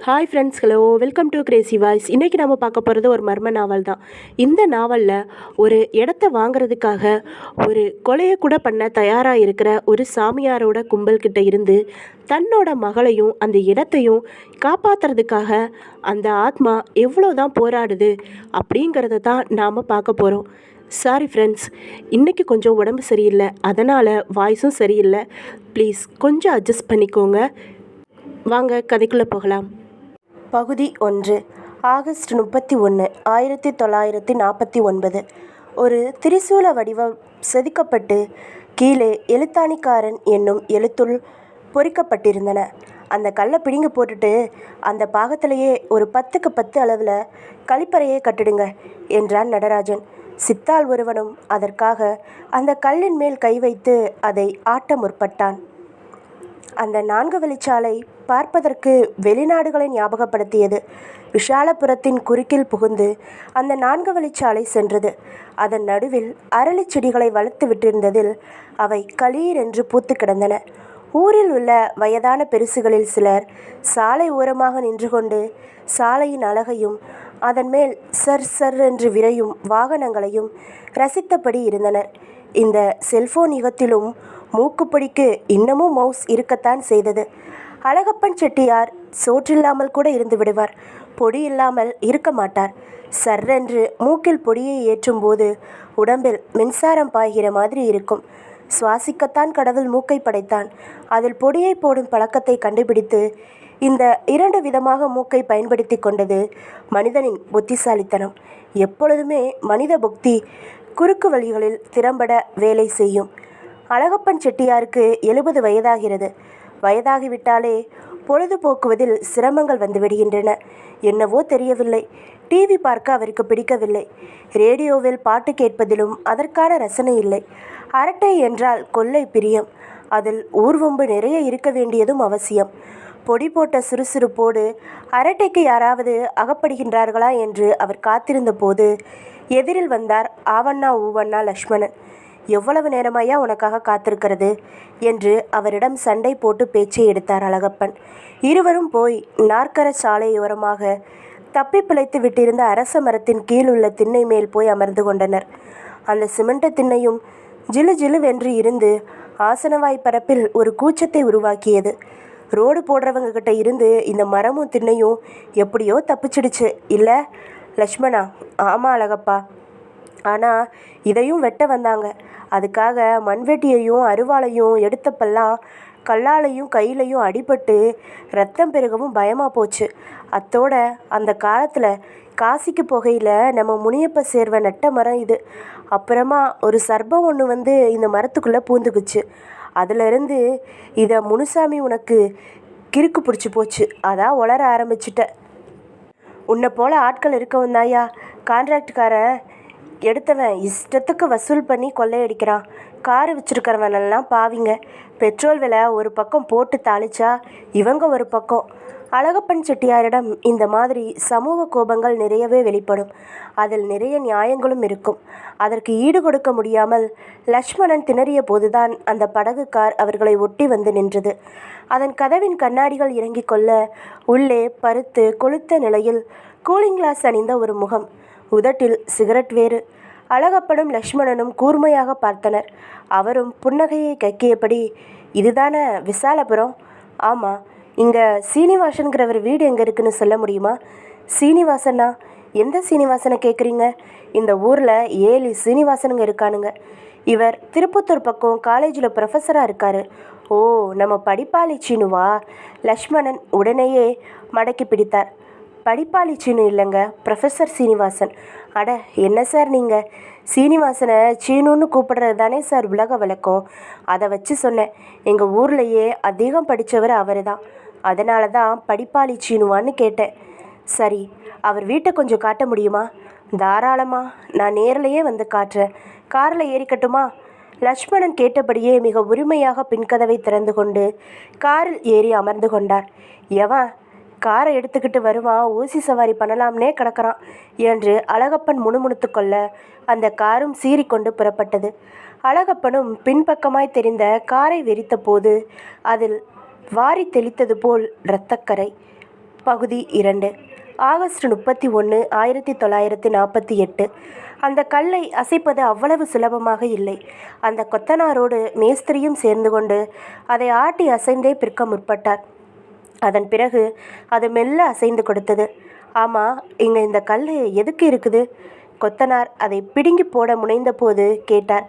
Hi friends, hello, welcome to Crazy voice. இன்றைக்கி நம்ம பார்க்க போகிறது ஒரு மர்ம நாவல் தான். இந்த நாவலில் ஒரு இடத்த வாங்கிறதுக்காக ஒரு கொலையை கூட பண்ண தயாராக இருக்கிற ஒரு சாமியாரோட கும்பல்கிட்ட இருந்து தன்னோட மகளையும் அந்த இடத்தையும் காப்பாற்றுறதுக்காக அந்த ஆத்மா எவ்வளோ தான் போராடுது அப்படிங்கிறத தான் நாம் பார்க்க போகிறோம். சாரி ஃப்ரெண்ட்ஸ், இன்றைக்கி கொஞ்சம் உடம்பு சரியில்லை, அதனால் வாய்ஸும் சரியில்லை. ப்ளீஸ் கொஞ்சம் அட்ஜஸ்ட் பண்ணிக்கோங்க. வாங்க கதைக்குள்ளே போகலாம். பகுதி 1. ஆகஸ்ட் 31, 1949. ஒரு திரிசூல வடிவம் செதுக்கப்பட்டு கீழே எழுத்தாணிக்காரன் என்னும் எழுத்துள் பொறிக்கப்பட்டிருந்தன. அந்த கல்லை பிடிங்கி போட்டுட்டு அந்த பாகத்திலேயே ஒரு 10க்கு 10 அளவில் கழிப்பறையை கட்டிடுங்க என்றான் நடராஜன். சித்தாள் ஒருவனும் அதற்காக அந்த கல்லின் மேல் கை வைத்து அதை ஆட்ட முற்பட்டான். அந்த 4 வழிச்சாலை பார்ப்பதற்கு வெளிநாடுகளை ஞாபகப்படுத்தியது. விஷாலபுரத்தின் குறுக்கில் புகுந்து அந்த 4 வழிச்சாலை சென்றது. அதன் நடுவில் அரளி செடிகளை வளர்த்து விட்டிருந்ததில் அவை களீர் என்று பூத்து கிடந்தன. ஊரில் உள்ள வயதான பெருசுகளில் சிலர் சாலை ஓரமாக நின்று கொண்டு சாலையின் அழகையும் அதன் மேல் சர் சர் என்று விரையும் வாகனங்களையும் ரசித்தபடி இருந்தனர். இந்த செல்போன் யுகத்திலும் மூக்குப்பொடிக்கு இன்னமும் மவுஸ் இருக்கத்தான் செய்தது. அழகப்பன் செட்டியார் சோற்றில்லாமல் கூட இருந்து விடுவார், பொடி இல்லாமல் இருக்க மாட்டார். சர்ரென்று மூக்கில் பொடியை ஏற்றும் போது உடம்பில் மின்சாரம் பாய்கிற மாதிரி இருக்கும். சுவாசிக்கத்தான் கடவுள் மூக்கை படைத்தான். அதில் பொடியை போடும் பழக்கத்தை கண்டுபிடித்து இந்த 2 விதமாக மூக்கை பயன்படுத்தி கொண்டது மனிதனின் புத்திசாலித்தனம். எப்பொழுதுமே மனித புத்தி குறுக்கு வழிகளில் திறம்பட வேலை செய்யும். அழகப்பன் செட்டியாருக்கு 70 வயதாகிறது. வயதாகிவிட்டாலே பொழுதுபோக்குவதில் சிரமங்கள் வந்துவிடுகின்றன. என்னவோ தெரியவில்லை, டிவி பார்க்க அவருக்கு பிடிக்கவில்லை. ரேடியோவில் பாட்டு கேட்பதிலும் அதற்கான ரசனை இல்லை. அரட்டை என்றால் கொள்ளை பிரியம். அதில் ஊர்வம்பு நிறைய இருக்க வேண்டியதும் அவசியம். பொடி போட்ட சுறுசுறுப்போடு அரட்டைக்கு யாராவது அகப்படுகின்றார்களா என்று அவர் காத்திருந்த போது எதிரில் வந்தார் ஆவண்ணா ஊவண்ணா லக்ஷ்மணன். எவ்வளவு நேரமாயா உனக்காக காத்திருக்கிறது என்று அவரிடம் சண்டை போட்டு பேச்சை எடுத்தார் அழகப்பன். இருவரும் போய் நாற்கர சாலையோரமாக தப்பி பிழைத்து விட்டிருந்த அரச மரத்தின் கீழ் உள்ள திண்ணை மேல் போய் அமர்ந்து கொண்டனர். அந்த சிமெண்ட் திண்ணையும் ஜிலு ஜிலுவென்று இருந்து ஆசனவாய் பரப்பில் ஒரு கூச்சத்தை உருவாக்கியது. ரோடு போடுறவங்க கிட்ட இருந்து இந்த மரமும் திண்ணையும் எப்படியோ தப்பிச்சிடுச்சு இல்லை லக்ஷ்மணா? ஆமாம் அழகப்பா, ஆனால் இதையும் வெட்ட வந்தாங்க. அதுக்காக மண்வெட்டியையும் அருவாளையும் எடுத்தப்பெல்லாம் கல்லாலையும் கையிலையும் அடிபட்டு ரத்தம் பெருகவும் பயமாக போச்சு. அத்தோட அந்த காலத்தில் காசிக்கு போகையில் நம்ம முனியப்ப சேர்வை நட்ட மரம் இது. அப்புறமா ஒரு சர்ப்பம் ஒன்று வந்து இந்த மரத்துக்குள்ளே பூந்துக்குச்சு. அதிலிருந்து இதை முனுசாமி உனக்கு கிறுக்கு பிடிச்சி போச்சு, அதான் உளர ஆரம்பிச்சிட்ட. உன்னை போல் ஆட்கள் இருக்க வந்தாயா? கான்ட்ராக்டுக்காரன் எடுத்தவன் இஷ்டத்துக்கு வசூல் பண்ணி கொள்ளையடிக்கிறான். காரு வச்சுருக்கிறவனெல்லாம் பாவிங்க. பெட்ரோல் விலை ஒரு பக்கம் போட்டு தாளிச்சா இவங்க ஒரு பக்கம். அழகப்பன் செட்டியாரிடம் இந்த மாதிரி சமூக கோபங்கள் நிறையவே வெளிப்படும். அதில் நிறைய நியாயங்களும் இருக்கும். அதற்கு ஈடு கொடுக்க முடியாமல் லக்ஷ்மணன் திணறிய போதுதான் அந்த படகு கார் அவர்களை ஒட்டி வந்து நின்றது. அதன் கதவின் கண்ணாடிகள் இறங்கிக் கொள்ள உள்ளே பருத்து கொளுத்த நிலையில் கூலிங் கிளாஸ் அணிந்த ஒரு முகம், உதட்டில் சிகரெட் வேறு. அழகப்பனும் லக்ஷ்மணனும் கூர்மையாக பார்த்தனர். அவரும் புன்னகையை கக்கியபடி, இதுதானே விசாலபுரம்? ஆமாம். இங்கே சீனிவாசன்கிறவர் வீடு எங்கே இருக்குன்னு சொல்ல முடியுமா? சீனிவாசனா? எந்த சீனிவாசனை கேட்குறீங்க? இந்த ஊரில் 7 சீனிவாசனுங்க இருக்கானுங்க. இவர் திருப்பத்தூர் பக்கம் காலேஜில் ப்ரொஃபஸராக இருக்கார். ஓ, நம்ம படிப்பாளி சீனுவா? லக்ஷ்மணன் உடனேயே மடக்கி பிடித்தார். படிப்பாளி சீனு இல்லைங்க, ப்ரொஃபஸர் சீனிவாசன். அட என்ன சார் நீங்கள்? சீனிவாசனை சீனுன்னு கூப்பிடுறது தானே சார் உலக வழக்கம். அதை வச்சு சொன்னேன். எங்கள் ஊர்லேயே அதிகம் படித்தவர் அவர் தான். அதனால தான் படிப்பாளி சீனுவான்னு கேட்டேன். சரி, அவர் வீட்டை கொஞ்சம் காட்ட முடியுமா? தாராளமாக, நான் நேரிலேயே வந்து காட்டுறேன். காரில் ஏறிக்கட்டுமா? லக்ஷ்மணன் கேட்டபடியே மிக உரிமையாக பின்கதவை திறந்து கொண்டு காரில் ஏறி அமர்ந்து கொண்டார். எவன் காரை எடுத்துக்கிட்டு வருவான், ஊசி சவாரி பண்ணலாம்னே கிடக்கிறான் என்று அழகப்பன் முணுமுணுத்து கொள்ள அந்த காரும் சீறிக்கொண்டு புறப்பட்டது. அழகப்பனும் பின்பக்கமாய் தெரிந்த காரை வெறித்த போது அதில் வாரி தெளித்தது போல் இரத்தக்கரை. பகுதி 2. ஆகஸ்ட் 31, 1948. அந்த கல்லை அசைப்பது அவ்வளவு சுலபமாக இல்லை. அந்த கொத்தனாரோடு மேஸ்திரியும் சேர்ந்து கொண்டு அதை ஆட்டி அசைந்தே பிற்க முற்பட்டார். அதன் பிறகு அது மெல்ல அசைந்து கொடுத்தது. ஆமாம், இங்கே இந்த கல் எதுக்கு இருக்குது? கொத்தனார் அதை பிடுங்கி போட முனைந்த போது கேட்டார்.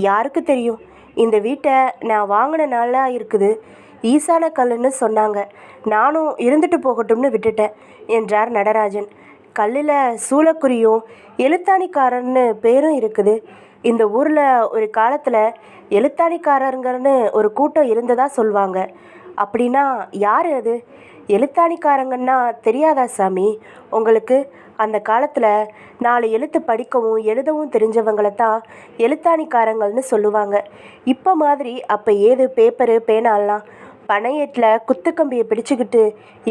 யாருக்கு தெரியும், இந்த வீட்டை நான் வாங்கின நாளாக இருக்குது. ஈசான கல்லுன்னு சொன்னாங்க, நானும் இருந்துட்டு போகட்டும்னு விட்டுட்டேன் என்றார் நடராஜன். கல்லில் சூளக்குரியும் எழுத்தாணிக்காரர்னு பேரும் இருக்குது. இந்த ஊரில் ஒரு காலத்தில் எழுத்தாணிக்காரருங்கன்னு ஒரு கூட்டம் இருந்ததா சொல்லுவாங்க. அப்படின்னா யார் அது? எழுத்தாணிக்காரங்கன்னா தெரியாதா சாமி உங்களுக்கு? அந்த காலத்தில் 4 எழுத்து படிக்கவும் எழுதவும் தெரிஞ்சவங்களை தான் எழுத்தாணிக்காரங்கள்னு சொல்லுவாங்க. இப்போ மாதிரி அப்போ ஏது பேப்பரு பேனாலாம்? பனையேட்டில் குத்துக்கம்பியை பிடிச்சிக்கிட்டு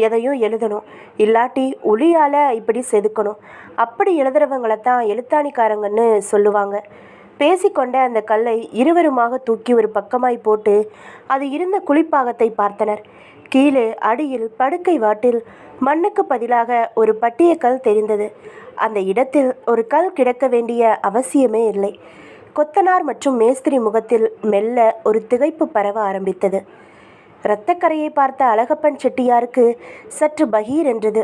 எதையும் எழுதணும், இல்லாட்டி உளியால் இப்படி செதுக்கணும். அப்படி எழுதுறவங்களை தான் எழுத்தாணிக்காரங்கன்னு சொல்லுவாங்க. பேசிக்கொண்ட அந்த கல்லை இருவருமாக தூக்கி ஒரு பக்கமாய் போட்டு அது இருந்த குளிப்பாகத்தை பார்த்தனர். கீழே அடியில் படுக்கை வாட்டில் மண்ணுக்கு பதிலாக ஒரு பட்டிய கல் தெரிந்தது. அந்த இடத்தில் ஒரு கல் கிடக்க வேண்டிய அவசியமே இல்லை. கொத்தனார் மற்றும் மேஸ்திரி முகத்தில் மெல்ல ஒரு திகைப்பு பரவ ஆரம்பித்தது. இரத்தக்கரையை பார்த்த அழகப்பன் செட்டியாருக்கு சற்று பகீர் என்றது.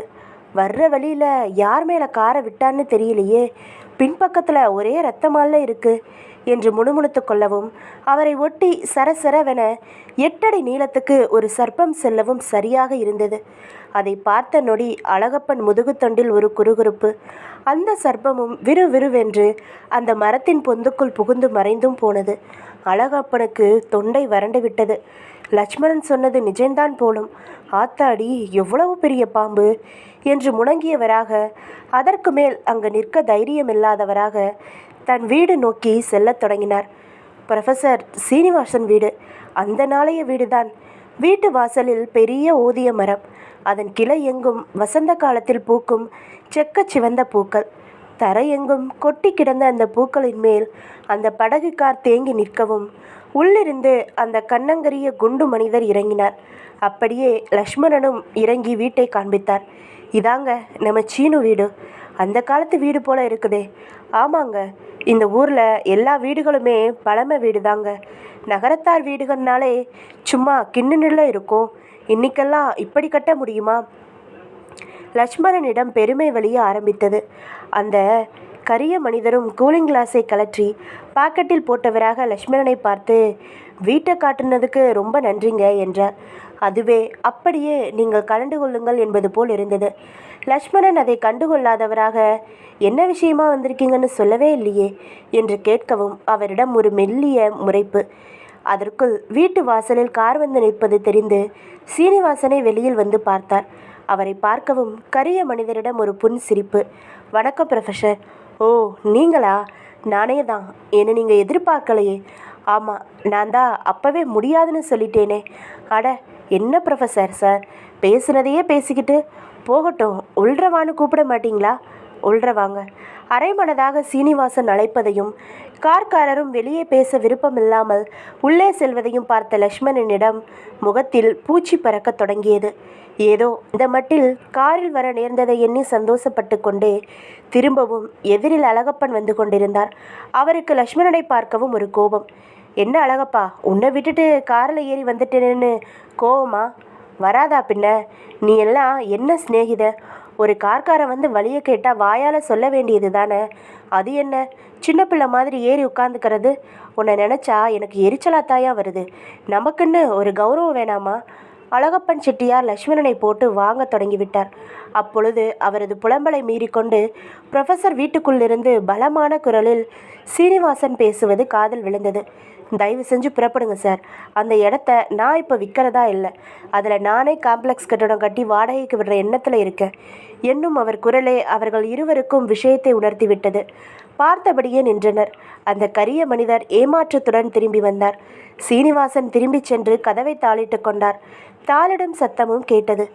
வர்ற வழியில் யார் மேலே காரை விட்டான்னு தெரியலையே, பின்பக்கத்தில் ஒரே இரத்தமால இருக்கு என்று முணுமுணுத்து கொள்ளவும், அவரை ஒட்டி சரசரவென 8 அடி நீளத்துக்கு ஒரு சர்ப்பம் செல்லவும் சரியாக இருந்தது. அதை பார்த்த நொடி அழகப்பன் முதுகுத்தொண்டில் ஒரு குறுகுறுப்பு. அந்த சர்ப்பமும் விறுவிறுவென்று அந்த மரத்தின் பொந்துக்குள் புகுந்து மறைந்தும் போனது. அழகப்பனுக்கு தொண்டை வறண்டு விட்டது. லட்சுமணன் சொன்னது நிஜம்தான் போலும். ஆத்தாடி, எவ்வளவு பெரிய பாம்பு என்று முணங்கியவராக, அதற்கு மேல் அங்கு நிற்க தைரியமில்லாதவராக தன் வீடு நோக்கி செல்லத் தொடங்கினார். ப்ரொஃபஸர் சீனிவாசன் வீடு. அந்த நாளைய வீடுதான். வீட்டு வாசலில் பெரிய ஓதிய மரம். அதன் கிளை எங்கும் வசந்த காலத்தில் பூக்கும் செக்க சிவந்த பூக்கள். தரையெங்கும் கொட்டி கிடந்த அந்த பூக்களின் மேல் அந்த படகு கார் தேங்கி நிற்கவும், உள்ளிருந்து அந்த கண்ணங்கரிய குண்டு மனிதர் இறங்கினார். அப்படியே லக்ஷ்மணனும் இறங்கி வீட்டை காண்பித்தார். இதாங்க நம்ம சீனு வீடு. அந்த காலத்து வீடு போல இருக்குதே. ஆமாங்க, இந்த ஊரில் எல்லா வீடுகளுமே பழமை வீடு தாங்க. நகரத்தார் வீடுகள்னாலே சும்மா கிண்ணுநில இருக்கும். இன்னைக்கெல்லாம் இப்படி கட்ட முடியுமா? லட்சுமணனிடம் பெருமை வழிய ஆரம்பித்தது. அந்த கரிய மனிதரும் கூலிங் கிளாஸை கலற்றி பாக்கெட்டில் போட்டவராக லட்சுமணனை பார்த்து, வீட்டை காட்டுனதுக்கு ரொம்ப நன்றிங்க என்றார். அதுவே அப்படியே நீங்கள் கண்டு கொள்ளுங்கள் என்பது போல் இருந்தது. லட்சுமணன் அதை கண்டுகொள்ளாதவராக, என்ன விஷயமா வந்திருக்கீங்கன்னு சொல்லவே இல்லையே என்று கேட்கவும் அவரிடம் ஒரு மெல்லிய முறைப்பு. அதற்குள் வீட்டு வாசலில் கார் வந்து நிற்பது தெரிந்து சீனிவாசனை வெளியில் வந்து பார்த்தார். அவரை பார்க்கவும் கரிய மனிதரிடம் ஒரு புன் சிரிப்பு. வணக்கம் ப்ரொஃபஸர். ஓ, நீங்களா? நானே தான். என்ன நீங்கள் எதிர்பார்க்கலையே? ஆமாம், நான் தான் அப்போவே முடியாதுன்னு சொல்லிட்டேனே. அட என்ன ப்ரொஃபஸர் சார், பேசுனதையே பேசிக்கிட்டு. போகட்டும், உள்றவான்னு கூப்பிட மாட்டிங்களா? உள்றவாங்க. அரைமனதாக சீனிவாசன் அழைப்பதையும் கார்காரரும் வெளியே பேச விருப்பமில்லாமல் உள்ளே செல்வதையும் பார்த்த லக்ஷ்மணனிடம் முகத்தில் பூச்சி பறக்க தொடங்கியது. ஏதோ இந்த மட்டில் காரில் வர நேர்ந்ததை எண்ணி சந்தோஷப்பட்டு கொண்டே திரும்பவும் எதிரில் அழகப்பன் வந்து கொண்டிருந்தார். அவருக்கு லக்ஷ்மணனை பார்க்கவும் ஒரு கோபம். என்ன அழகப்பா, உன்னை விட்டுட்டு காரில் ஏறி வந்துட்டேன்னு கோவமா? வராதா பின்ன? நீ எல்லாம் என்ன சிநேகித? ஒரு கார்காரன் வந்து வழியை கேட்டால் வாயால் சொல்ல வேண்டியது தானே. அது என்ன சின்ன பிள்ளை மாதிரி ஏறி உட்காந்துக்கிறது? உன்னை நினச்சா எனக்கு எரிச்சலாத்தாயா வருது. நமக்குன்னு ஒரு கௌரவம் வேணாமா? அழகப்பன் செட்டியார் லக்ஷ்மணனை போட்டு வாங்க தொடங்கிவிட்டார். அப்பொழுது அவரது புலம்பலை மீறிக்கொண்டு ப்ரொஃபஸர் வீட்டுக்குள்ளிருந்து பலமான குரலில் சீனிவாசன் பேசுவது காதில் விழுந்தது. தயவு செஞ்சு புறப்படுங்க சார். அந்த இடத்த நான் இப்போ விற்கிறதா இல்லை. அதில் நானே காம்ப்ளெக்ஸ் கட்டடம் கட்டி வாடகைக்கு விடுற எண்ணத்தில் இருக்கேன் என்னும் அவர் குரலே அவர்கள் இருவருக்கும் விஷயத்தை உணர்த்தி விட்டது. பார்த்தபடியே நின்றனர். அந்த கரிய மனிதர் ஏமாற்றத்துடன் திரும்பி வந்தார். சீனிவாசன் திரும்பி சென்று கதவை தாளிட்டு கொண்டார். தாளிடும் சத்தமும் கேட்டது.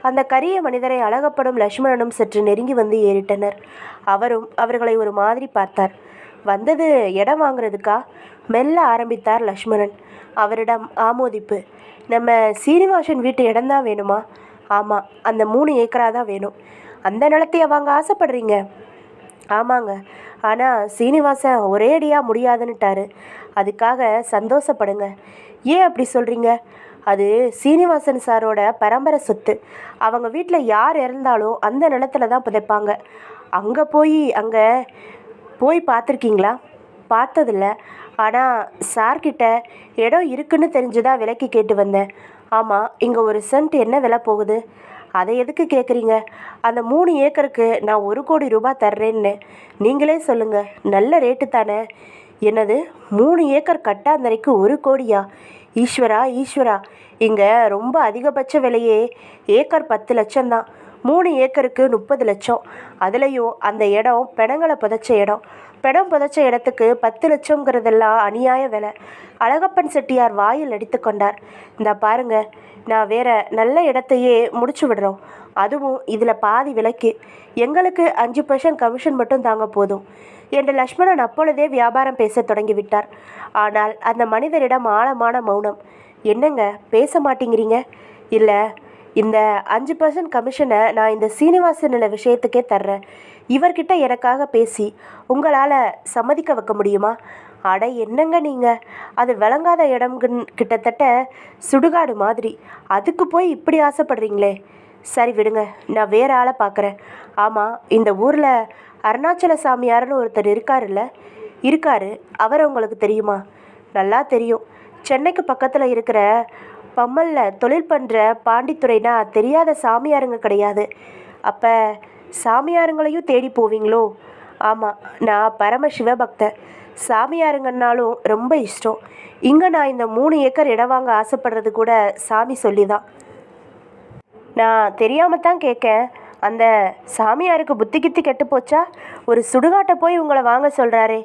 அந்த கரிய மனிதரை அழகப்படும் லக்ஷ்மணனும் சற்று நெருங்கி வந்து ஏறிட்டனர். அவரும் அவர்களை ஒரு மாதிரி பார்த்தார். வந்தது இடம் வாங்குறதுக்கா? மெல்ல ஆரம்பித்தார் லக்ஷ்மணன். அவரிடம் ஆமோதிப்பு. நம்ம சீனிவாசன் வீட்டு இடம்தான் வேணுமா? ஆமாம், அந்த 3 ஏக்கரா தான் வேணும். அந்த நிலத்தைய வாங்க ஆசைப்படுறீங்க? ஆமாங்க. ஆனால் சீனிவாசன் ஒரேடியாக முடியாதுன்னுட்டாரு. அதுக்காக சந்தோஷப்படுங்க. ஏன் அப்படி சொல்கிறீங்க? அது சீனிவாசன் சாரோட பரம்பரை சொத்து. அவங்க வீட்டில் யார் இறந்தாலும் அந்த நிலத்துல தான் புதைப்பாங்க. அங்கே போய் பார்த்துருக்கீங்களா? பார்த்ததில்ல. ஆனால் சார்கிட்ட இடம் இருக்குன்னு தெரிஞ்சுதான் விலைக்கு கேட்டு வந்தேன். ஆமாம், இங்கே ஒரு சென்ட் என்ன விலை போகுது? அதை எதுக்கு கேட்குறீங்க? அந்த 3 ஏக்கருக்கு நான் 1,00,00,000 தர்றேன்னு நீங்களே சொல்லுங்கள். நல்ல ரேட்டு தானே? என்னது, 3 ஏக்கர் கட்டாந்தரைக்கு 1,00,00,000? ஈஸ்வரா ஈஸ்வரா, இங்கே ரொம்ப அதிகபட்ச விலையே ஏக்கர் 10 லட்சம் தான். 3 ஏக்கருக்கு 30 லட்சம். அதுலேயும் அந்த இடம் பிணங்களை புதைச்ச இடம். பிணம் புதைச்ச இடத்துக்கு 10 லட்சங்கிறதெல்லாம் அநியாய விலை. அழகப்பன் செட்டியார் வாயில் அடித்து கொண்டார். இந்த பாருங்க, நான் வேற நல்ல இடத்தையே முடிச்சு விடுறோம். அதுவும் இதில் பாதி விலைக்கு. எங்களுக்கு 5% கமிஷன் மட்டும் தாங்க போதும் என்று லக்ஷ்மணன் அப்பொழுதே வியாபாரம் பேச தொடங்கிவிட்டார். ஆனால் அந்த மனிதரிடம் ஆழமான மௌனம். என்னங்க பேச மாட்டேங்கிறீங்க? இல்லை, இந்த 5% கமிஷனை நான் இந்த சீனிவாசன் விஷயத்துக்கே தர்றேன். இவர்கிட்ட எனக்காக பேசி உங்களால் சம்மதிக்க வைக்க முடியுமா? அட என்னங்க நீங்கள், அது விளங்காத இடம், கிட்டத்தட்ட சுடுகாடு மாதிரி. அதுக்கு போய் இப்படி ஆசைப்படுறீங்களே. சரி விடுங்க, நான் வேறு ஆளை பார்க்குறேன். ஆமாம், இந்த ஊரில் அருணாச்சல சாமியார்னு ஒருத்தர் இருக்காருல்ல? இருக்காரு. அவர் உங்களுக்கு தெரியுமா? நல்லா தெரியும். சென்னைக்கு பக்கத்தில் இருக்கிற பம்மலில் தொழில் பண்ணுற பாண்டித்துறைனா தெரியாத சாமியாருங்க கிடையாது. அப்போ சாமியாருங்களையும் தேடி போவீங்களோ? ஆமாம், நான் பரம சிவபக்தன். சாமியாருங்கன்னாலும் ரொம்ப இஷ்டம். இங்கே நான் இந்த 3 ஏக்கர் இடம் வாங்க ஆசைப்படுறது கூட சாமி சொல்லி தான். நான் தெரியாமல் தான் கேட்கேன். அந்த சாமியாருக்கு புத்தி கித்தி கெட்டு போச்சா? ஒரு சுடுகாட்டை போய் உங்களை வாங்க சொல்கிறாரே.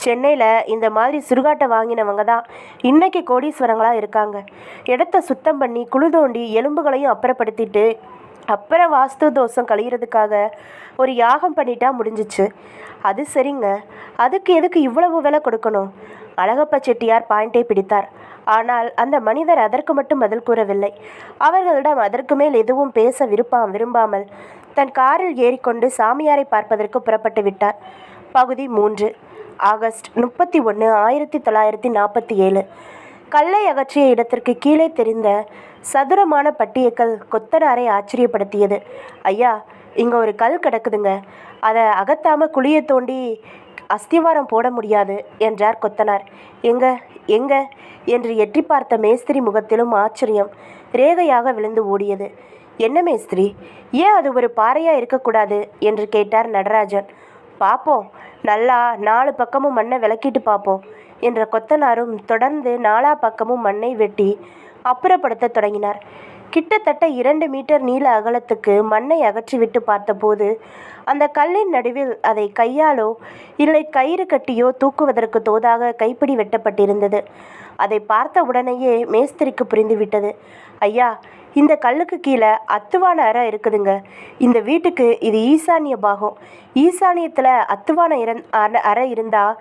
சென்னையில் இந்த மாதிரி சுடுகாட்டை வாங்கினவங்க தான் இன்றைக்கி கோடீஸ்வரங்களாக இருக்காங்க. இடத்த சுத்தம் பண்ணி குழு தோண்டி எலும்புகளையும் அப்புறப்படுத்திட்டு அப்புறம் வாஸ்து தோஷம் கழிகிறதுக்காக ஒரு யாகம் பண்ணிட்டா முடிஞ்சிச்சு. அது சரிங்க, அதுக்கு எதுக்கு இவ்வளவு விலை கொடுக்கணும்? அழகப்ப செட்டியார் பாயிண்டை பிடித்தார். ஆனால் அந்த மனிதர் அதற்கு மட்டும் பதில் கூறவில்லை. அவர்களிடம் அதற்கு மேல் எதுவும் பேச விரும்பாமல் தன் காரில் ஏறிக்கொண்டு சாமியாரை பார்ப்பதற்கு புறப்பட்டு விட்டார். பகுதி 3. ஆகஸ்ட் 31, 1947. கல்லை அகற்றிய இடத்திற்கு கீழே தெரிந்த சதுரமான பட்டியக்கல் கொத்தனாரை ஆச்சரியப்படுத்தியது. ஐயா, இங்கே ஒரு கல் கிடக்குதுங்க. அதை அகத்தாமல் குழியை தோண்டி அஸ்திவாரம் போட முடியாது என்றார் கொத்தனார். எங்க என்று எட்டி பார்த்த மேஸ்திரி முகத்திலும் ஆச்சரியம் ரேகையாக விழுந்து ஓடியது. என்ன மேஸ்திரி, ஏன் அது ஒரு பாறையாக இருக்கக்கூடாது என்று கேட்டார் நடராஜன். பார்ப்போம், நல்லா 4 பக்கமும் மண்ணை விளக்கிட்டு பார்ப்போம் என்ற கொத்தனாரும் தொடர்ந்து 4 பக்கமும் மண்ணை வெட்டி அப்புறப்படுத்த தொடங்கினார். கிட்டத்தட்ட 2 மீட்டர் நீள அகலத்துக்கு மண்ணை அகற்றிவிட்டு பார்த்தபோது அந்த கல்லின் நடுவில் அதை கையாலோ இல்லை கயிறு கட்டியோ தூக்குவதற்கு தோதாக கைப்பிடி வெட்டப்பட்டிருந்தது. அதை பார்த்த உடனேயே மேஸ்திரிக்கு புரிந்துவிட்டது. ஐயா, இந்த கல்லுக்கு கீழே அத்துவான அறை இருக்குதுங்க. இந்த வீட்டுக்கு இது ஈசானிய பாகம். ஈசானியத்தில் அத்துவான அறை இருந்தால்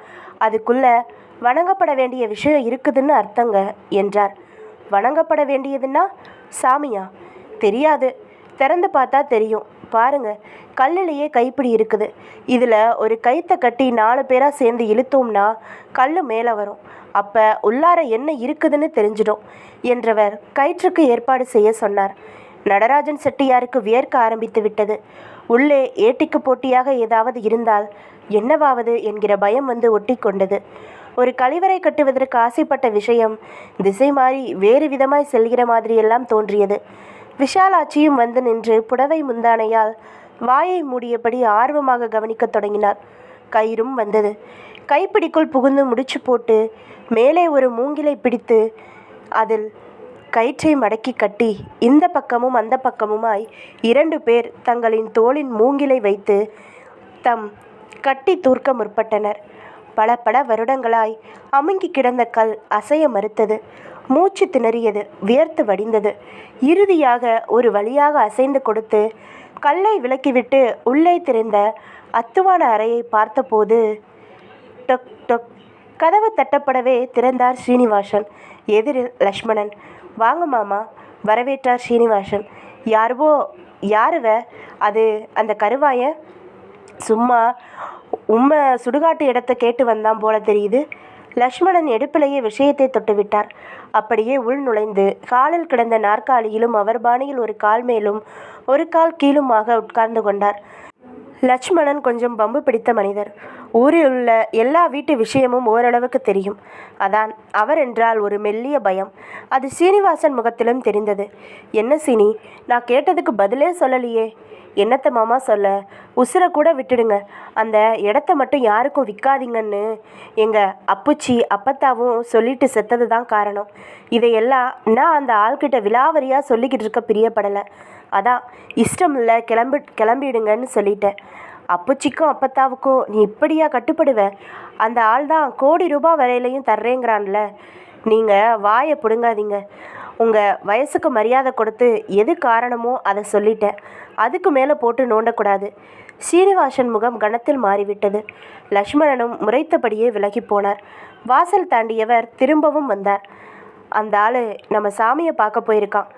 அதுக்குள்ளே வணங்கப்பட வேண்டிய விஷயம் இருக்குதுன்னு அர்த்தங்க என்றார். வணங்கப்பட வேண்டியதுன்னா சாமியா? தெரியாது, திறந்து பார்த்தா தெரியும். பாருங்க, கல்லிலேயே கைப்பிடி இருக்குது. இதில் ஒரு கயித்தை கட்டி 4 பேராக சேர்ந்து இழுத்தோம்னா கல் மேலே வரும். அப்போ உள்ளார என்ன இருக்குதுன்னு தெரிஞ்சிடும் என்றவர் கயிற்றுக்கு ஏற்பாடு செய்ய சொன்னார். நடராஜன் செட்டியாருக்கு வியர்க்க ஆரம்பித்து விட்டது. உள்ளே ஏட்டிக்கு போட்டியாக ஏதாவது இருந்தால் என்னவாவது என்கிற பயம் வந்து ஒட்டி கொண்டது. ஒரு கழிவறை கட்டுவதற்கு ஆசைப்பட்ட விஷயம் திசை மாறி வேறு விதமாய் செல்கிற மாதிரியெல்லாம் தோன்றியது. விஷாலாட்சியும் வந்து நின்று புடவை முந்தானையால் வாயை மூடியபடி ஆர்வமாக கவனிக்கத் தொடங்கினார். கயிறும் வந்தது. கைப்பிடிக்குள் புகுந்து முடிச்சு போட்டு மேலே ஒரு மூங்கிலை பிடித்து அதில் கயிற்றை மடக்கி கட்டி இந்த பக்கமும் அந்த பக்கமுமாய் 2 பேர் தங்களின் தோளின் மூங்கிலை வைத்து தம் கட்டி தூர்க்க முற்பட்டனர். பல வருடங்களாய் அமுங்கி கிடந்த கல் அசைய மறுத்தது. மூச்சு திணறியது, வியர்த்து வடிந்தது. இறுதியாக ஒரு வழியாக அசைந்து கொடுத்து கல்லை விலக்கிவிட்டு உள்ளே திறந்த அத்துவான அறையை பார்த்தபோது டொக் டொக் கதவு தட்டப்படவே திறந்தார் ஸ்ரீனிவாசன். எதிரில் லக்ஷ்மணன். வாங்க மாமா, வரவேற்றார் ஸ்ரீனிவாசன். யாருவோ யாருவ அது அந்த கருவாயன் சும்மா உம்மை சுடுகாட்டு இடத்த கேட்டு வந்தான் போல தெரியுது. லக்ஷ்மணன் எடுப்பிலேயே விஷயத்தை தொட்டுவிட்டார். அப்படியே உள் நுழைந்து காலில் கிடந்த நாற்காலியிலும் அவர் பாணியில் ஒரு கால் மேலும் ஒரு கால் கீழுமாக உட்கார்ந்து கொண்டார். லட்சுமணன் கொஞ்சம் பம்பு பிடித்த மனிதர். ஊரில் உள்ள எல்லா வீட்டு விஷயமும் ஓரளவுக்கு தெரியும். அதான் அவர் என்றால் ஒரு மெல்லிய பயம். அது சீனிவாசன் முகத்திலும் தெரிந்தது. என்ன சீனி, நான் கேட்டதுக்கு பதிலே சொல்லலையே? என்னத்த மாமா சொல்ல, உசுரை கூட விட்டுடுங்க, அந்த இடத்த மட்டும் யாருக்கும் விற்காதீங்கன்னு எங்கள் அப்புச்சி அப்பத்தாவும் சொல்லிட்டு செத்தது தான் காரணம். இதையெல்லாம் நான் அந்த ஆள்கிட்ட விலாவரியாக சொல்லிக்கிட்டு இருக்க பிரியப்படலை. அதான் இஷ்டம் இல்லை, கிளம்பிடுங்கன்னு சொல்லிட்டேன். அப்புச்சிக்கும் அப்பத்தாவுக்கும் நீ இப்படியா கட்டுப்படுவ? அந்த ஆள் தான் கோடி ரூபாய் வரையிலையும் தர்றேங்கிறான்ல. நீங்கள் வாயை பிடுங்காதீங்க. உங்கள் வயசுக்கு மரியாதை கொடுத்து எது காரணமோ அதை சொல்லிட்டேன். அதுக்கு மேலே போட்டு நோண்டக்கூடாது. சீனிவாசன் முகம் கணத்தில் மாறிவிட்டது. லக்ஷ்மணனும் முறைத்தபடியே விலகி போனார். வாசல் தாண்டியவர் திரும்பவும் வந்தார். அந்த ஆள் நம்ம சாமியை பார்க்க போயிருக்கான்.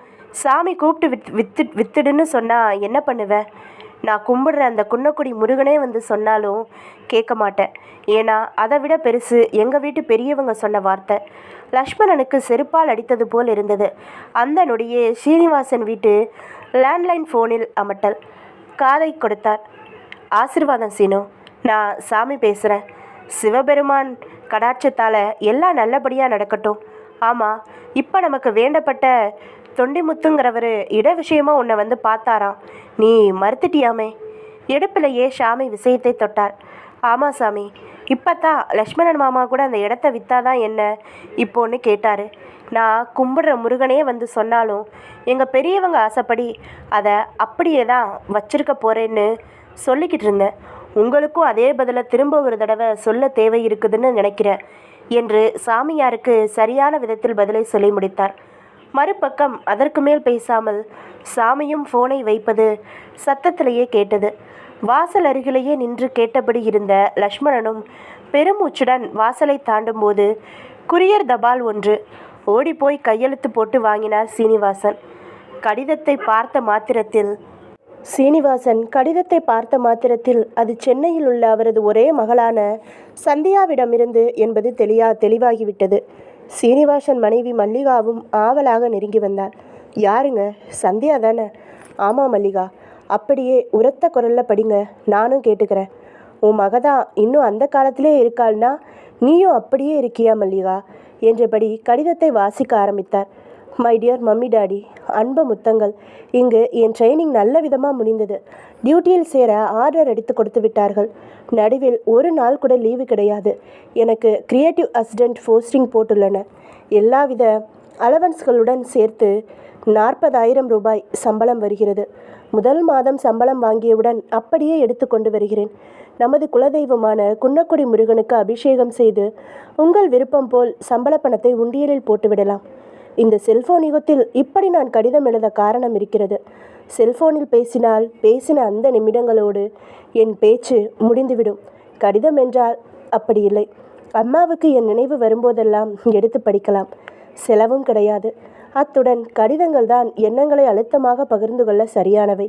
சாமி கூப்பிட்டு வித்துடுன்னு சொன்னால் என்ன பண்ணுவேன்? நான் கும்பிடுற அந்த குன்னக்குடி முருகனே வந்து சொன்னாலும் கேட்க மாட்டேன். ஏன்னா அதை விட பெருசு எங்கள் வீட்டு பெரியவங்க சொன்ன வார்த்தை. லக்ஷ்மணனுக்கு செருப்பால் அடித்தது போல் இருந்தது. அந்த நொடியே ஸ்ரீனிவாசன் வீட்டு லேண்ட்லைன் ஃபோனில் அமட்டல். காதை கொடுத்தார். ஆசீர்வாதம் சீனு, நான் சாமி பேசுகிறேன். சிவபெருமான் கடாட்சத்தால் எல்லாம் நல்லபடியாக நடக்கட்டும். ஆமாம், இப்போ நமக்கு வேண்டப்பட்ட தொண்டிமுத்துங்கிறவர் இட விஷயமாக உன்னை வந்து பார்த்தாராம். நீ மறுத்துட்டியாமே? எடுப்பிலேயே சாமி விஷயத்தை தொட்டார். ஆமாம் சாமி, இப்போ தான் லக்ஷ்மணன் மாமா கூட அந்த இடத்த விற்றாதான் என்ன இப்போன்னு கேட்டார். நான் கும்பிடுற முருகனே வந்து சொன்னாலும் எங்கள் பெரியவங்க ஆசைப்படி அதை அப்படியே தான் வச்சிருக்க போகிறேன்னு சொல்லிக்கிட்டு இருந்தேன். உங்களுக்கும் அதே பதிலை திரும்ப ஒரு தடவை சொல்ல தேவை இருக்குதுன்னு நினைக்கிறேன் என்று சாமியாருக்கு சரியான விதத்தில் பதிலை சொல்லி முடித்தார். மறுபக்கம் அதற்கு மேல் பேசாமல் சாமியும் ஃபோனை வைப்பது சத்தத்திலேயே கேட்டது. வாசல் அருகிலேயே நின்று கேட்டபடி இருந்த லக்ஷ்மணனும் பெருமூச்சுடன் வாசலை தாண்டும் போது குரியர் தபால் ஒன்று. ஓடிப்போய் கையெழுத்து போட்டு வாங்கினார் சீனிவாசன். கடிதத்தை பார்த்த மாத்திரத்தில் அது சென்னையில் உள்ள அவரது ஒரே மகளான சந்தியாவிடமிருந்து என்பது தெளிவாகிவிட்டது. சீனிவாசன் மனைவி மல்லிகாவும் ஆவலாக நெருங்கி வந்தார். யாருங்க, சந்தியா தானே? ஆமாம் மல்லிகா. அப்படியே உரத்த குரலில் படிங்க, நானும் கேட்டுக்கிறேன். உன் மகதான் இன்னும் அந்த காலத்திலே இருக்காள்னா நீயும் அப்படியே இருக்கியா மல்லிகா என்றபடி கடிதத்தை வாசிக்க ஆரம்பித்தார். மை டியர் மம்மி டாடி, அன்பு முத்தங்கள். இங்கு என் ட்ரைனிங் நல்ல விதமாக முடிந்தது. டியூட்டியில் சேர ஆர்டர் எடுத்து கொடுத்து விட்டார்கள். நடுவில் ஒரு நாள் கூட லீவு கிடையாது. எனக்கு கிரியேட்டிவ் அசிஸ்டண்ட் போஸ்டிங் போட்டுள்ளன. எல்லாவித அலவன்ஸ்களுடன் சேர்த்து 40,000 ரூபாய் சம்பளம் வருகிறது. முதல் மாதம் சம்பளம் வாங்கியவுடன் அப்படியே எடுத்து கொண்டு வருகிறேன். நமது குலதெய்வமான குன்னக்குடி முருகனுக்கு அபிஷேகம் செய்து உங்கள் விருப்பம் போல் சம்பள பணத்தை உண்டியலில் போட்டுவிடலாம். இந்த செல்போன் யுகத்தில் இப்படி நான் கடிதம் எழுத காரணம் இருக்கிறது. செல்போனில் பேசின அந்த நிமிடங்களோடு என் பேச்சு முடிந்துவிடும். கடிதம் என்றால் அப்படி இல்லை. அம்மாவுக்கு என் நினைவு வரும்போதெல்லாம் எடுத்து படிக்கலாம். செலவும் கிடையாது. அத்துடன் கடிதங்கள் தான் எண்ணங்களை அழுத்தமாக பகிர்ந்து கொள்ள சரியானவை.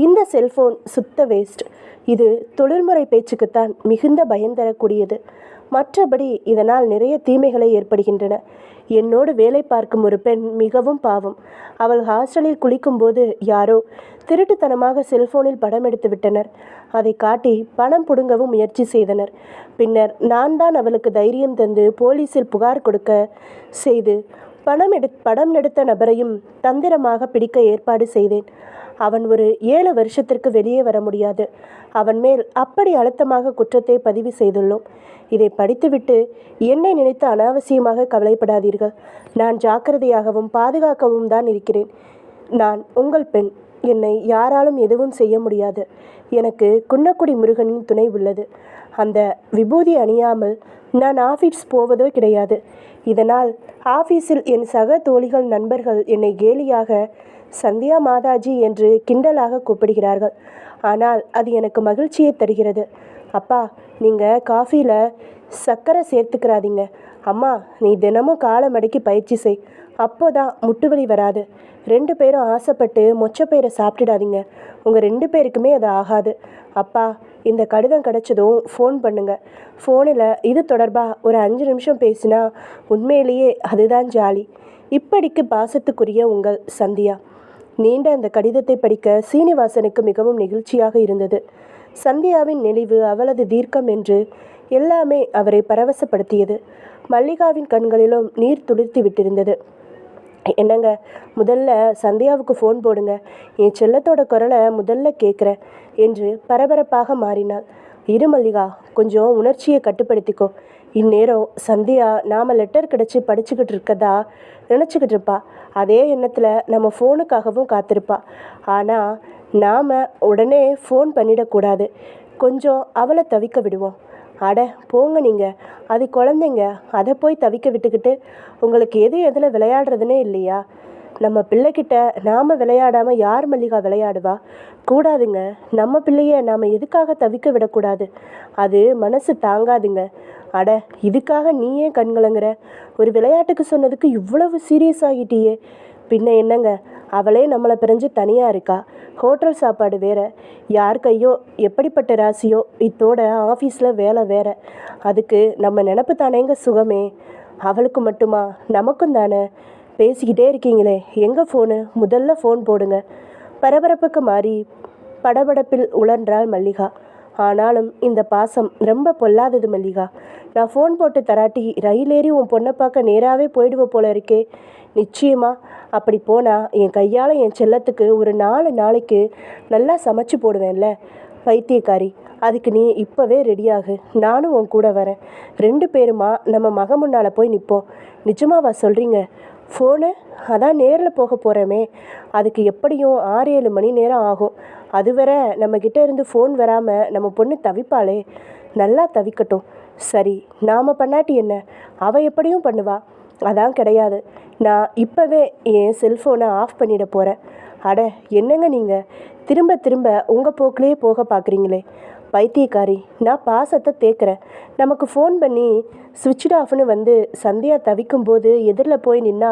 இந்த செல்போன் சுத்த வேஸ்ட். இது தொழில்முறை பேச்சுக்குத்தான் மிகுந்த பயம் தரக்கூடியது. மற்றபடி இதனால் நிறைய தீமைகளை ஏற்படுகின்றன. என்னோடு வேலை பார்க்கும் ஒரு பெண் மிகவும் பாவம். அவள் ஹாஸ்டலில் குளிக்கும்போது யாரோ திருட்டுத்தனமாக செல்போனில் படம் எடுத்து விட்டனர். அதை காட்டி பணம் புடுங்கவும் முயற்சி செய்தனர். பின்னர் நான் தான் அவளுக்கு தைரியம் தந்து போலீஸில் புகார் கொடுக்க செய்து படம் எடுத்த நபரையும் தந்திரமாக பிடிக்க ஏற்பாடு செய்தேன். அவன் ஒரு 7 வருஷத்திற்கு வெளியே வர முடியாது. அவன் மேல் அப்படி அழுத்தமாக குற்றத்தை பதிவு செய்துள்ளோம். இதை படித்துவிட்டு என்னை நினைத்து அனாவசியமாக கவலைப்படாதீர்கள். நான் ஜாக்கிரதையாகவும் பாதுகாக்கவும் தான் இருக்கிறேன். நான் உங்கள் பெண். என்னை யாராலும் எதுவும் செய்ய முடியாது. எனக்கு குன்னக்குடி முருகனின் துணை உள்ளது. அந்த விபூதி அணியாமல் நான் ஆஃபீஸ் போவதோ கிடையாது. இதனால் ஆஃபீஸில் என் சக தோழிகள் நண்பர்கள் என்னை கேலியாக சந்தியா மாதாஜி என்று கிண்டலாக கூப்பிடுகிறார்கள். ஆனால் அது எனக்கு மகிழ்ச்சியை தருகிறது. அப்பா, நீங்கள் காஃபியில் சர்க்கரை சேர்த்துக்கிறாதீங்க. அம்மா, நீ தினமும் காலை மடக்கி பயிற்சி செய். அப்போதான் முட்டு வலி வராது. 2 பேரும் ஆசைப்பட்டு மொச்சப்பயிரை சாப்பிட்டுடாதீங்க. உங்கள் 2 பேருக்குமே அது ஆகாது. அப்பா, இந்த கடிதம் கிடச்சதும் ஃபோன் பண்ணுங்க. ஃபோனில் இது தொடர்பாக ஒரு 5 நிமிஷம் பேசினா உண்மையிலேயே அதுதான் ஜாலி. இப்படிக்கு பாசத்துக்குரிய உங்கள் சந்தியா. நீண்ட அந்த கடிதத்தை படிக்க சீனிவாசனுக்கு மிகவும் நெகிழ்ச்சியாக இருந்தது. சந்தியாவின் நெளிவு, அவளது தீர்க்கம் என்று எல்லாமே அவரை பரவசப்படுத்தியது. மல்லிகாவின் கண்களிலும் நீர் துளிர்த்து விட்டிருந்தது. என்னங்க, முதல்ல சந்தியாவுக்கு ஃபோன் போடுங்க, என் செல்லத்தோட குரலை முதல்ல கேட்குறேன் என்று பரபரப்பாக மாறினாள். இரு மல்லிகா, கொஞ்சம் உணர்ச்சியை கட்டுப்படுத்திக்கோ. இந்நேரம் சந்தியா நாம் லெட்டர் கிடச்சி படிச்சுக்கிட்டு இருக்கதா நினச்சிக்கிட்டு இருப்பா. அதே எண்ணத்தில் நம்ம ஃபோனுக்காகவும் காத்திருப்பா. ஆனால் நாம் உடனே ஃபோன் பண்ணிடக்கூடாது. கொஞ்சம் அவளை தவிக்க விடுவோம். அட போங்க நீங்கள், அது குழந்தைங்க, அதை போய் தவிக்க விட்டுக்கிட்டு உங்களுக்கு எதில் விளையாடுறதுனே இல்லையா? நம்ம பிள்ளைக்கிட்ட நாம் விளையாடாமல் யார் மல்லிகா விளையாடுவா? கூடாதுங்க. நம்ம பிள்ளைய நாம் எதுக்காக தவிக்க விடக்கூடாது? அது மனசு தாங்காதுங்க. அட, இதுக்காக நீ ஏன் கண்கலங்குற? ஒரு விளையாட்டுக்கு சொன்னதுக்கு இவ்வளவு சீரியஸ் ஆகிட்டியே. பின்ன என்னங்க, அவளே நம்மளை பிரிஞ்சு தனியாக இருக்கா. ஹோட்டல் சாப்பாடு வேற, யார் கையோ எப்படிப்பட்ட ராசியோ, இத்தோட ஆஃபீஸில் வேலை வேற. அதுக்கு நம்ம நினப்பு தானேங்க சுகமே. அவளுக்கு மட்டுமா? நமக்கும் தானே. பேசிக்கிட்டே இருக்கீங்களே, எங்கே ஃபோனு? முதல்ல ஃபோன் போடுங்க. பரபரப்புக்கு மாறி படபடப்பில் உழன்றாள் மல்லிகா. ஆனாலும் இந்த பாசம் ரொம்ப பொல்லாதது மல்லிகா. நான் ஃபோன் போட்டு தராட்டி ரயில் ஏறி உன் பொண்ணை பார்க்க நேராகவே போயிடுவோம் போல இருக்கே. நிச்சயமா அப்படி போனால் என் கையால் என் செல்லத்துக்கு ஒரு 4 நாளைக்கு நல்லா சமைச்சு போடுவேன்ல. பைத்தியக்காரி, அதுக்கு நீ இப்போவே ரெடியாகு. நானும் உன் கூட வரேன். 2 பேருமா நம்ம மக முன்னால் போய் நிற்போம். நிஜமாவா சொல்கிறீங்க? ஃபோனு அதான் நேரில் போக போகிறோமே, அதுக்கு எப்படியும் 6-7 மணி நேரம் ஆகும். அதுவரை நம்மக்கிட்ட இருந்து ஃபோன் வராமல் நம்ம பொண்ணு தவிப்பாளே. நல்லா தவிக்கட்டும். சரி, நாம் பண்ணாட்டி என்ன, அவள் எப்படியும் பண்ணுவா. அதான் கிடையாது. நான் இப்போவே என் செல்ஃபோனை ஆஃப் பண்ணிட போகிறேன். அட என்னங்க நீங்கள், திரும்ப திரும்ப உங்கள் போக்கிலே போக பார்க்குறீங்களே. பைத்தியக்காரி, நான் பாசத்தை தேக்கிறேன். நமக்கு ஃபோன் பண்ணி சுவிட்ச் ஆஃப்னு வந்து சந்தியா தவிக்கும்போது எதிரில் போய் நின்னா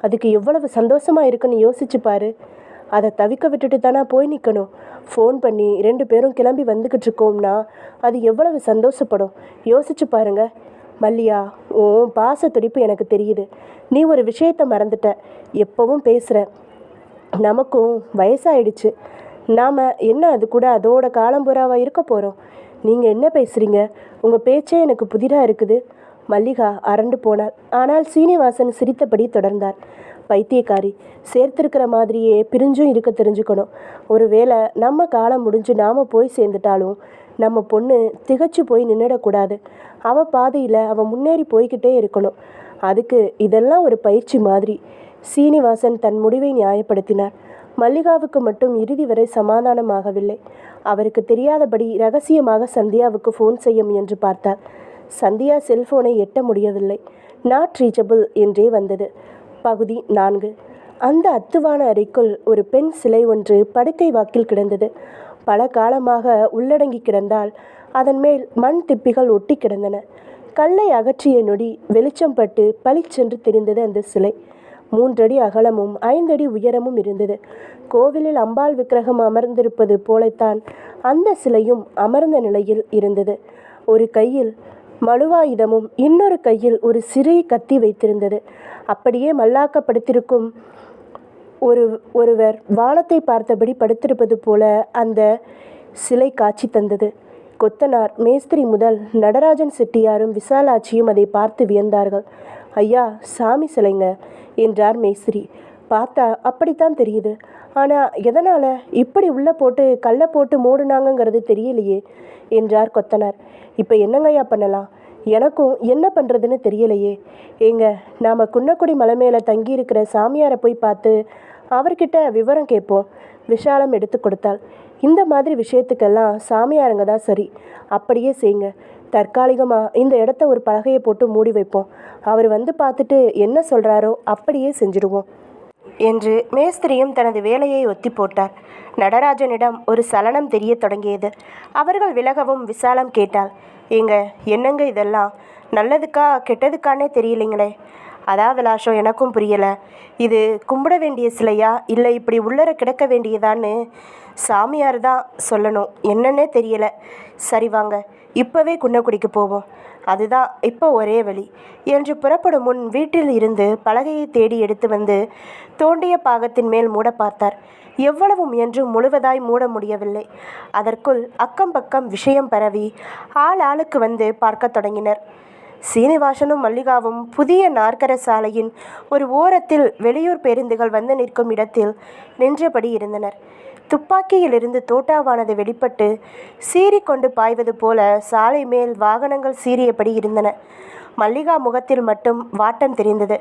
அதுக்கு எவ்வளவு சந்தோஷமாக இருக்குன்னு யோசிச்சு பாரு. அதை தவிக்க விட்டுட்டு தானே போய் நிற்கணும். ஃபோன் பண்ணி 2 பேரும் கிளம்பி வந்துக்கிட்டு இருக்கோம்னா அது எவ்வளவு சந்தோஷப்படும் யோசிச்சு பாருங்க. மல்லியா, உன் பாச துடிப்பு எனக்கு தெரியுது. நீ ஒரு விஷயத்தை மறந்துட்ட. எப்பவும் பேசுகிற. நமக்கும் வயசாயிடுச்சு. நாம் என்ன அது கூட அதோட காலம்புறாவாக இருக்க போகிறோம். நீங்கள் என்ன பேசுகிறீங்க? உங்கள் பேச்சே எனக்கு புதிராக இருக்குது. மல்லிகா அரண்டு போனாள். ஆனால் சீனிவாசன் சிரித்தபடி தொடர்ந்தார். பைத்தியக்காரி, சேர்த்திருக்கிற மாதிரியே பிரிஞ்சும் இருக்க தெரிஞ்சுக்கணும். ஒருவேளை நம்ம காலம் முடிஞ்சு நாம் போய் சேர்ந்துட்டாலும் நம்ம பொண்ணு திகச்சு போய் நின்றுடக்கூடாது. அவள் பாதையில் அவள் முன்னேறி போய்கிட்டே இருக்கணும். அதுக்கு இதெல்லாம் ஒரு பயிற்சி மாதிரி. சீனிவாசன் தன் முடிவை நியாயப்படுத்தினார். மல்லிகாவுக்கு மட்டும் இறுதி வரை சமாதானமாகவில்லை. அவருக்கு தெரியாதபடி ரகசியமாக சந்தியாவுக்கு ஃபோன் செய்ய முயன்று பார்த்தார். சந்தியா செல்போனை எட்ட முடியவில்லை. நாட் ரீச்சபிள் என்றே வந்தது. பகுதி 4. அந்த அத்துவான அறைக்குள் ஒரு பெண் சிலை ஒன்று படுக்கை வாக்கில் கிடந்தது. பல காலமாக உள்ளடங்கி கிடந்தால் அதன் மேல் மண் திப்பிகள் ஒட்டி கிடந்தன. கல்லை அகற்றிய நொடி வெளிச்சம் பட்டு பளிச்சென்று தெரிந்தது அந்த சிலை. 3 அடி அகலமும் 5 அடி உயரமும் இருந்தது. கோவிலில் அம்பாள் விக்கிரகம் அமர்ந்திருப்பது போலத்தான் அந்த சிலையும் அமர்ந்த நிலையில் இருந்தது. ஒரு கையில் மழுவாயுதமும் இன்னொரு கையில் ஒரு சிறிய கத்தி வைத்திருந்தது. அப்படியே மல்லாக்கப்படுத்திருக்கும் ஒருவர் வானத்தை பார்த்தபடி படுத்திருப்பது போல அந்த சிலை காட்சி தந்தது. கொத்தனார் மேஸ்திரி முதல் நடராஜன் செட்டியாரும் விசாலாட்சியும் அதை பார்த்து வியந்தார்கள். ஐயா, சாமி சிலைங்க என்றார் மேஸ்திரி. பார்த்தா அப்படித்தான் தெரியுது. ஆனால் எதனால் இப்படி உள்ளே போட்டு கல்லை போட்டு மூடுனாங்கங்கிறது தெரியலையே என்றார் கொத்தனார். இப்போ என்னங்கய்யா பண்ணலாம்? எனக்கும் என்ன பண்ணுறதுன்னு தெரியலையே. ஏங்க, நாம் குன்னக்குடி மலை மேலே தங்கியிருக்கிற சாமியாரை போய் பார்த்து அவர்கிட்ட விவரம் கேட்போம். விஷாலம் எடுத்து கொடுத்தாள். இந்த மாதிரி விஷயத்துக்கெல்லாம் சாமியாருங்க தான் சரி. அப்படியே செய்யுங்க. தற்காலிகமாக இந்த இடத்த ஒரு பலகையை போட்டு மூடி வைப்போம். அவர் வந்து பார்த்துட்டு என்ன சொல்கிறாரோ அப்படியே செஞ்சுடுவோம் என்று மேஸ்திரியும் தனது வேலையை ஒத்தி போட்டார். நடராஜனிடம் ஒரு சலனம் தெரிய தொடங்கியது. அவர்கள் விலகவும் விசாலம் கேட்டாள். ஏங்க, என்னங்க இதெல்லாம்? நல்லதுக்கா கெட்டதுக்கானே தெரியலைங்களே. அதான் விலாசம் எனக்கும் புரியலை. இது கும்பிட வேண்டிய சிலையா இல்லை இப்படி உள்ளர கிடக்க வேண்டியதான்னு சாமியார் தான் சொல்லணும், என்னன்னே தெரியலை. சரி வாங்க, இப்போவே குன்னக்குடிக்கு போவோம், அதுதான் இப்போ ஒரே வழி என்று புறப்படும் முன் வீட்டில் இருந்து பலகையை தேடி எடுத்து வந்து தோண்டிய பாகத்தின் மேல் மூட பார்த்தார். எவ்வளவு முயன்றும் முழுவதாய் மூட முடியவில்லை. அதற்குள் அக்கம் பக்கம் விஷயம் பரவி ஆள் ஆளுக்கு வந்து பார்க்க தொடங்கினர். சீனிவாசனும் மல்லிகாவும் புதிய நாற்கர சாலையின் ஒரு ஓரத்தில் வெளியூர் பேருந்துகள் வந்து நிற்கும் இடத்தில் நின்றபடி இருந்தனர். துப்பாக்கியிலிருந்து தோட்டாவானது வெளிப்பட்டு சீறிக்கொண்டு பாய்வது போல சாலை மேல் வாகனங்கள் சீறியபடி இருந்தன. மல்லிகா முகத்தில் மட்டும் வாட்டம் தெரிந்தது.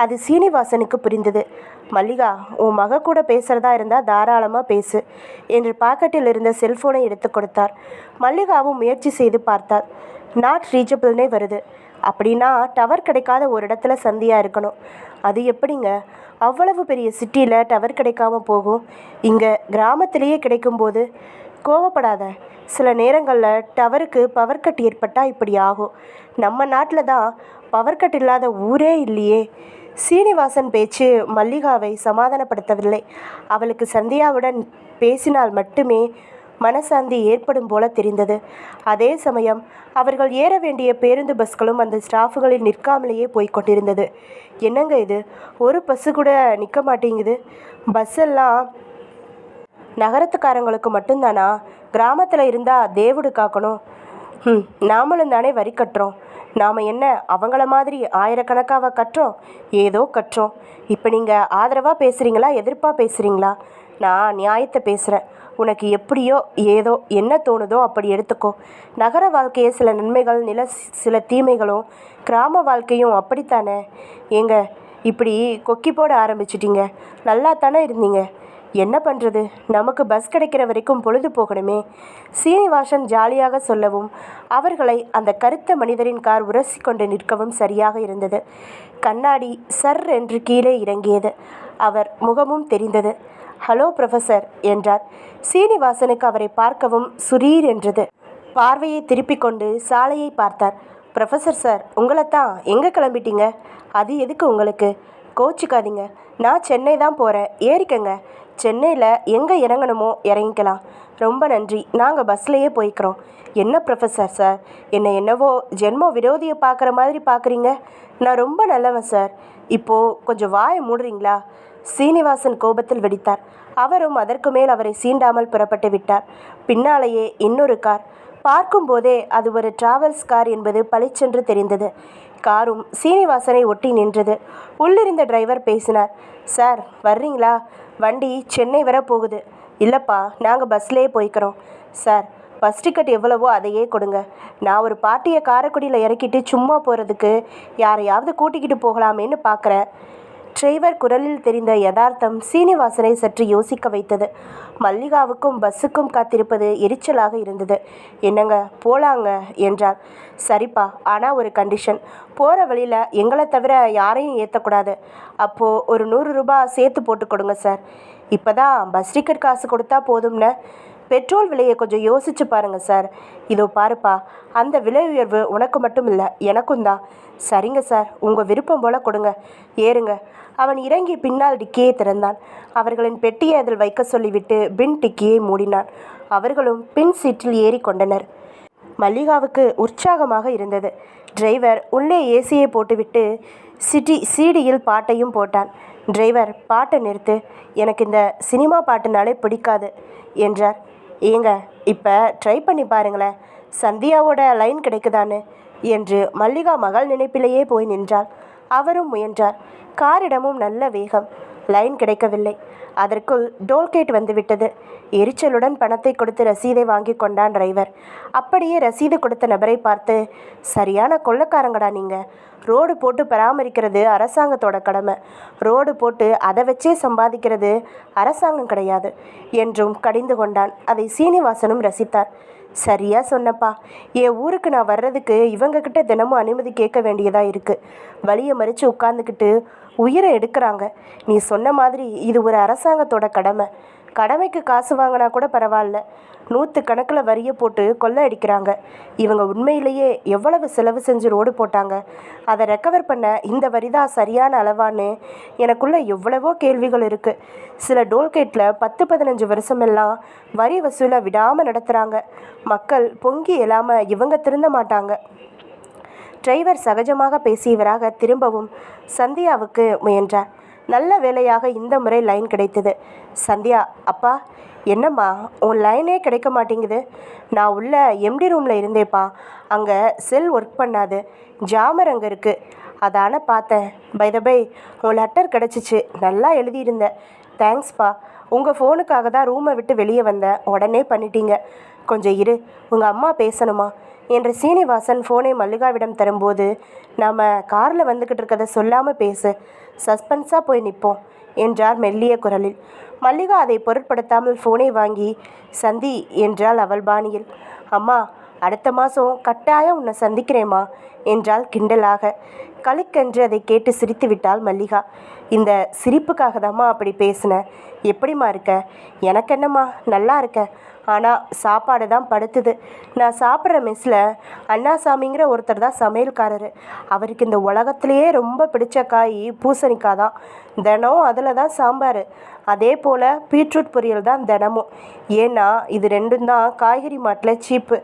அது சீனிவாசனுக்கு புரிந்தது. மல்லிகா, உன் மக கூட பேசுகிறதா இருந்தால் தாராளமாக பேசு என்று பாக்கெட்டில் இருந்த செல்ஃபோனை எடுத்து கொடுத்தார். மல்லிகாவும் முயற்சி செய்து பார்த்தாள். நாட் ரீச்சபிள்னே வருது. அப்படின்னா டவர் கிடைக்காத ஒரு இடத்துல சந்தியாக இருக்கணும். அது எப்படிங்க? அவ்வளவு பெரிய சிட்டியில் டவர் கிடைக்காம போகும். இங்கே கிராமத்திலேயே கிடைக்கும்போது கோவப்படாத. சில நேரங்களில் டவருக்கு பவர் கட் ஏற்பட்டால் இப்படி ஆகும். நம்ம நாட்டில் தான் பவர் கட் இல்லாத ஊரே இல்லையே. சீனிவாசன் பேச்சு மல்லிகாவை சமாதானப்படுத்தவில்லை. அவளுக்கு சந்தியாவுடன் பேசினால் மட்டுமே மனசாந்தி ஏற்படும் போல தெரிந்தது. அதே சமயம் அவர்கள் ஏற வேண்டிய பேருந்து பஸ்களும் அந்த ஸ்டாஃபுகளில் நிற்காமலேயே போய்கொண்டிருந்தது. என்னங்க இது, ஒரு பஸ்ஸு கூட நிற்க மாட்டேங்குது? பஸ் எல்லாம் நகரத்துக்காரங்களுக்கு மட்டும்தானா? கிராமத்தில் இருந்தால் தேவுடு காக்கணும். நாமளும் தானே வரி கட்டுறோம். நாம் என்ன அவங்கள மாதிரி ஆயிரக்கணக்காக கட்டுறோம்? ஏதோ கட்டுறோம். இப்போ நீங்கள் ஆதரவாக பேசுகிறீங்களா, எதிர்ப்பாக பேசுகிறீங்களா? நான் நியாயத்தை பேசுகிறேன். உனக்கு எப்படியோ ஏதோ என்ன தோணுதோ அப்படி எடுத்துக்கோ. நகர வாழ்க்கையை சில நன்மைகள், சில தீமைகளும், கிராம வாழ்க்கையும் அப்படித்தானே. ஏங்க இப்படி கொக்கி போட ஆரம்பிச்சிட்டிங்க? நல்லா தானே இருந்தீங்க. என்ன பண்ணுறது, நமக்கு பஸ் கிடைக்கிற வரைக்கும் பொழுது போகணுமே. சீனிவாசன் ஜாலியாக சொல்லவும் அவர்களை அந்த கருத்த மனிதரின் கார் உரசி கொண்டு நிற்கவும் சரியாக இருந்தது. கண்ணாடி சர் என்று கீழே இறங்கியது. அவர் முகமும் தெரிந்தது. ஹலோ ப்ரொஃபஸர் என்றார். சீனிவாசனுக்கு அவரை பார்க்கவும் சுரீர் என்றது. பார்வையை திருப்பிக் கொண்டு சாலையை பார்த்தார். ப்ரொஃபஸர் சார், உங்களைத்தான். எங்கே கிளம்பிட்டீங்க? அது எதுக்கு உங்களுக்கு? கோச்சிக்காதீங்க, நான் சென்னை தான் போகிறேன். ஏறிக்கங்க. சென்னையில் எங்கே இறங்கணுமோ இறங்கிக்கலாம். ரொம்ப நன்றி, நாங்கள் பஸ்லையே போய்க்கிறோம். என்ன ப்ரொஃபஸர் சார், என்னவோ ஜென்மோ விரோதியை பார்க்குற மாதிரி பார்க்குறீங்க. நான் ரொம்ப நல்லவன் சார். இப்போது கொஞ்சம் வாயை மூடுறீங்களா? சீனிவாசன் கோபத்தில் வெடித்தார். அவரும் அதற்கு மேல் அவரை சீண்டாமல் புறப்பட்டு விட்டார். பின்னாலேயே இன்னொரு கார். பார்க்கும்போதே அது ஒரு டிராவல்ஸ் கார் என்பது பளிச்சென்று தெரிந்தது. காரும் சீனிவாசனை ஒட்டி நின்றது. உள்ளிருந்த டிரைவர் பேசினார். சார் வர்றீங்களா? வண்டி சென்னை வர போகுது. இல்லைப்பா, நாங்கள் பஸ்லேயே போய்க்கிறோம். சார், பஸ் டிக்கெட் எவ்வளவோ அதையே கொடுங்க. நான் ஒரு பார்ட்டியை காரைக்குடியில் இறக்கிட்டு சும்மா போகிறதுக்கு யாரையாவது கூட்டிக்கிட்டு போகலாமேன்னு பார்க்குறேன். டிரைவர் குரலில் தெரிந்த யதார்த்தம் சீனிவாசனை சற்று யோசிக்க வைத்தது. மல்லிகாவுக்கும் பஸ்ஸுக்கும் காத்திருப்பது எரிச்சலாக இருந்தது. என்னங்க போலாங்க என்றார். சரிப்பா, ஆனால் ஒரு கண்டிஷன். போகிற வழியில் எங்களை தவிர யாரையும் ஏற்றக்கூடாது. அப்போது ஒரு 100 ரூபாய் சேர்த்து போட்டு கொடுங்க சார். இப்போ தான் பஸ் டிக்கெட் காசு கொடுத்தா போதும்னு. பெட்ரோல் விலையை கொஞ்சம் யோசிச்சு பாருங்கள் சார். இதோ பாருப்பா, அந்த விலை உயர்வு உனக்கு மட்டும் இல்லை, எனக்கும் தான். சரிங்க சார், உங்கள் விருப்பம் போல் கொடுங்க. ஏறுங்க. அவன் இறங்கி பின்னால் டிக்கியை திறந்தான். அவர்களின் பெட்டியை அதில் வைக்க சொல்லிவிட்டு பின் டிக்கியை மூடினான். அவர்களும் பின் சீட்டில் ஏறி கொண்டனர். மல்லிகாவுக்கு உற்சாகமாக இருந்தது. டிரைவர் உள்ளே ஏசியை போட்டுவிட்டு சீடியில் பாட்டையும் போட்டான். டிரைவர், பாட்டை நிறுத்து, எனக்கு இந்த சினிமா பாட்டுனாலே பிடிக்காது என்றார். ஏங்க இப்போ ட்ரை பண்ணி பாருங்களேன், சந்தியாவோட லைன் கிடைக்குதான்னு என்று மல்லிகா மகள் நினைப்பிலேயே போய் நின்றாள். அவரும் முயன்றார். காரிடமும் நல்ல வேகம். லைன் கிடைக்கவில்லை. அதற்குள் டோல்கேட் வந்துவிட்டது. எரிச்சலுடன் பணத்தை கொடுத்து ரசீதை வாங்கி கொண்டான் டிரைவர். அப்படியே ரசீது கொடுத்த நபரை பார்த்து, சரியான கொள்ளக்காரங்கடா நீங்கள். ரோடு போட்டு பராமரிக்கிறது அரசாங்கத்தோட கடமை. ரோடு போட்டு அதை வச்சே சம்பாதிக்கிறது அரசாங்கம் கிடையாது என்றும் கடிந்து கொண்டான். அதை சீனிவாசனும் ரசித்தார். சரியாக சொன்னப்பா, என் ஊருக்கு நான் வர்றதுக்கு இவங்கக்கிட்ட தினமும் அனுமதி கேட்க வேண்டியதாக இருக்குது. வழியை மறித்து உட்காந்துக்கிட்டு உயிரை எடுக்கிறாங்க. நீ சொன்ன மாதிரி இது ஒரு அரசாங்கத்தோட கடமை. கடமைக்கு காசு வாங்கினா கூட பரவாயில்ல, 100 கணக்கில் வரியை போட்டு கொள்ளை அடிக்கிறாங்க. இவங்க உண்மையிலேயே எவ்வளவு செலவு செஞ்சு ரோடு போட்டாங்க? அதை ரெக்கவர் பண்ண இந்த வரி தான் சரியான அளவான்னு எனக்குள்ளே எவ்வளவோ கேள்விகள் இருக்குது. சில டோல்கேட்டில் 10-15 வருஷமெல்லாம் வரி வசூலை விடாமல் நடத்துகிறாங்க. மக்கள் பொங்கி எழாமல் இவங்க திருந்த மாட்டாங்க. டிரைவர் சகஜமாக பேசியவராக திரும்பவும் சந்தியாவுக்கு முயன்றார். நல்ல வேளையாக இந்த முறை லைன் கிடைத்தது. சந்தியா, அப்பா. என்னம்மா உன் லைனே கிடைக்க மாட்டேங்குது? நான் உள்ள எம்டி ரூமில் இருந்தேப்பா. அங்கே செல் ஒர்க் பண்ணாது, ஜாமர் அங்கே இருக்குது. அதான பார்த்தேன். பை த பை, உன் லெட்டர் கிடச்சிச்சு, நல்லா எழுதியிருந்தேன். தேங்க்ஸ்ப்பா. உங்கள் ஃபோனுக்காக தான் ரூமை விட்டு வெளியே வந்தேன், உடனே பண்ணிட்டீங்க. கொஞ்சம் இரு, உங்கள் அம்மா பேசணுமா என்று சீனிவாசன் ஃபோனை மல்லிகாவிடம் தரும்போது, நாம் காரில் வந்துக்கிட்டு இருக்கிறத சொல்லாமல் பேசு, சஸ்பென்ஸாக போய் நிற்போம் என்றார் மெல்லிய குரலில். மல்லிகா அதை பொருட்படுத்தாமல் ஃபோனை வாங்கி சந்தி என்றாள் அவள் பாணியில். அம்மா, அடுத்த மாதம் கட்டாயம் உன்னை சந்திக்கிறேம்மா என்றாள் கிண்டலாக. கலிக்கென்று அதை கேட்டு சிரித்து விட்டாள் மல்லிகா. இந்த சிரிப்புக்காக தாம்மா அப்படி பேசினேன். எப்படிம்மா இருக்க? எனக்கு என்னம்மா, நல்லா இருக்கேன். ஆனால் சாப்பாடு தான் படுத்துது. நான் சாப்பிட்ற மெஸ்ஸில் அண்ணாசாமிங்கிற ஒருத்தர் தான் சமையல்காரரு. அவருக்கு இந்த உலகத்திலேயே ரொம்ப பிடிச்ச காய் பூசணிக்காய் தான். தினம் அதில் தான் சாம்பார். அதே போல் பீட்ரூட் பொரியல் தான் தினமும். ஏன்னா இது ரெண்டும் தான் காய்கறி மாட்டில் சீப்பு.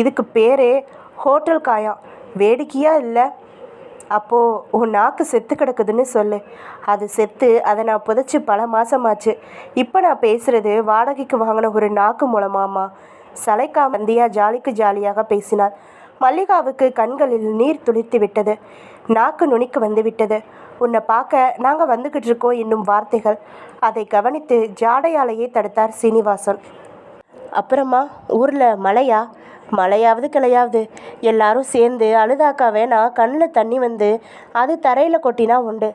இதுக்கு பேரே ஹோட்டல் காயாம். வேடிக்கையாக இல்லை? அப்போது உன் நாக்கு செத்து கிடக்குதுன்னு சொல்லு. அது செத்து அதை நான் புதைச்சி பல மாதமாச்சு. இப்போ நான் பேசுகிறது வாடகைக்கு வாங்கின ஒரு நாக்கு மூலமாம்மா. சளைக்கா மந்தியா ஜாலிக்கு ஜாலியாக பேசினார். மல்லிகாவுக்கு கண்களில் நீர் துளிர்த்து விட்டது. நாக்கு நுனிக்கு வந்து விட்டது. உன்னை பார்க்க நாங்கள் வந்துக்கிட்டு இருக்கோம் என்னும் வார்த்தைகள். அதை கவனித்து ஜாடையாலேயே தடுத்தார் சீனிவாசன். அப்புறமா ஊரில் மழையா? மழையாவது கிளையாவது எல்லாரும் சேர்ந்து அழுதாக்கா வேணா கண்ணில் தண்ணி வந்து அது தரையில் கொட்டினா உண்டு.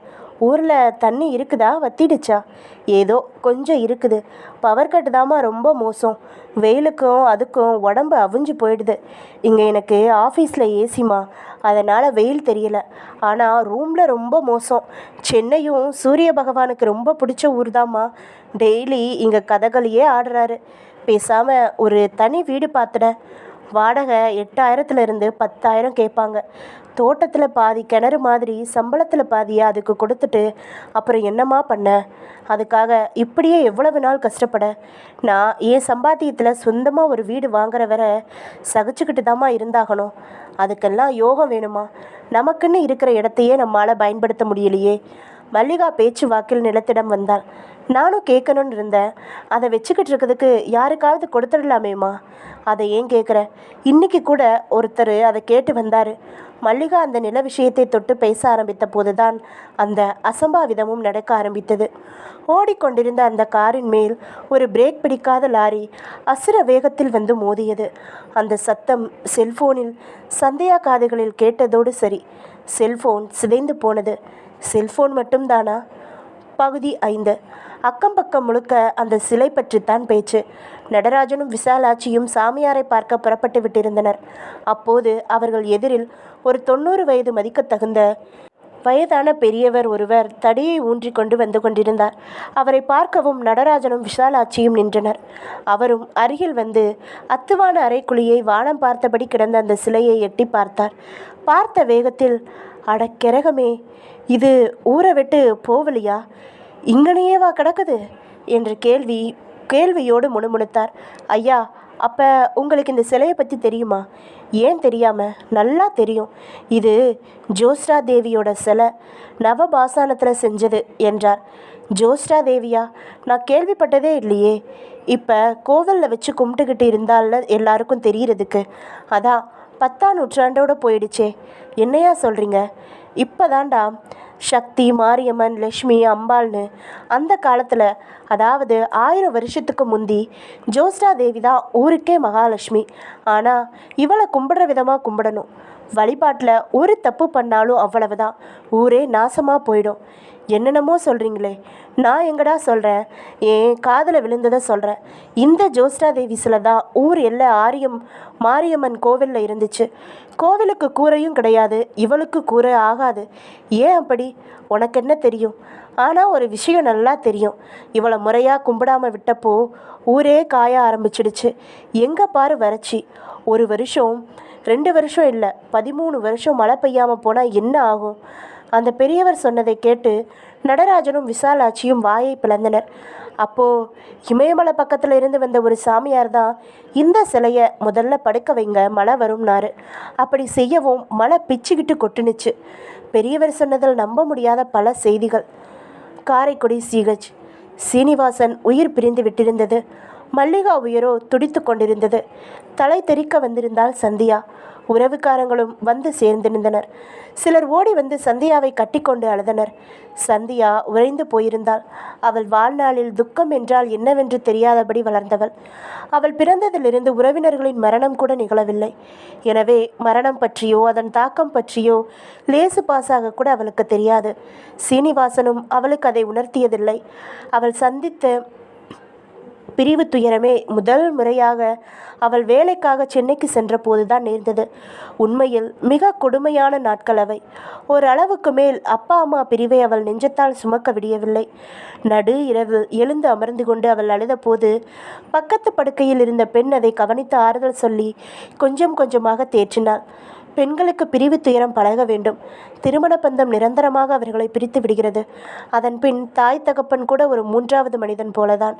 ஊரில் தண்ணி இருக்குதா, வத்திடுச்சா? ஏதோ கொஞ்சம் இருக்குது. பவர் கட்டு தாம்மா ரொம்ப மோசம். வெயிலுக்கும் அதுக்கும் உடம்பு அவிஞ்சு போயிடுது. இங்கே எனக்கு ஆஃபீஸில் ஏசிமா, அதனால் வெயில் தெரியல. ஆனால் ரூமில் ரொம்ப மோசம். சென்னையும் சூரிய பகவானுக்கு ரொம்ப பிடிச்ச ஊர் தாம்மா. டெய்லி இங்கே கதகளியே ஆடுறாரு. பேசாமல் ஒரு தனி வீடு பார்த்துனேன். வாடகை 8000 10,000 கேட்பாங்க. தோட்டத்தில் பாதி கிணறு மாதிரி சம்பளத்தில் பாதியை அதுக்கு கொடுத்துட்டு அப்புறம் என்னம்மா பண்ண? அதுக்காக இப்படியே எவ்வளவு நாள் கஷ்டப்பட? நான் என் சம்பாத்தியத்தில் சொந்தமாக ஒரு வீடு வாங்குற வரை சகிச்சுக்கிட்டு தாம்மா இருந்தாகணும். அதுக்கெல்லாம் யோகம் வேணுமா? நமக்குன்னு இருக்கிற இடத்தையே நம்மளால் பயன்படுத்த முடியலையே. மல்லிகா பேச்சு வாக்கில் நிலத்திடம் வந்தாள். நானும் கேட்கணுன்னு இருந்தேன். அதை வச்சுக்கிட்டு இருக்கிறதுக்கு யாருக்காவது கொடுத்துடலாமேம்மா. அதை ஏன் கேட்குற? இன்றைக்கி கூட ஒருத்தர் அதை கேட்டு வந்தார். மல்லிகா அந்த நில விஷயத்தை தொட்டு பேச ஆரம்பித்த போதுதான் அந்த அசம்பாவிதமும் நடக்க ஆரம்பித்தது. ஓடிக்கொண்டிருந்த அந்த காரின் மேல் ஒரு பிரேக் பிடிக்காத லாரி அசுர வேகத்தில் வந்து மோதியது. அந்த சத்தம் செல்போனில் சந்தியா காதுகளில் கேட்டதோடு சரி. செல்போன் சிதைந்து போனது. செல்போன் மட்டும்தானா? பகுதி 5. அக்கம் பக்கம் முழுக்க அந்த சிலை பற்றித்தான் பேச்சு. நடராஜனும் விசாலாட்சியும் சாமியாரை பார்க்க புறப்பட்டு விட்டிருந்தனர். அப்போது அவர்கள் எதிரில் ஒரு 90 வயது மதிக்க தகுந்த வயதான பெரியவர் ஒருவர் தடியை ஊன்றி கொண்டு வந்து கொண்டிருந்தார். அவரை பார்க்கவும் நடராஜனும் விசாலாட்சியும் நின்றனர். அவரும் அருகில் வந்து அத்துவான அறைக்குழியை வானம் பார்த்தபடி கிடந்த அந்த சிலையை எட்டி பார்த்தார். பார்த்த வேகத்தில், அடக்கிரகமே, இது ஊரை விட்டு போவலியா? இங்கனையேவா கிடக்குது என்று கேள்வியோடு முணுமுணுத்தார். ஐயா, அப்போ உங்களுக்கு இந்த சிலையை பற்றி தெரியுமா? ஏன் தெரியாமல்? நல்லா தெரியும். இது ஜோஸ்ரா தேவியோட சிலை, நவபாசானத்தில் செஞ்சது என்றார். ஜோஸ்ரா தேவியா? நான் கேள்விப்பட்டதே இல்லையே. இப்போ கோவிலில் வச்சு கும்பிட்டுக்கிட்டு இருந்தால எல்லாருக்கும் தெரிகிறதுக்கு. அதான் 10ஆம் நூற்றாண்டோடு போயிடுச்சே. என்னையா சொல்கிறீங்க? இப்போதாண்டா சக்தி, மாரியம்மன், லக்ஷ்மி, அம்பாள்னு அந்த காலத்தில், அதாவது 1000 வருஷத்துக்கு முந்தி ஜோஸ்ரா தேவி தான் ஊருக்கே மகாலட்சுமி. ஆனால் இவளை கும்பிடுற விதமாக கும்பிடணும். வழிபாட்டில் ஒரு தப்பு பண்ணாலும் அவ்வளவுதான், ஊரே நாசமாக போயிடும். என்னென்னமோ சொல்கிறீங்களே, நான் எங்கடா சொல்கிறேன்? என் காதில் விழுந்ததை சொல்கிறேன். இந்த ஜோஸ்டாதேவி சிலை தான் ஊர் எல்லை மாரியம்மன் கோவிலில் இருந்துச்சு. கோவிலுக்கு கூரையும் கிடையாது, இவளுக்கு கூரை ஆகாது. ஏன் அப்படி? உனக்கு என்ன தெரியும்? ஆனால் ஒரு விஷயம் நல்லா தெரியும். இவளை முறையாக கும்பிடாமல் விட்டப்போ ஊரே காய ஆரம்பிச்சிடுச்சு. எங்கே பாரு வறட்சி. 1 வருஷம் 2 வருஷம் இல்லை, 13 வருஷம் மழை பெய்யாமல் போனால் என்ன ஆகும்? அந்த பெரியவர் சொன்னதை கேட்டு நடராஜனும் விசாலாட்சியும் வாயை பிளந்தனர். அப்போது இமயமலை பக்கத்தில் இருந்து வந்த ஒரு சாமியார் தான் இந்த சிலையை முதல்ல படுக்க வைங்க, மழை வரும்னாரு. அப்படி செய்யவும் மழை பிச்சுக்கிட்டு கொட்டுனுச்சு. பெரியவர் சொன்னதில் நம்ப முடியாத பல செய்திகள். காரைக்குடி சிஹெச். சீனிவாசன் உயிர் பிரிந்து விட்டிருந்தது. மல்லிகா உயிரோ துடித்து கொண்டிருந்தது. தலை தெறிக்க வந்திருந்தாள் சந்தியா. உறவுக்காரங்களும் வந்து சேர்ந்திருந்தனர். சிலர் ஓடி வந்து சந்தியாவை கட்டிக்கொண்டு அழுதனர். சந்தியா உறைந்து போயிருந்தாள். அவள் வாழ்நாளில் துக்கம் என்றால் என்னவென்று தெரியாதபடி வளர்ந்தவள். அவள் பிறந்ததிலிருந்து உறவினர்களின் மரணம் கூட நிகழவில்லை. எனவே மரணம் பற்றியோ அதன் தாக்கம் பற்றியோ லேசு பாசாக கூட அவளுக்கு தெரியாது. சீனிவாசனும் அவளுக்கு அதை உணர்த்தியதில்லை. அவள் சந்தித்த பிரிவு துயரமே முதல் முறையாக அவள் வேலைக்காக சென்னைக்கு சென்ற போதுதான் நேர்ந்தது. உண்மையில் மிக கொடுமையான நாட்கள் அவை. ஓரளவுக்கு மேல் அப்பா அம்மா பிரிவை அவள் நெஞ்சத்தால் சுமக்க விடியவில்லை. நடு இரவில் எழுந்து அமர்ந்து கொண்டு அவள் அழுத போது பக்கத்து படுக்கையில் இருந்த பெண் அதை கவனித்து ஆறுதல் சொல்லி கொஞ்சம் கொஞ்சமாக தேற்றினாள். பெண்களுக்கு பிரிவு துயரம் பழக வேண்டும். திருமண பந்தம் நிரந்தரமாக அவர்களை பிரித்து விடுகிறது. அதன் பின் தாய் தகப்பன் கூட ஒரு 3வது மனிதன் போலதான்.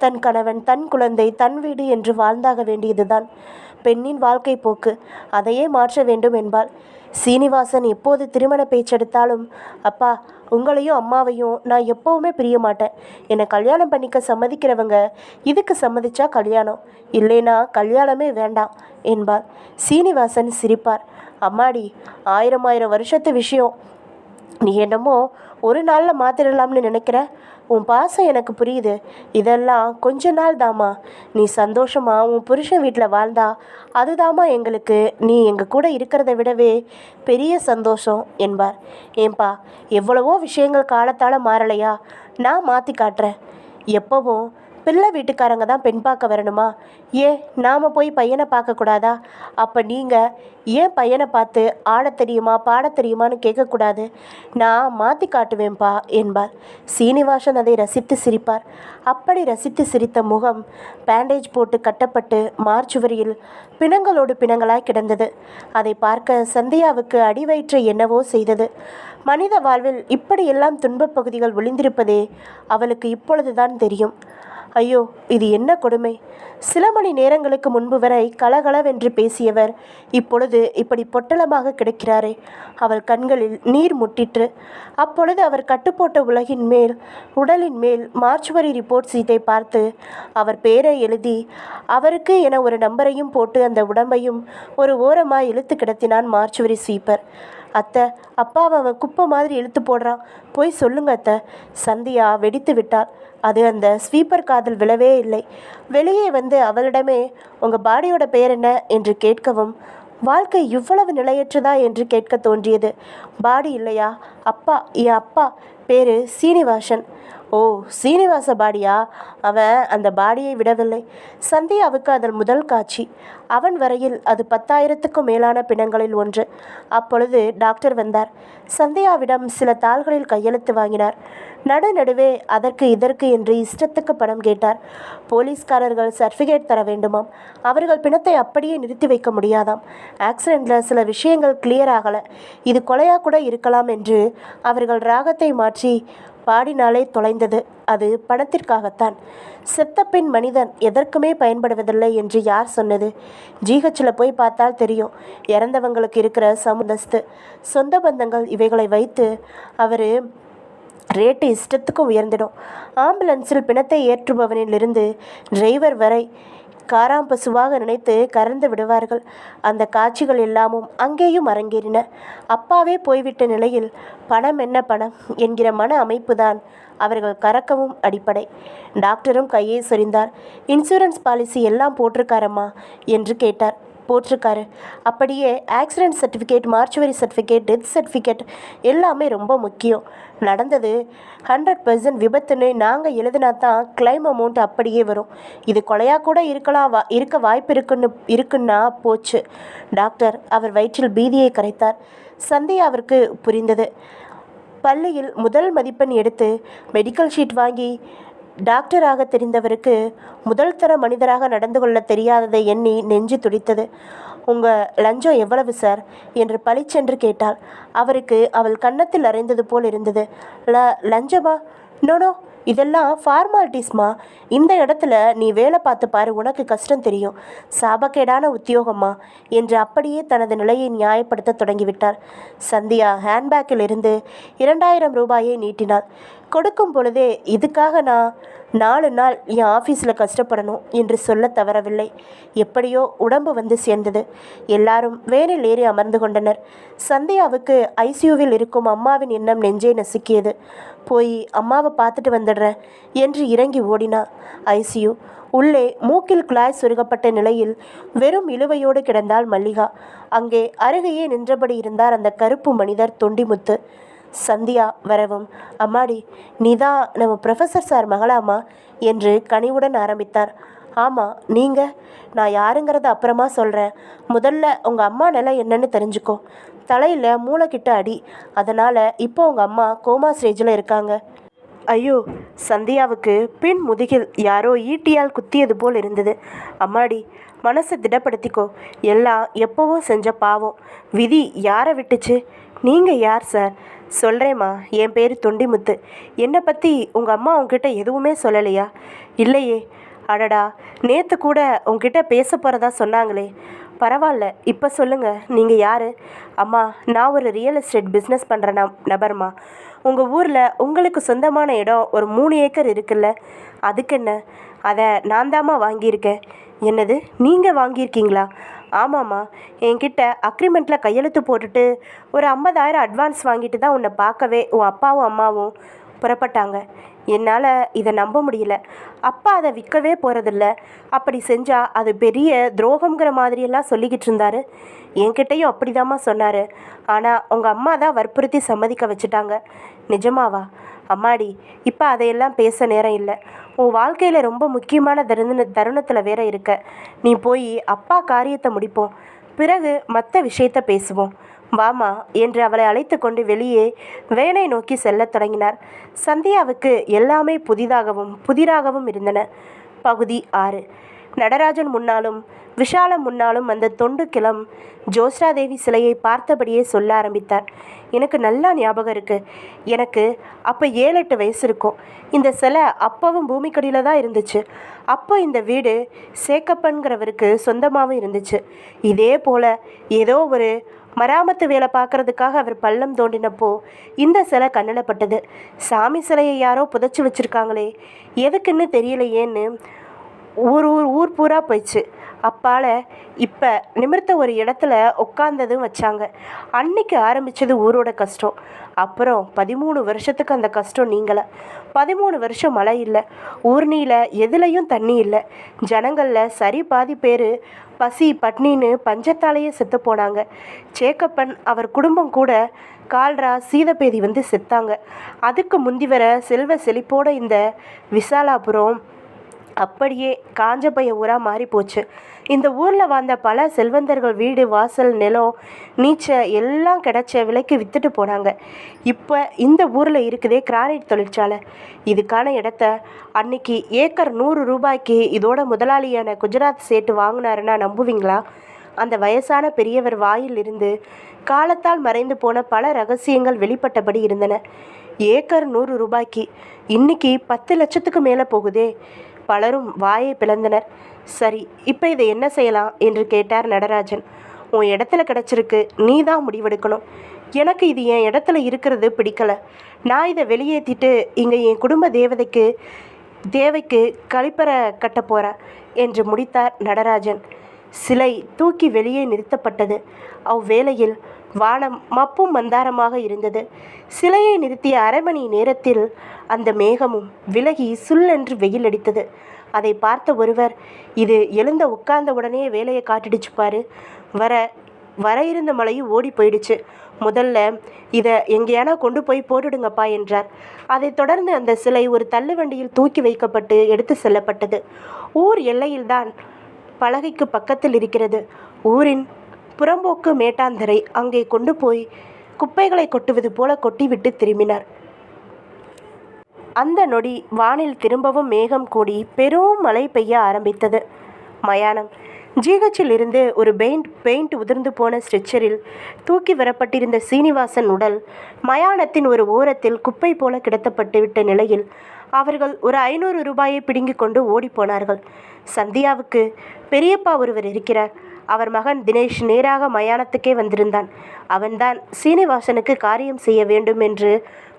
தன் கணவன், தன் குழந்தை, தன் வீடு என்று வாழ்ந்தாக வேண்டியதுதான் பெண்ணின் வாழ்க்கை போக்கு. அதையே மாற்ற வேண்டும் என்பாள். சீனிவாசன் எப்போது திருமண பேச்செடுத்தாலும், அப்பா, உங்களையும் அம்மாவையும் நான் எப்போவுமே பிரிய மாட்டேன். என்னை கல்யாணம் பண்ணிக்க சம்மதிக்கிறவங்க இதுக்கு சம்மதிச்சா கல்யாணம், இல்லைனா கல்யாணமே வேண்டாம் என்பார். சீனிவாசன் சிரிப்பார். அம்மாடி, 1000 வருஷத்து விஷயம். நீ என்னமோ ஒரு நாளில் மாற்றிடலாம்னு நினைக்கிற. உன் பாசம் எனக்கு புரியுது. இதெல்லாம் கொஞ்ச நாள் தாம்மா. நீ சந்தோஷமாக உன் புருஷன் வீட்டில் வாழ்ந்தா அதுதாம்மா எங்களுக்கு நீ எங்கள் கூட இருக்கிறத விடவே பெரிய சந்தோஷம் என்பார். ஏன்பா, எவ்வளவோ விஷயங்கள் காலத்தால் மாறலையா? நான் மாற்றி காட்டுறேன். எப்போவும் பிள்ளை வீட்டுக்காரங்க தான் பெண் பார்க்க வரணுமா? ஏன் நாம் போய் பையனை பார்க்கக்கூடாதா? அப்போ நீங்கள் ஏன் பையனை பார்த்து ஆடத் தெரியுமா பாடத் தெரியுமான்னு கேட்கக்கூடாது? நான் மாற்றி காட்டுவேன்பா என்பார். சீனிவாசன் அதை ரசித்து சிரிப்பார். அப்படி ரசித்து சிரித்த முகம் பேண்டேஜ் போட்டு கட்டப்பட்டு மார்ச்சுவரியில் பிணங்களோடு பிணங்களாய் கிடந்தது. அதை பார்க்க சந்தியாவுக்கு அடிவயிற்றை என்னவோ செய்தது. மனித வாழ்வில் இப்படியெல்லாம் துன்பப் பகுதிகள் ஒளிந்திருப்பதே அவளுக்கு இப்பொழுதுதான் தெரியும். ஐயோ, இது என்ன கொடுமை! சில மணி நேரங்களுக்கு முன்பு வரை கலகலவென்று பேசியவர் இப்பொழுது இப்படி பொட்டலமாக கிடக்கிறாரே. அவள் கண்களில் நீர் முட்டிற்று. அப்பொழுது அவர் கட்டுப்போட்ட உடலின் மேல் மார்ச்சுவரி ரிப்போர்ட் சீட்டை பார்த்து அவர் பேரை எழுதி அவருக்கு என ஒரு நம்பரையும் போட்டு அந்த உடம்பையும் ஒரு ஓரமாய் இழுத்து கிடத்தினான் மார்ச்சுவரி ஸ்வீப்பர். அத்தை, அப்பாவை அவன் குப்பை மாதிரி இழுத்து போடுறான், போய் சொல்லுங்க அத்தை. சந்தியா வெடித்து விட்டாள். அது அந்த ஸ்வீப்பர் காதில் விழவே இல்லை. வெளியே வந்து அவளிடமே உங்கள் பாடியோட பேர் என்ன என்று கேட்கவும் வாழ்க்கை இவ்வளவு நிலையற்றதா என்று கேட்க தோன்றியது. பாடி இல்லையா? அப்பா, என் அப்பா பேர் சீனிவாசன். ஓ, சீனிவாச பாடியா? அவன் அந்த பாடியை விடவில்லை. சந்தியாவுக்கு அதன் முதல் காட்சி. அவன் வரையில் அது 10,000க்கும் மேலான பிணங்களில் ஒன்று. அப்பொழுது டாக்டர் வந்தார். சந்தியாவிடம் சில தாள்களில் கையெழுத்து வாங்கினார். நடுவே அதற்கு இதற்கு என்று இஷ்டத்துக்கு பணம் கேட்டார். போலீஸ்காரர்கள் சர்டிஃபிகேட் தர வேண்டுமாம். அவர்கள் பிணத்தை அப்படியே நிறுத்தி வைக்க முடியாதாம். ஆக்சிடெண்ட்டில் சில விஷயங்கள் கிளியர் ஆகலை, இது கொலையாக கூட இருக்கலாம் என்று அவர்கள் ராகத்தை மாற்றி பாடினாலே தொலைந்தது. அது பணத்திற்காகத்தான். செத்தப்பின் மனிதன் எதற்குமே பயன்படுவதில்லை என்று யார் சொன்னது? ஜிஹெச்சில் போய் பார்த்தால் தெரியும். இறந்தவங்களுக்கு இருக்கிற சமுதஸ்து, சொந்த பந்தங்கள் இவைகளை வைத்து அவர் ரேட்டு இஷ்டத்துக்கும் உயர்ந்திடும். ஆம்புலன்ஸில் பிணத்தை ஏற்றுபவனிலிருந்து டிரைவர் வரை காராம்பசுவாக நினைத்து கறந்து விடுவார்கள். அந்த காட்சிகள் எல்லாமும் அங்கேயும் அரங்கேறின. அப்பாவே போய்விட்ட நிலையில் பணம் என்ன பணம் என்கிற மன அமைப்புதான் அவர்கள் கறக்கவும் அடிப்படை. டாக்டரும் கையை சொரிந்தார். இன்சூரன்ஸ் பாலிசி எல்லாம் போட்டிருக்காரம்மா என்று கேட்டார். போட்டிருக்காரு. அப்படியே accident certificate, mortuary certificate, death certificate எல்லாமே ரொம்ப முக்கியம். நடந்தது 100% விபத்துன்னு நாங்கள் எழுதினா தான் கிளைம் அமௌண்ட் அப்படியே வரும். இது கொலையாக கூட இருக்க வாய்ப்பு இருக்குன்னா போச்சு. டாக்டர் அவர் வயிற்றில் பீதியை கரைத்தார். சந்தியாவிற்கு புரிந்தது. பள்ளியில் முதல் மதிப்பெண் எடுத்து மெடிக்கல் ஷீட் வாங்கி டாக்டராக தெரிந்தவருக்கு முதல் தர மனிதராக நடந்து கொள்ள தெரியாததை எண்ணி நெஞ்சு துடித்தது. உங்கள் லஞ்சம் எவ்வளவு சார் என்று பளிச்சென்று கேட்டாள். அவருக்கு அவள் கன்னத்தில் அறைந்தது போல் இருந்தது. லஞ்சமா? நோனோ, இதெல்லாம் ஃபார்மாலிட்டிஸ்மா. இந்த இடத்துல நீ வேலை பார்த்து பாரு, உனக்கு கஷ்டம் தெரியும். சாபக்கேடான உத்தியோகம்மா என்று அப்படியே தனது நிலையை நியாயப்படுத்த தொடங்கிவிட்டார். சந்தியா ஹேண்ட்பேக்கில் இருந்து 2000 ரூபாயை நீட்டினாள். கொடுக்கும் பொழுதே இதுக்காக நான் 4 நாள் என் ஆஃபீஸில் கஷ்டப்படணும் என்று சொல்ல தவறவில்லை. எப்படியோ உடம்பு வந்து சேர்ந்தது. எல்லாரும் வேனில் ஏறி அமர்ந்து கொண்டனர். சந்தியாவுக்கு ஐசியூவில் இருக்கும் அம்மாவின் எண்ணம் நெஞ்சை நசுக்கியது. போய் அம்மாவை பார்த்துட்டு வந்துடுறேன் என்று இறங்கி ஓடினா. ஐசியூ உள்ளே மூக்கில் குழாய் சொருகப்பட்ட நிலையில் வெறும் இழுவையோடு கிடந்தாள் மல்லிகா. அங்கே அருகையே நின்றபடி இருந்தார் அந்த கருப்பு மனிதர் தொண்டிமுத்து. சந்தியா வரவும், அம்மாடி நீதான் நம்ம ப்ரொஃபஸர் சார் மகளாமா என்று கனிவுடன் ஆரம்பித்தார். ஆமாம், நீங்கள்? நான் யாருங்கிறத அப்புறமா சொல்கிறேன். முதல்ல உங்கள் அம்மா நிலை என்னன்னு தெரிஞ்சுக்கோ. தலையில் மூளைக்கிட்ட அடி, அதனால் இப்போ உங்கள் அம்மா கோமா ஸ்டேஜில் இருக்காங்க. ஐயோ! சந்தியாவுக்கு பின் முதுகில் யாரோ ஈட்டியால் குத்தியது போல் இருந்தது. அம்மாடி மனசை திடப்படுத்திக்கோ. எல்லாம் எப்போவோ செஞ்ச பாவம். விதி யாரை விட்டுச்சு? நீங்கள் யார் சார்? சொல்கிறேம்மா, என் பேர் தொண்டிமுத்து. என்னை பற்றி உங்கள் அம்மா உங்ககிட்ட எதுவுமே சொல்லலையா? இல்லையே. அடடா, நேற்று கூட உங்ககிட்ட பேச போகிறதா சொன்னாங்களே. பரவாயில்ல, இப்போ சொல்லுங்கள், நீங்கள் யார்? அம்மா, நான் ஒரு ரியல் எஸ்டேட் பிஸ்னஸ் பண்ணுற நபர்மா. உங்கள் ஊரில் உங்களுக்கு சொந்தமான இடம் ஒரு 3 ஏக்கர் இருக்குல்ல, அதுக்கு என்ன? அதை நான் தாம்மா வாங்கியிருக்கேன். என்னது, நீங்கள் வாங்கியிருக்கீங்களா? ஆமாம்மா, என்கிட்ட அக்ரிமெண்ட்டில் கையெழுத்து போட்டுட்டு ஒரு 50,000 அட்வான்ஸ் வாங்கிட்டு தான் உன்னை பார்க்கவே உன் அப்பாவும் அம்மாவும் புறப்பட்டாங்க. என்னால் இதை நம்ப முடியல. அப்பா அதை விற்கவே போகிறதில்ல. அப்படி செஞ்சால் அது பெரிய துரோகங்கிற மாதிரியெல்லாம் சொல்லிக்கிட்டு இருந்தார். என்கிட்டையும் அப்படிதாம்மா சொன்னார். ஆனால் உங்கள் அம்மா தான் வற்புறுத்தி சம்மதிக்க வச்சுட்டாங்க. நிஜமாவா? அம்மாடி, இப்போ அதையெல்லாம் பேச நேரம் இல்லை. உன் வாழ்க்கையில் ரொம்ப முக்கியமான தருணத்தில் வேற இருக்க. நீ போய் அப்பா காரியத்தை முடிப்போம், பிறகு மற்ற விஷயத்த பேசுவோம். வாமா என்று அவளை அழைத்து கொண்டு வெளியே வேனை நோக்கி செல்லத் தொடங்கினார். சந்தியாவுக்கு எல்லாமே புதிராகவும் இருந்தன. பகுதி 6. நடராஜன் முன்னாலும் விஷாலம் முன்னாலும் அந்த தொண்டு கிளம் ஜோஸ்ராதேவி சிலையை பார்த்தபடியே சொல்ல ஆரம்பித்தார். எனக்கு நல்லா ஞாபகம் இருக்குது. எனக்கு அப்போ 7-8 வயசு இருக்கும். இந்த சிலை அப்பவும் பூமிக்கடியில் தான் இருந்துச்சு. அப்போ இந்த வீடு சேக்கப்பன்கிறவருக்கு சொந்தமாகவும் இருந்துச்சு. இதே போல் ஏதோ ஒரு மராமத்து வேலை பார்க்குறதுக்காக அவர் பள்ளம் தோண்டினப்போ இந்த சிலை கண்ணிலப்பட்டது. சாமி சிலையை யாரோ புதைச்சி வச்சுருக்காங்களே, எதுக்குன்னு தெரியலையேன்னு ஊர் பூரா போயிடுச்சு. அப்பால் இப்போ நிமிர்த்த ஒரு இடத்துல உட்காந்ததும் வச்சாங்க. அன்னைக்கு ஆரம்பித்தது ஊரோட கஷ்டம். அப்புறம் 13 வருஷத்துக்கு அந்த கஷ்டம் நீங்கலை. 13 வருஷம் மழை இல்லை, ஊர்னியில் எதுலேயும் தண்ணி இல்லை. ஜனங்களில் சரி பாதி பேர் பசி பட்னின்னு பஞ்சத்தாலேயே செத்து போனாங்க. சேக்கப்பன் அவர் குடும்பம் கூட கால்ரா சீதப்பேதி வந்து செத்தாங்க. அதுக்கு முந்தி வர செல்வ செழிப்போட இந்த விசாலாபுரம் அப்படியே காஞ்ச பைய ஊராக மாறி போச்சு. இந்த ஊரில் வாழ்ந்த பல செல்வந்தர்கள் வீடு வாசல் நிலம் நீச்ச எல்லாம் கிடச்ச விலைக்கு விற்றுட்டு போனாங்க. இப்போ இந்த ஊரில் இருக்குதே கிரானைட் தொழிற்சாலை. இதுக்கான இடத்த அன்னைக்கு ஏக்கர் 100 ரூபாய்க்கு இதோட முதலாளியான குஜராத் சேட்டு வாங்கினாருன்னா நம்புவீங்களா? அந்த வயசான பெரியவர் வாயில் இருந்து காலத்தால் மறைந்து போன பல ரகசியங்கள் வெளிப்பட்டபடி இருந்தன. ஏக்கர் 100 ரூபாய்க்கு இன்னைக்கு 10 லட்சத்துக்கு மேலே போகுதே. பலரும் வாயை பிளந்தனர். சரி, இப்போ இதை என்ன செய்யலாம் என்று கேட்டார் நடராஜன். உன் இடத்துல கிடச்சிருக்கு, நீ தான் முடிவெடுக்கணும். எனக்கு இது என் இடத்துல இருக்கிறது பிடிக்கலை. நான் இதை வெளியேற்றிட்டு இங்கே என் குடும்ப தேவைக்கு கழிப்பறை கட்ட போகிறேன் என்று முடித்தார் நடராஜன். சிலை தூக்கி வெளியே நிறுத்தப்பட்டது. அவ்வேளையில் வானம் மப்பும் மந்தாரமாக இருந்தது. சிலையை நிறுத்திய 1/2 மணி நேரத்தில் அந்த மேகமும் விலகி சுல்லென்று வெயில் அடித்தது. அதை பார்த்த ஒருவர், இது எழுந்த உட்கார்ந்த உடனே வேலையை காட்டிடுச்சு பாரு, வர வர இருந்த மழையும் ஓடி போயிடுச்சு, முதல்ல இதை எங்கேயானா கொண்டு போய் போட்டுடுங்கப்பா என்றார். அதைத் தொடர்ந்து அந்த சிலை ஒரு தள்ளுவண்டியில் தூக்கி வைக்கப்பட்டு எடுத்து செல்லப்பட்டது. ஊர் எல்லையில்தான் பலகைக்கு பக்கத்தில் இருக்கிறது. ஊரின் புறம்போக்கு மேட்டாந்தரை. அங்கே கொண்டு போய் குப்பைகளை கொட்டுவது போல கொட்டிவிட்டு திரும்பினார். அந்த நொடி வானில் திரும்பவும் மேகம் கூடி பெரும் மழை பெய்ய ஆரம்பித்தது. மயானம். ஜிஹெச்சில் இருந்து ஒரு பெயிண்ட் உதிர்ந்து போன ஸ்ட்ரெச்சரில் தூக்கி வரப்பட்டிருந்த சீனிவாசன் உடல் மயானத்தின் ஒரு ஓரத்தில் குப்பை போல கிடத்தப்பட்டுவிட்ட நிலையில் அவர்கள் ஒரு 500 ரூபாயை பிடுங்கி கொண்டு ஓடிப்போனார்கள். சந்தியாவுக்கு பெரியப்பா ஒருவர் இருக்கிறார். அவர் மகன் தினேஷ் நேராக மயானத்துக்கே வந்திருந்தான். அவன்தான் சீனிவாசனுக்கு காரியம் செய்ய வேண்டும் என்று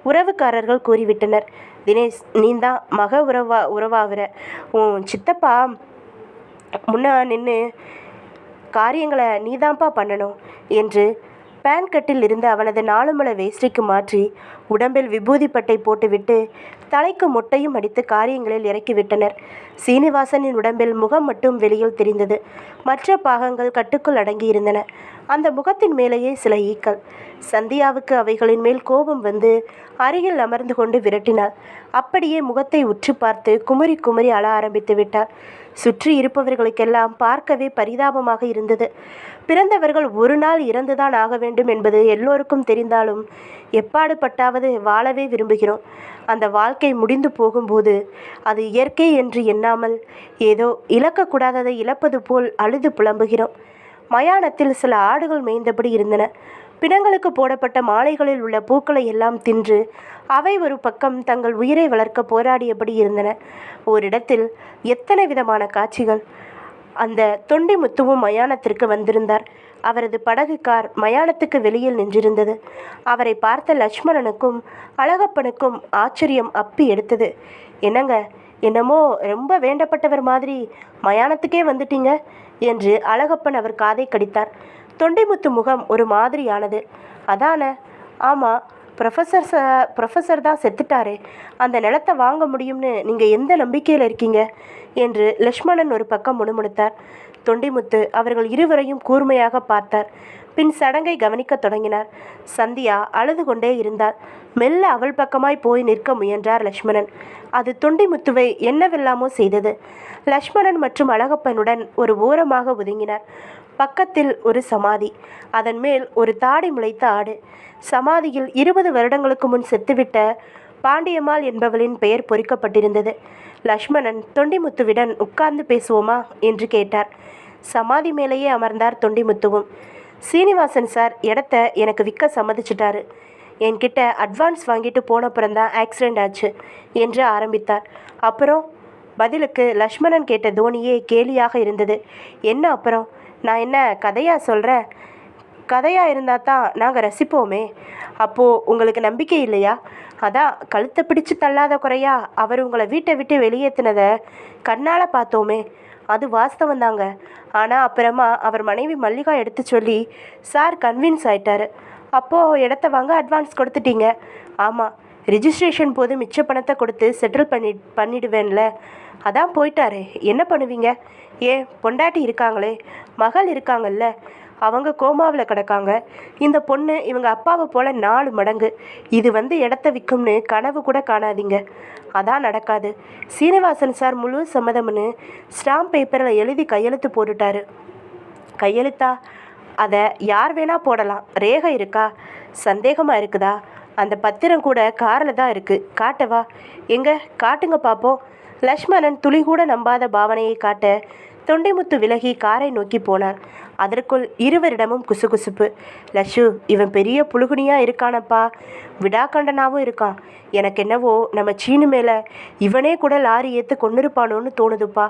உறவுக்காரர்கள் கூறிவிட்டனர். தினேஷ், நீந்தான் உறவாகிற உன் சித்தப்பா முன்ன நின்று காரியங்களை நீதான்ப்பா பண்ணணும் என்று பேன்கட்டில் இருந்து அவனது 4 முழ வேஷ்டிக்கு மாற்றி உடம்பில் விபூதி பட்டை போட்டுவிட்டு தலைக்கு மொட்டையும் அடித்து காரியங்களில் இறக்கிவிட்டனர். சீனிவாசனின் உடம்பில் முகம் மட்டும் வெளியில் தெரிந்தது. மற்ற பாகங்கள் கட்டுக்குள் அடங்கியிருந்தன. அந்த முகத்தின் மேலேயே சில ஈக்கள். சந்தியாவுக்கு அவைகளின் மேல் கோபம் வந்து அருகில் அமர்ந்து கொண்டு விரட்டினாள். அப்படியே முகத்தை உற்று பார்த்து குமரி குமரி அழ ஆரம்பித்து விட்டார். சுற்றி இருப்பவர்களுக்கெல்லாம் பார்க்கவே பரிதாபமாக இருந்தது. பிறந்தவர்கள் ஒரு நாள் இறந்துதான் ஆக வேண்டும் என்பது எல்லோருக்கும் தெரிந்தாலும் எப்பாடுபட்டாவது வாழவே விரும்புகிறோம். அந்த வாழ்க்கை முடிந்து போகும்போது அது இயற்கை என்று எண்ணாமல் ஏதோ இழக்கக்கூடாததை இழப்பது போல் அழுது புலம்புகிறோம். மயானத்தில் சில ஆடுகள் மேய்ந்தபடி இருந்தன. பிணங்களுக்கு போடப்பட்ட மாலைகளில் உள்ள பூக்களை எல்லாம் தின்று அவை ஒரு பக்கம் தங்கள் உயிரை வளர்க்க போராடியபடி இருந்தன. ஓரிடத்தில் எத்தனை விதமான காட்சிகள்! அந்த தொண்டிமுத்துவும் மயானத்திற்கு வந்திருந்தார். அவரது படகு கார் மயானத்துக்கு வெளியில் நின்றிருந்தது. அவரை பார்த்த லட்சுமணனுக்கும் அழகப்பனுக்கும் ஆச்சரியம் அப்பி எடுத்தது. என்னங்க, என்னமோ ரொம்ப வேண்டப்பட்டவர் மாதிரி மயானத்துக்கே வந்துட்டீங்க என்று அழகப்பன் அவர் காதை கடித்தார். முகம் ஒரு மாதிரியானது. அதான? ஆமாம், ப்ரொஃபஸர் தான் செத்துட்டாரே, அந்த நிலத்தை வாங்க முடியும்னு நீங்கள் எந்த நம்பிக்கையில் இருக்கீங்க என்று லக்ஷ்மணன் ஒரு பக்கம் முணுமுணுத்தார். தொண்டிமுத்து அவர்கள் இருவரையும் கூர்மையாக பார்த்தார். பின் சடங்கை கவனிக்கத் தொடங்கினார். சந்தியா அழுது கொண்டே இருந்தார். மெல்ல அவள் பக்கமாய் போய் நிற்க முயன்றார் லக்ஷ்மணன். அது தொண்டிமுத்துவை என்னவெல்லாமோ செய்தது. லக்ஷ்மணன் மற்றும் அழகப்பனுடன் ஒரு ஓரமாக ஒதுங்கினார். பக்கத்தில் ஒரு சமாதி, அதன் மேல் ஒரு தாடி முளைத்த ஆடு. சமாதியில் 20 வருடங்களுக்கு முன் செத்துவிட்ட பாண்டியம்மாள் என்பவளின் பெயர் பொறிக்கப்பட்டிருந்தது. லக்ஷ்மணன் தொண்டிமுத்துவிடன் உட்கார்ந்து பேசுவோமா என்று கேட்டார். சமாதி மேலேயே அமர்ந்தார் தொண்டிமுத்துவும். சீனிவாசன் சார் இடத்த எனக்கு விற்க சம்மதிச்சிட்டாரு. என்கிட்ட அட்வான்ஸ் வாங்கிட்டு போனப்புறந்தான் ஆக்சிடெண்ட் ஆச்சு என்று ஆரம்பித்தார். அப்புறம்? பதிலுக்கு லக்ஷ்மணன் கேட்ட தோனியே கேலியாக இருந்தது. என்ன அப்புறம்? நான் என்ன கதையாக சொல்கிறேன்? கதையாக இருந்தால் தான் நாங்கள் ரசிப்போமே. அப்போது உங்களுக்கு நம்பிக்கை இல்லையா? அதான் கழுத்தை பிடிச்சு தள்ளாத குறையா அவர் உங்களை வீட்டை விட்டு வெளியேற்றினதை கண்ணால் பார்த்தோமே. அது வாஸ்தவம் தாங்க. ஆனால் அப்புறமா அவர் மனைவி மல்லிகா எடுத்து சொல்லி சார் கன்வின்ஸ் ஆயிட்டாரு. அப்போது இடத்த வாங்க அட்வான்ஸ் கொடுத்துட்டீங்க. ஆமாம், ரிஜிஸ்ட்ரேஷன் போது மிச்ச பணத்தை கொடுத்து செட்டில் பண்ணிடுவேன்ல. அதான் போயிட்டாரே, என்ன பண்ணுவீங்க? ஏன், பொண்டாட்டி இருக்காங்களே, மகள் இருக்காங்கல்ல, அவங்க கோமாவில் கிடக்காங்க. இந்த பொண்ணு இவங்க அப்பாவை போல் 4 மடங்கு. இது இடத்த விற்கும்னு கனவு கூட காணாதீங்க. அதான் நடக்காது. சீனிவாசன் சார் முழு சம்மதம்னு ஸ்டாம்ப் பேப்பரில் எழுதி கையெழுத்து போட்டுட்டாரு. கையெழுத்தா? அதை யார் வேணால் போடலாம். ரேகை இருக்கா? சந்தேகமாக இருக்குதா? அந்த பத்திரம் கூட காரில் தான் இருக்குது. காட்டவா? எங்கே காட்டுங்க பார்ப்போம். லக்ஷ்மணன் துளி கூட நம்பாத பாவனையை காட்ட தொண்டிமுத்து விலகி காரை நோக்கி போனார். அதற்குள் இருவரிடமும் குசுகுசுப்பு. லக்ஷு, இவன் பெரிய புழுகுனியாக இருக்கானப்பா, விடாக்கண்டனாகவும் இருக்கான். எனக்கு என்னவோ நம்ம சீனு மேலே இவனே கூட லாரி ஏற்று கொண்டிருப்பானோன்னு தோணுதுப்பா.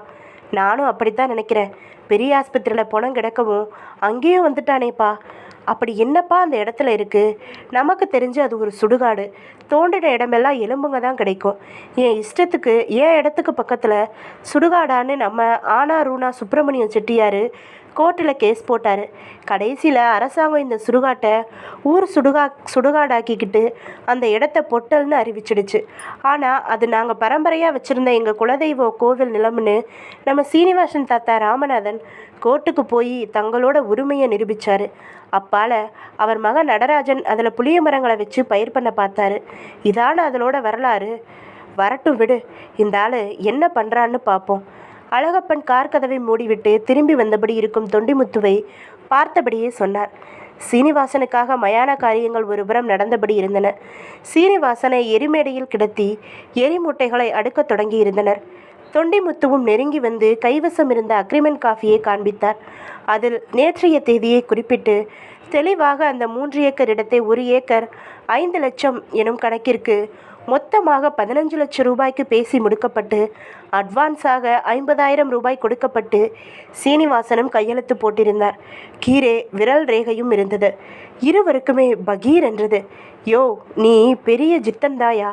நானும் அப்படித்தான் நினைக்கிறேன். பெரிய ஆஸ்பத்திரியில் பணம் கிடக்கவும் அங்கேயும் வந்துட்டானேப்பா. அப்படி என்னப்பா அந்த இடத்துல இருக்குது? நமக்கு தெரிஞ்சு அது ஒரு சுடுகாடு. தோண்டின இடமெல்லாம் எலும்புங்க தான் கிடைக்கும். என் இஷ்டத்துக்கு என் இடத்துக்கு பக்கத்தில் சுடுகாடான்னு நம்ம ஆனா ரூனா சுப்பிரமணியம் செட்டியார் கோர்ட்டில் கேஸ் போட்டார். கடைசியில் அரசாங்கம் இந்த சுடுகாட்டை ஊர் சுடுகாடாக்கிக்கிட்டு அந்த இடத்த பொட்டல்னு அறிவிச்சிடுச்சு. ஆனால் அது நாங்கள் பரம்பரையாக வச்சுருந்த எங்கள் குலதெய்வ கோவில் நிலம்னு நம்ம சீனிவாசன் தாத்தா ராமநாதன் கோர்ட்டுக்கு போய் தங்களோட உரிமையை நிரூபித்தார். அப்பால் அவர் மகன் நடராஜன் அதில் புளிய மரங்களை வச்சு பயிர் பண்ண பார்த்தாரு. இதான அதனோட வரலாறு. வரட்டும் விடு, இந்த ஆள் என்ன பண்ணுறான்னு பார்ப்போம். அழகப்பன் கார் கதவை மூடிவிட்டு திரும்பி வந்தபடி இருக்கும் தொண்டிமுத்துவை பார்த்தபடியே சொன்னார். சீனிவாசனுக்காக மயான காரியங்கள் ஒருபுறம் நடந்தபடி இருந்தன. சீனிவாசனை எரிமேடையில் கிடத்தி எரிமூட்டைகளை அடுக்கத் தொடங்கி இருந்தனர். தொண்டிமுத்துவும் நெருங்கி வந்து கைவசம் இருந்த அக்ரிமெண்ட் காஃபியை காண்பித்தார். அதில் நேற்றைய தேதியை குறிப்பிட்டு தெளிவாக அந்த 3 ஏக்கர் இடத்தை 1 ஏக்கர் 5 லட்சம் எனும் கணக்கிற்கு மொத்தமாக 15 லட்சம் ரூபாய்க்கு பேசி முடிக்கப்பட்டு அட்வான்ஸாக 50,000 ரூபாய் கொடுக்கப்பட்டு சீனிவாசனும் கையெழுத்து போட்டிருந்தார். கீழே விரல் ரேகையும் இருந்தது. இருவருக்குமே பகீர் என்றது. யோ, நீ பெரிய ஜித்தந்தாயா?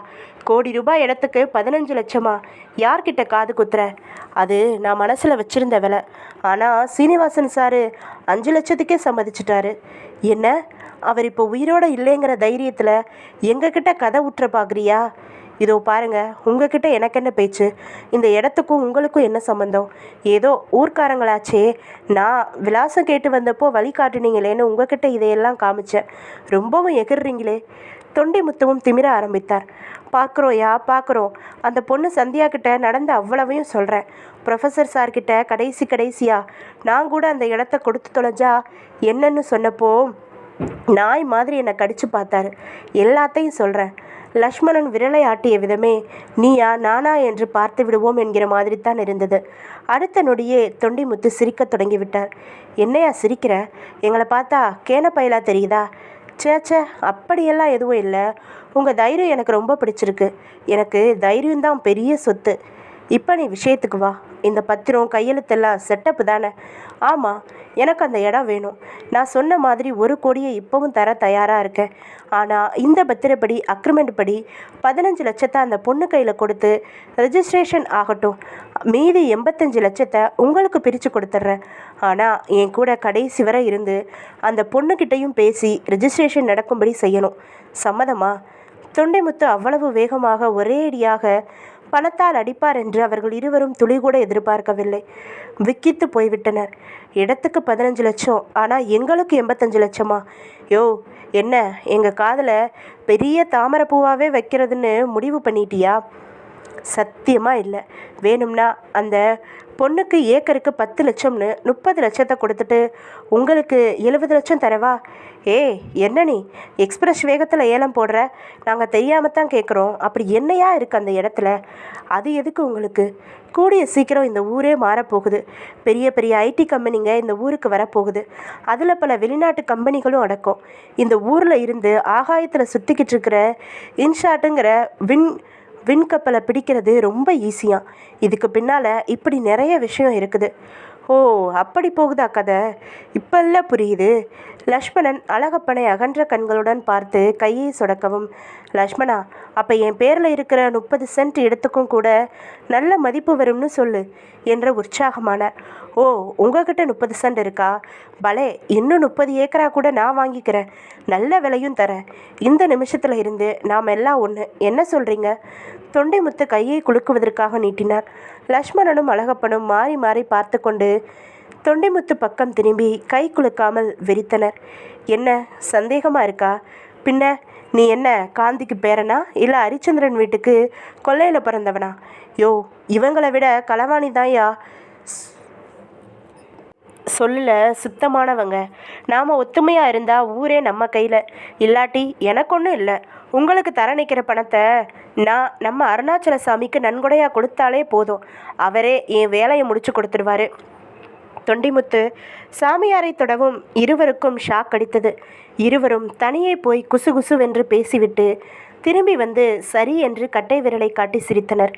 கோடி ரூபாய் இடத்துக்கு 15 லட்சமா? யார்கிட்ட காது குத்துற? அது நான் மனசில் வச்சுருந்த விலை. ஆனால் சீனிவாசன் சாரு 5 லட்சத்துக்கே சம்மதிச்சிட்டாரு. என்ன, அவர் இப்போ உயிரோடு இல்லைங்கிற தைரியத்தில் எங்ககிட்ட கதை விட்டுற பார்க்குறியா? இதோ பாருங்க, உங்ககிட்ட எனக்கு என்ன பேச்சு? இந்த இடத்துக்கும் உங்களுக்கும் என்ன சம்மந்தம்? ஏதோ ஊர்க்காரங்களாச்சே, நான் விலாசம் கேட்டு வந்தப்போ வழி காட்டுனீங்களேன்னு உங்ககிட்ட இதையெல்லாம் காமிச்சேன். ரொம்பவும் எகிர்றீங்களே. தொண்டிமுத்துவும் திமிர ஆரம்பித்தார். பார்க்குறோம். அந்த பொண்ணு சந்தியா கிட்ட நடந்த அவ்வளவையும் சொல்கிறேன். ப்ரொஃபஸர் சார்கிட்ட கடைசியாக நான் கூட அந்த இடத்த கொடுத்து தொலைஞ்சா என்னன்னு சொன்னப்போ நாய் மாதிரி என்னை கடிச்சு பார்த்தாரு. எல்லாத்தையும் சொல்கிறேன். லக்ஷ்மணன் விரலை ஆட்டிய விதமே நீயா நானா என்று பார்த்து விடுவோம் என்கிற மாதிரி தான் இருந்தது. அடுத்த நொடியே தொண்டிமுத்து சிரிக்க தொடங்கிவிட்டார். என்னையா சிரிக்கிற? எங்களை பார்த்தா கேன பயலா தெரியுதா? சேச்சே, அப்படியெல்லாம் எதுவும் இல்லை. உங்கள் தைரியம் எனக்கு ரொம்ப பிடிச்சிருக்கு. எனக்கு தைரியம்தான் பெரிய சொத்து. இப்போ நீ விஷயத்துக்கு வா. இந்த பத்திரம் கையெழுத்தெல்லாம் செட்டப்பு தானே? ஆமாம், எனக்கு அந்த இடம் வேணும். நான் சொன்ன மாதிரி 1 கோடியை இப்போவும் தர தயாராக இருக்கேன். ஆனால் இந்த பத்திரப்படி அக்ரிமெண்ட் படி 15 லட்சத்தை அந்த பொண்ணு கையில் கொடுத்து ரெஜிஸ்ட்ரேஷன் ஆகட்டும். மீதி 85 லட்சத்தை உங்களுக்கு பிரித்து கொடுத்துட்றேன். ஆனால் என் கூட கடைசி வரை இருந்து அந்த பொண்ணுக்கிட்டையும் பேசி ரெஜிஸ்ட்ரேஷன் நடக்கும்படி செய்யணும். சம்மதமா? தொண்டைமுத்து அவ்வளவு வேகமாக ஒரேடியாக பணத்தால் அடிப்பார் என்று அவர்கள் இருவரும் துளி கூட எதிர்பார்க்கவில்லை. விக்கித்து போய்விட்டனர். இடத்துக்கு 15 லட்சம், ஆனால் எங்களுக்கு 85 லட்சமா? யோ, என்ன எங்கள் காதில் பெரிய தாமரைப்பூவாகவே வைக்கிறதுன்னு முடிவு பண்ணிட்டியா? சத்தியமாக இல்லை. வேணும்னா அந்த பொண்ணுக்கு ஏக்கருக்கு 10 லட்சம்னு 30 லட்சத்தை கொடுத்துட்டு உங்களுக்கு 70 லட்சம் தரவா? என்ன நீ எக்ஸ்பிரஸ் வேகத்தில் ஏலம் போடுற? நாங்கள் தெரியாமல் தான் கேட்குறோம். அப்படி என்னையா இருக்குது அந்த இடத்துல? அது எதுக்கு உங்களுக்கு? கூடிய சீக்கிரம் இந்த ஊரே மாறப்போகுது. பெரிய பெரிய ஐடி கம்பெனிங்க இந்த ஊருக்கு வரப்போகுது. அதில் பல வெளிநாட்டு கம்பெனிகளும் அடக்கும். இந்த ஊரில் இருந்து ஆகாயத்தில் சுற்றிக்கிட்டு இருக்கிற இன்ஷாட்டுங்கிற விண்கப்பலை பிடிக்கிறது ரொம்ப ஈஸியாக. இதுக்கு பின்னால் இப்படி நிறைய விஷயம் இருக்குது. ஓ, அப்படி போகுதா கதை? இப்பெல்லாம் புரியுது. லக்ஷ்மணன் அழகப்பனை அகன்ற கண்களுடன் பார்த்து கையை சொடக்கவும், லக்ஷ்மணா, அப்போ என் பேரில் இருக்கிற 30 சென்ட் இடத்துக்கும் கூட நல்ல மதிப்பு வரும்னு சொல்லு என்ற உற்சாகமானார். ஓ, உங்ககிட்ட 30 சென்ட் இருக்கா? பலே, இன்னும் 30 ஏக்கரா கூட நான் வாங்கிக்கிறேன். நல்ல விலையும் தரேன். இந்த நிமிஷத்தில் இருந்து நாம் எல்லாம் ஒன்று. என்ன சொல்கிறீங்க? தொண்டைமுத்து கையை குலுக்குவதற்காக நீட்டினார். லக்ஷ்மணனும் அழகப்பனும் மாறி மாறி பார்த்து கொண்டு தொண்டைமுத்து பக்கம் திரும்பி கை குலுக்காமல் வெறித்தனர். என்ன சந்தேகமாக இருக்கா? பின்ன நீ என்ன காந்திக்கு பேரனா இல்லை ஹரிச்சந்திரன் வீட்டுக்கு கொல்லையில் பிறந்தவனா? யோ, இவங்களை விட களவாணி தான்யா சொல்லல சுத்தமானவங்க. நாம் ஒத்துமையாக இருந்தால் ஊரே நம்ம கையில். இல்லாட்டி எனக்கு ஒன்றும் இல்லை. உங்களுக்கு தர நிற்கிற பணத்தை நான் நம்ம அருணாச்சல சாமிக்கு நன்கொடையாக கொடுத்தாலே போதும். அவரே என் வேலையை முடிச்சு கொடுத்துருவாரு. தொண்டிமுத்து சாமியாரை தொடவும் இருவருக்கும் ஷாக் அடித்தது. இருவரும் தனியே போய் குசுகுசுவென்று பேசிவிட்டு திரும்பி வந்து சரி என்று கட்டை விரலை காட்டி சிரித்தனர்.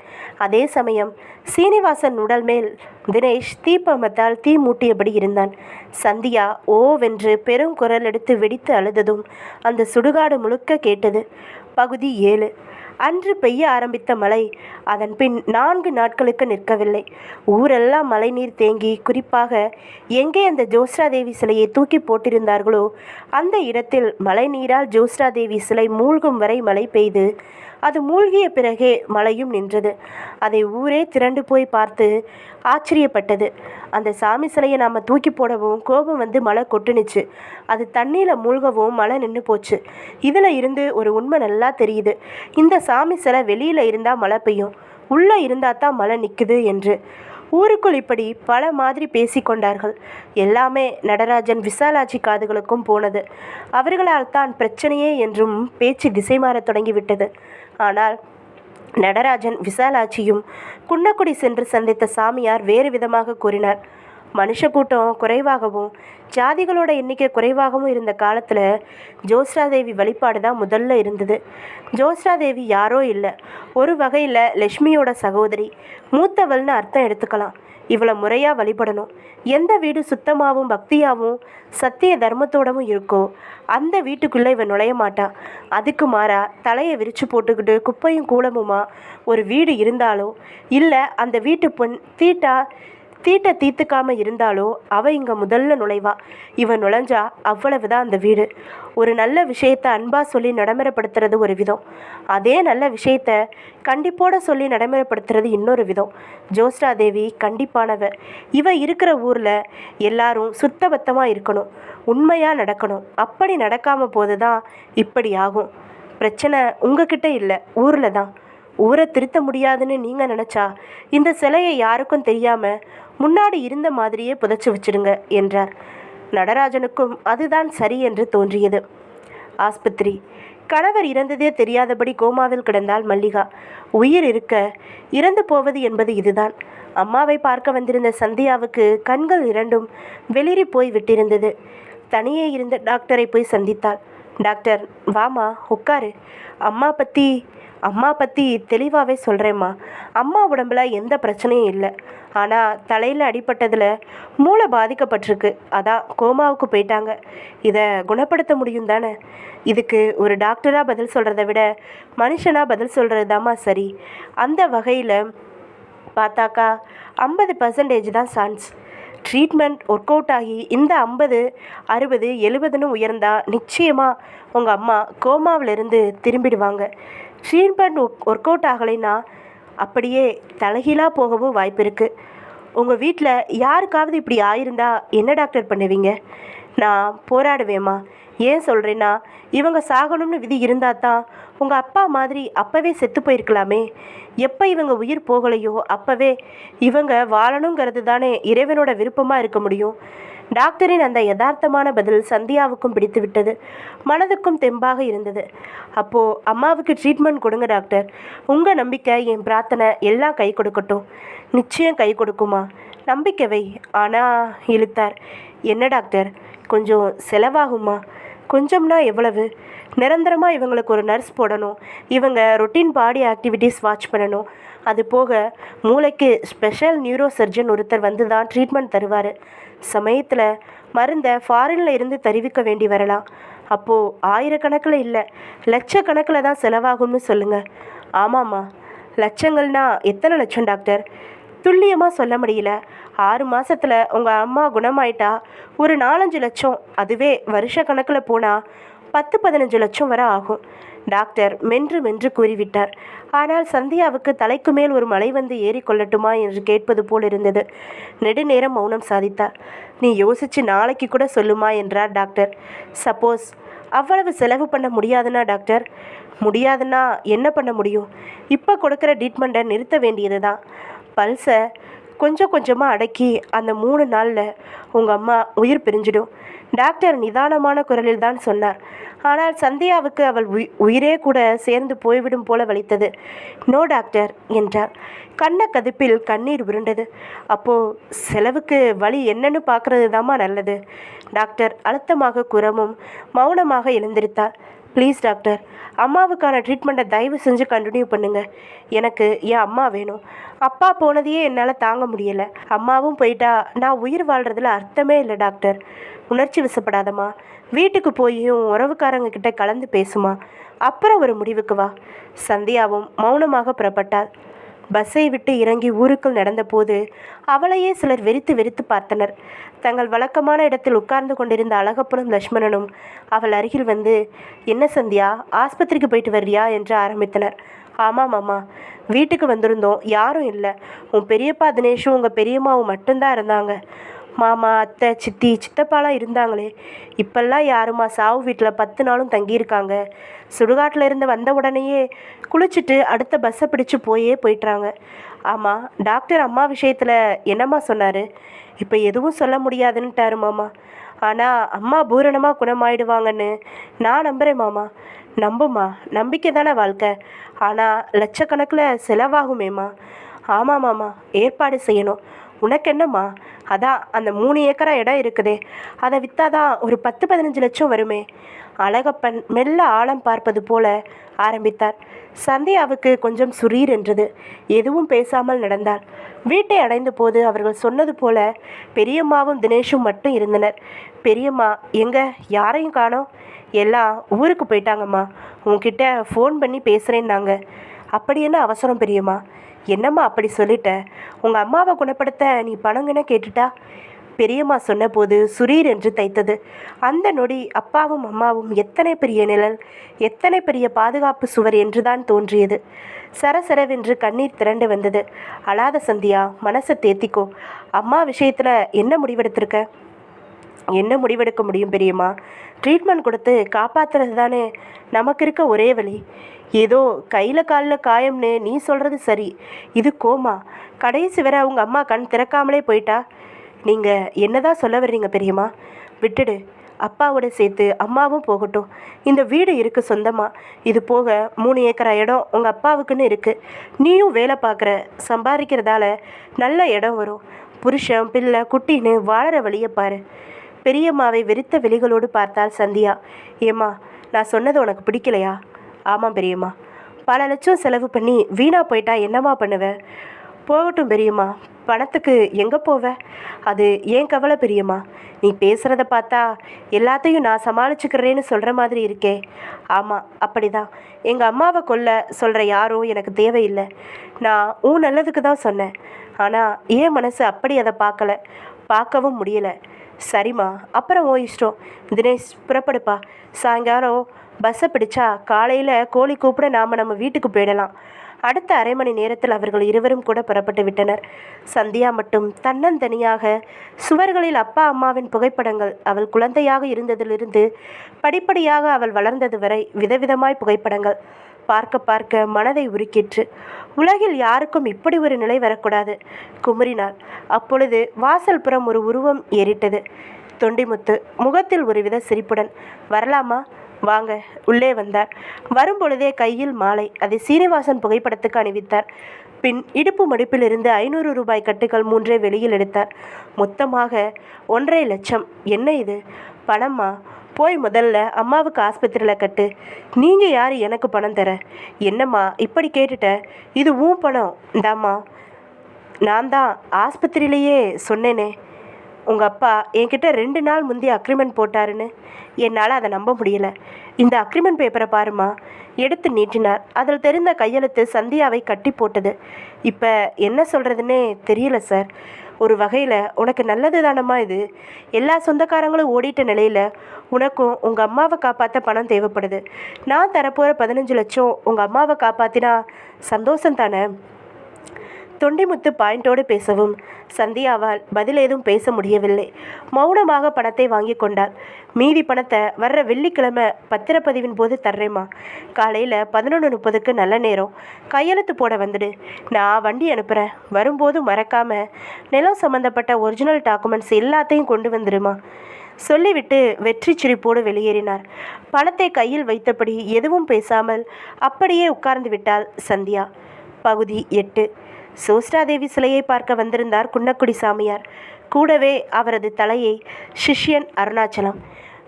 அதே சமயம் சீனிவாசன் உடல் மேல் தினேஷ் தீப்பமத்தால் தீ மூட்டியபடி இருந்தான். சந்தியா ஓவென்று பெருங்குரல் எடுத்து வெடித்து அழுததும் அந்த சுடுகாடு முழுக்க கேட்டது. பகுதி 7. அன்று பெய்ய ஆரம்பித்த மழை அதன் பின் 4 நாட்களுக்கு நிற்கவில்லை. ஊரெல்லாம் மழைநீர் தேங்கி, குறிப்பாக எங்கே அந்த ஜோஸ்ராதேவி சிலையை தூக்கி போட்டிருந்தார்களோ அந்த இடத்தில் மழை நீரால் ஜோஸ்ராதேவி சிலை மூழ்கும் வரை மழை பெய்து, அது மூழ்கிய பிறகே மழையும் நின்றது. அதை ஊரே திரண்டு போய் பார்த்து ஆச்சரியப்பட்டது. அந்த சாமி சிலையை நாம் தூக்கி போடவும் கோபம் வந்து மழை கொட்டுனுச்சு. அது தண்ணியில் மூழ்கவும் மழை நின்று போச்சு. இதில் இருந்து ஒரு உண்மை நல்லா தெரியுது. இந்த சாமி சிலை வெளியில் இருந்தால் மழை பெய்யும், உள்ளே இருந்தால் தான் மழை நிற்குது என்று. ஊருக்குள் இப்படி பல மாதிரி பேசிக்கொண்டார்கள். எல்லாமே நடராஜன் விசாலாட்சி காதுகளுக்கும் போனது. அவர்களால் தான் பிரச்சனையே என்றும் பேச்சு திசை மாறத் தொடங்கிவிட்டது. ஆனால் நடராஜன் விசாலாட்சியும் குன்னக்குடி சென்று சந்தித்த சாமியார் வேறு விதமாக கூறினார். மனுஷ கூட்டம் குறைவாகவும் ஜாதிகளோட எண்ணிக்கை குறைவாகவும் இருந்த காலத்தில் ஜோஸ்ராதேவி வழிபாடு தான் முதல்ல இருந்தது. ஜோஸ்ராதேவி யாரோ இல்லை, ஒரு வகையில் லக்ஷ்மியோட சகோதரி, மூத்தவள்னு அர்த்தம் எடுத்துக்கலாம். இவளை முறையாக வழிபடணும். எந்த வீடு சுத்தமாகவும் பக்தியாகவும் சத்திய தர்மத்தோடவும் இருக்கோ அந்த வீட்டுக்குள்ளே இவன் நுழைய மாட்டான். அதுக்கு மாறா தலையை விரித்து போட்டுக்கிட்டு குப்பையும் கூலமுமா ஒரு வீடு இருந்தாலோ, இல்லை அந்த வீட்டு பொன் தீட்டை தீர்த்துக்காமல் இருந்தாலோ அவள் இங்கே முதல்ல நுழைவா. இவன் நுழைஞ்சா அவ்வளவுதான் அந்த வீடு. ஒரு நல்ல விஷயத்தை அன்பாக சொல்லி நடைமுறைப்படுத்துறது ஒரு விதம், அதே நல்ல விஷயத்தை கண்டிப்போட சொல்லி நடைமுறைப்படுத்துறது இன்னொரு விதம். ஜோஸ்ராதேவி கண்டிப்பானவ. இவ இருக்கிற ஊரில் எல்லாரும் சுத்தபத்தமாக இருக்கணும், உண்மையாக நடக்கணும். அப்படி நடக்காமல் போது தான் இப்படி ஆகும். பிரச்சனை உங்ககிட்ட இல்லை, ஊரில் தான். ஊரை திருத்த முடியாதுன்னு நீங்கள் நினச்சா இந்த சிலையை யாருக்கும் தெரியாமல் முன்னாடி இருந்த மாதிரியே புதைச்சி வச்சிடுங்க என்றார். நடராஜனுக்கும் அதுதான் சரி என்று தோன்றியது. ஆஸ்பத்திரி. கணவர் இறந்ததே தெரியாதபடி கோமாவில் கிடந்தாள் மல்லிகா. உயிர் இருக்க இறந்து போவது என்பது இதுதான். அம்மாவை பார்க்க வந்திருந்த சந்தியாவுக்கு கண்கள் இரண்டும் வெளிரி போய் விட்டிருந்தது. தனியே இருந்த டாக்டரை போய் சந்தித்தாள். டாக்டர், வாமா உட்காரு. அம்மா பற்றி தெளிவாகவே சொல்கிறேம்மா. அம்மா உடம்புல எந்த பிரச்சனையும் இல்லை. ஆனால் தலையில் அடிபட்டதில் மூளை பாதிக்கப்பட்டிருக்கு. அதான் கோமாவுக்கு போயிட்டாங்க. இதை குணப்படுத்த முடியும் தானே? இதுக்கு ஒரு டாக்டராக பதில் சொல்கிறத விட மனுஷனாக பதில் சொல்கிறது தாம்மா சரி. அந்த வகையில் பார்த்தாக்கா 50% தான் சான்ஸ். ட்ரீட்மெண்ட் ஒர்க் அவுட் ஆகி இந்த 50, 60, 70ன்னு உயர்ந்தால் நிச்சயமாக உங்கள் அம்மா கோமாவிலிருந்து திரும்பிடுவாங்க. ட்ரீட்மெண்ட் ஒர்க் அவுட் ஆகலைன்னா அப்படியே தலைகீழாக போகவும் வாய்ப்பு இருக்குது. உங்கள் வீட்டில் யாருக்காவது இப்படி ஆயிருந்தா என்ன டாக்டர் பண்ணுவீங்க? நான் போராடுவேம்மா. ஏன் சொல்கிறேன்னா, இவங்க சாகணும்னு விதி இருந்தால் தான் உங்கள் அப்பா மாதிரி அப்போவே செத்து போயிருக்கலாமே. எப்போ இவங்க உயிர் போகலையோ அப்போவே இவங்க வாழணுங்கிறது தானே இறைவனோட விருப்பமாக இருக்க முடியும். டாக்டரின் அந்த யதார்த்தமான பதில் சந்தியாவுக்கும் பிடித்து விட்டது, மனதுக்கும் தெம்பாக இருந்தது. அப்போது அம்மாவுக்கு ட்ரீட்மெண்ட் கொடுங்க டாக்டர். உங்கள் நம்பிக்கை, என் பிரார்த்தனை எல்லாம் கை கொடுக்கட்டும். நிச்சயம் கை கொடுக்குமா? நம்பிக்கை வை. ஆனால் இழுத்தார். என்ன டாக்டர், கொஞ்சம் செலவாகுமா? கொஞ்சம்னா எவ்வளவு? நிரந்தரமாக இவங்களுக்கு ஒரு நர்ஸ் போடணும். இவங்க ரொட்டீன் பாடி ஆக்டிவிட்டீஸ் வாட்ச் பண்ணணும். அது போக மூளைக்கு ஸ்பெஷல் நியூரோ சர்ஜன் ஒருத்தர் வந்து தான் ட்ரீட்மெண்ட் தருவார். சமயத்தில் மருந்தை ஃபாரினில் இருந்து தெரிவிக்க வேண்டி வரலாம். அப்போது ஆயிரக்கணக்கில் இல்லை, லட்சக்கணக்கில் தான் செலவாகும்னு சொல்லுங்கள். ஆமாம்மா. லட்சங்கள்னா எத்தனை லட்சம் டாக்டர்? துல்லியமாக சொல்ல முடியல. 6 மாதத்தில் உங்கள் அம்மா குணமாயிட்டா ஒரு 4-5 லட்சம். அதுவே வருஷ கணக்கில் போனால் 10-15 லட்சம் வரை ஆகும். டாக்டர் மென்று கூறிவிட்டார். ஆனால் சந்தியாவுக்கு தலைக்கு மேல் ஒரு மலை வந்து ஏறிக்கொள்ளட்டுமா என்று கேட்பது போல் இருந்தது. நெடுநேரம் மௌனம் சாதித்தார். நீ யோசிச்சு நாளைக்கு கூட சொல்லுமா என்றார் டாக்டர். சப்போஸ் அவ்வளவு செலவு பண்ண முடியாதுன்னா டாக்டர்? முடியாதுன்னா என்ன பண்ண முடியும்? இப்போ கொடுக்குற ட்ரீட்மெண்ட்டை நிறுத்த வேண்டியது தான். பல்ஸை கொஞ்சம் கொஞ்சமாக அடக்கி அந்த 3 நாளில் உங்கள் அம்மா உயிர் பிரிஞ்சிடும். டாக்டர் நிதானமான குரலில் தான் சொன்னார். ஆனால் சந்தியாவுக்கு அவள் உயிரே கூட சேர்ந்து போய்விடும் போல வலித்தது. நோ டாக்டர் என்றார். கண்ண கதுப்பில் கண்ணீர் உருண்டது. அப்போது செலவுக்கு வழி என்னன்னு பார்க்கறது தாம்மா நல்லது. டாக்டர் அழுத்தமாக கூறவும் மௌனமாக எழுந்திருத்தார். ப்ளீஸ் டாக்டர், அம்மாவுக்கான ட்ரீட்மெண்ட்டை தயவு செஞ்சு கண்டினியூ பண்ணுங்கள். எனக்கு என் அம்மா வேணும். அப்பா போனதையே என்னால் தாங்க முடியலை. அம்மாவும் போயிட்டா நான் உயிர் வாழ்கிறதுல அர்த்தமே இல்லை டாக்டர். உணர்ச்சி வசப்படாதம்மா. வீட்டுக்கு போயும் உறவுக்காரங்க கிட்ட கலந்து பேசுமா. அப்புறம் ஒரு முடிவுக்கு வா. சந்தியாவும் மௌனமாக புறப்பட்டாள். பஸ்ஸை விட்டு இறங்கி ஊருக்குள் நடந்தபோது அவளையே சிலர் வெறித்து வெறித்து பார்த்தனர். தங்கள் வழக்கமான இடத்தில் உட்கார்ந்து கொண்டிருந்த அழகப்பனும் லக்ஷ்மணனும் அவள் அருகில் வந்து, என்ன சந்தியா, ஆஸ்பத்திரிக்கு போயிட்டு வர்றியா என்று ஆரம்பித்தனர். ஆமாம் மாமா, வீட்டுக்கு வந்திருந்தோம், யாரும் இல்லை. உன் பெரியப்பா தினேஷும் உங்கள் பெரியம்மாவும் மட்டும்தான் இருந்தாங்க. மாமா, அத்தை, சித்தி, சித்தப்பாலாம் இருந்தாங்களே. இப்பெல்லாம் யாருமா சாவு வீட்டில் 10 நாளும் தங்கியிருக்காங்க. சுடுகாட்டில் இருந்து வந்த உடனேயே குளிச்சுட்டு அடுத்த பஸ்ஸை பிடிச்சு போயிட்டுறாங்க. ஆமாம், டாக்டர் அம்மா விஷயத்தில் என்னம்மா சொன்னார்? இப்போ எதுவும் சொல்ல முடியாதுன்னுட்டாரு மாமா. ஆனால் அம்மா பூரணமாக குணமாயிடுவாங்கன்னு நான் நம்புகிறேன் மாமா. நம்புமா, நம்பிக்கை தானே வாழ்க்கை. ஆனால் லட்சக்கணக்கில் செலவாகுமேம்மா. ஆமாம் மாமா, ஏற்பாடு செய்யணும். உனக்கு என்னம்மா, அதான் அந்த 3 ஏக்கரா இடம் இருக்குதே, அதை விற்றாதான் ஒரு 10-15 லட்சம் வருமே. அழகப்பன் மெல்ல ஆழம் பார்ப்பது போல ஆரம்பித்தார். சந்தியாவுக்கு கொஞ்சம் சுரீர் என்றது. எதுவும் பேசாமல் நடந்தாள். வீட்டை அடைந்த போது அவர்கள் சொன்னது போல பெரியம்மாவும் தினேஷும் மட்டும் இருந்தனர். பெரியம்மா எங்க, யாரையும் காணோம். எல்லாம் ஊருக்கு போயிட்டாங்கம்மா. உன்கிட்ட ஃபோன் பண்ணி பேசுகிறேன்னாங்க. அப்படி என்ன அவசரம் பெரியம்மா? என்னம்மா அப்படி சொல்லிட்ட? உங்கள் அம்மாவை குணப்படுத்த நீ பணங்கன்னு கேட்டுட்டா? பெரியம்மா சொன்னபோது சுரீர் என்று தைத்தது. அந்த நொடி அப்பாவும் அம்மாவும் எத்தனை பெரிய நிழல், எத்தனை பெரிய பாதுகாப்பு சுவர் என்றுதான் தோன்றியது. சரசரவென்று கண்ணீர் திரண்டு வந்தது. அழாத சந்தியா, மனசை தேத்திக்கோ. அம்மா விஷயத்தில் என்ன முடிவெடுத்திருக்க? என்ன முடிவெடுக்க முடியும் பெரியம்மா? ட்ரீட்மெண்ட் கொடுத்து காப்பாற்றுறது தானே நமக்கு இருக்க ஒரே வழி. ஏதோ கையில் காலில் காயம்னு நீ சொல்கிறது சரி. இது கோமா. கடைசி வரை அவங்க அம்மா கண் திறக்காமலே போயிட்டா. நீங்கள் என்னதான் சொல்ல வர்றீங்க பெரியம்மா? விட்டுடு. அப்பாவோட சேர்த்து அம்மாவும் போகட்டும். இந்த வீடு இருக்குது சொந்தமாக. இது போக 3 ஏக்கரா இடம் உங்கள் அப்பாவுக்குன்னு இருக்குது. நீயும் வேலை பார்க்குற, சம்பாதிக்கிறதால நல்ல இடம் வரும். புருஷன், பிள்ளை, குட்டின்னு வாழற வழியை பாரு. பெரியம்மாவை வெறித்த வெளிகளோடு பார்த்தாள் சந்தியா. ஏம்மா, நான் சொன்னது உனக்கு பிடிக்கலையா? ஆமாம் பெரியம்மா. பல லட்சம் செலவு பண்ணி வீணாக போயிட்டா என்னம்மா பண்ணுவேன்? போகட்டும் பெரியம்மா. பணத்துக்கு எங்கே போவ? அது ஏன் கவலை பெரியம்மா. நீ பேசுகிறத பார்த்தா எல்லாத்தையும் நான் சமாளிச்சுக்கிறேன்னு சொல்கிற மாதிரி இருக்கே. ஆமாம், அப்படிதான். எங்கள் அம்மாவை கொல்ல சொல்கிற யாரும் எனக்கு தேவையில்லை. நான் உன் நல்லதுக்கு தான் சொன்னேன். ஆனால் ஏன் மனசு அப்படி அதை பார்க்கவும் முடியலை. சரிம்மா, அப்புறம் ஓ இஷ்டம். தினேஷ், புறப்படுப்பா. சாயங்காலம் பஸ்ஸை பிடிச்சா காலையில் கோழி கூப்பிட நாம் நம்ம வீட்டுக்கு போயிடலாம். அடுத்த அரை மணி நேரத்தில் அவர்கள் இருவரும் கூட புறப்பட்டு விட்டனர். சந்தியா மட்டும் தன்னந்தனியாக சுவர்களில் அப்பா அம்மாவின் புகைப்படங்கள், அவள் குழந்தையாக இருந்ததிலிருந்து படிப்படியாக அவள் வளர்ந்தது வரை விதவிதமாய் புகைப்படங்கள் பார்க்க பார்க்க மனதை உருக்கிற்று. உலகில் யாருக்கும் இப்படி ஒரு நிலை வரக்கூடாது. குமுறினாள். அப்பொழுது வாசல் புறம் ஒரு உருவம் ஏறிட்டது. தொண்டிமுத்து முகத்தில் ஒருவித சிரிப்புடன், வரலாமா, வாங்க. உள்ளே வந்தார். வரும்பொழுதே கையில் மாலை, அதை சீனிவாசன் புகைப்படத்துக்கு அணிவித்தார். பின் இடுப்பு மடிப்பிலிருந்து 500 ரூபாய் கட்டுகள் 3 வெளியில் எடுத்தார். மொத்தமாக 1.5 லட்சம். என்ன இது? பணம்மா? போய் முதல்ல அம்மாவுக்கு ஆஸ்பத்திரியில் கட்டு. நீங்கள் யார் எனக்கு பணம் தர? என்னம்மா இப்படி கேட்டுட்ட? இது உன் பணம். இந்தாம்மா. நான் தான் ஆஸ்பத்திரியிலேயே சொன்னேனே, உங்கள் அப்பா என்கிட்ட 2 நாள் முந்தைய அக்ரிமெண்ட் போட்டாருன்னு. என்னால் அதை நம்ப முடியல. இந்த அக்ரிமெண்ட் பேப்பரை பாருமா. எடுத்து நீட்டினார். அதில் தெரிந்த கையெழுத்து சந்தியாவை கட்டி போட்டது. இப்போ என்ன சொல்கிறதுன்னே தெரியல சார். ஒரு வகையில் உனக்கு நல்லது தானம்மா இது. எல்லா சொந்தக்காரங்களும் ஓடிட்ட நிலையில் உனக்கும் உங்கள் அம்மாவை காப்பாற்ற பணம் தேவைப்படுது. நான் தரப்போகிற 15 லட்சம் உங்கள் அம்மாவை காப்பாற்றினா சந்தோஷம் தானே? தொண்டிமுத்து பாயிண்டோடு பேசவும் சந்தியாவால் பதில் ஏதும் பேச முடியவில்லை. மௌனமாக பணத்தை வாங்கி கொண்டாள். மீதி பணத்தை வர்ற வெள்ளிக்கிழமை பத்திரப்பதிவின் போது தர்றேம்மா. காலையில் 11:30க்கு நல்ல நேரம். கையெழுத்து போட வந்துடு. நான் வண்டி அனுப்புகிறேன். வரும்போது மறக்காமல் நிலம் சம்மந்தப்பட்ட ஒரிஜினல் டாக்குமெண்ட்ஸ் எல்லாத்தையும் கொண்டு வந்துடுமா. சொல்லிவிட்டு வெற்றி சிரிப்போடு வெளியேறினார். பணத்தை கையில் வைத்தபடி எதுவும் பேசாமல் அப்படியே உட்கார்ந்து விட்டாள் சந்தியா. பகுதி 8. சோஸ்டாதேவி சிலையை பார்க்க வந்திருந்தார் குன்னக்குடி சாமியார். கூடவே அவரது தலையை சிஷ்யன் அருணாச்சலம்.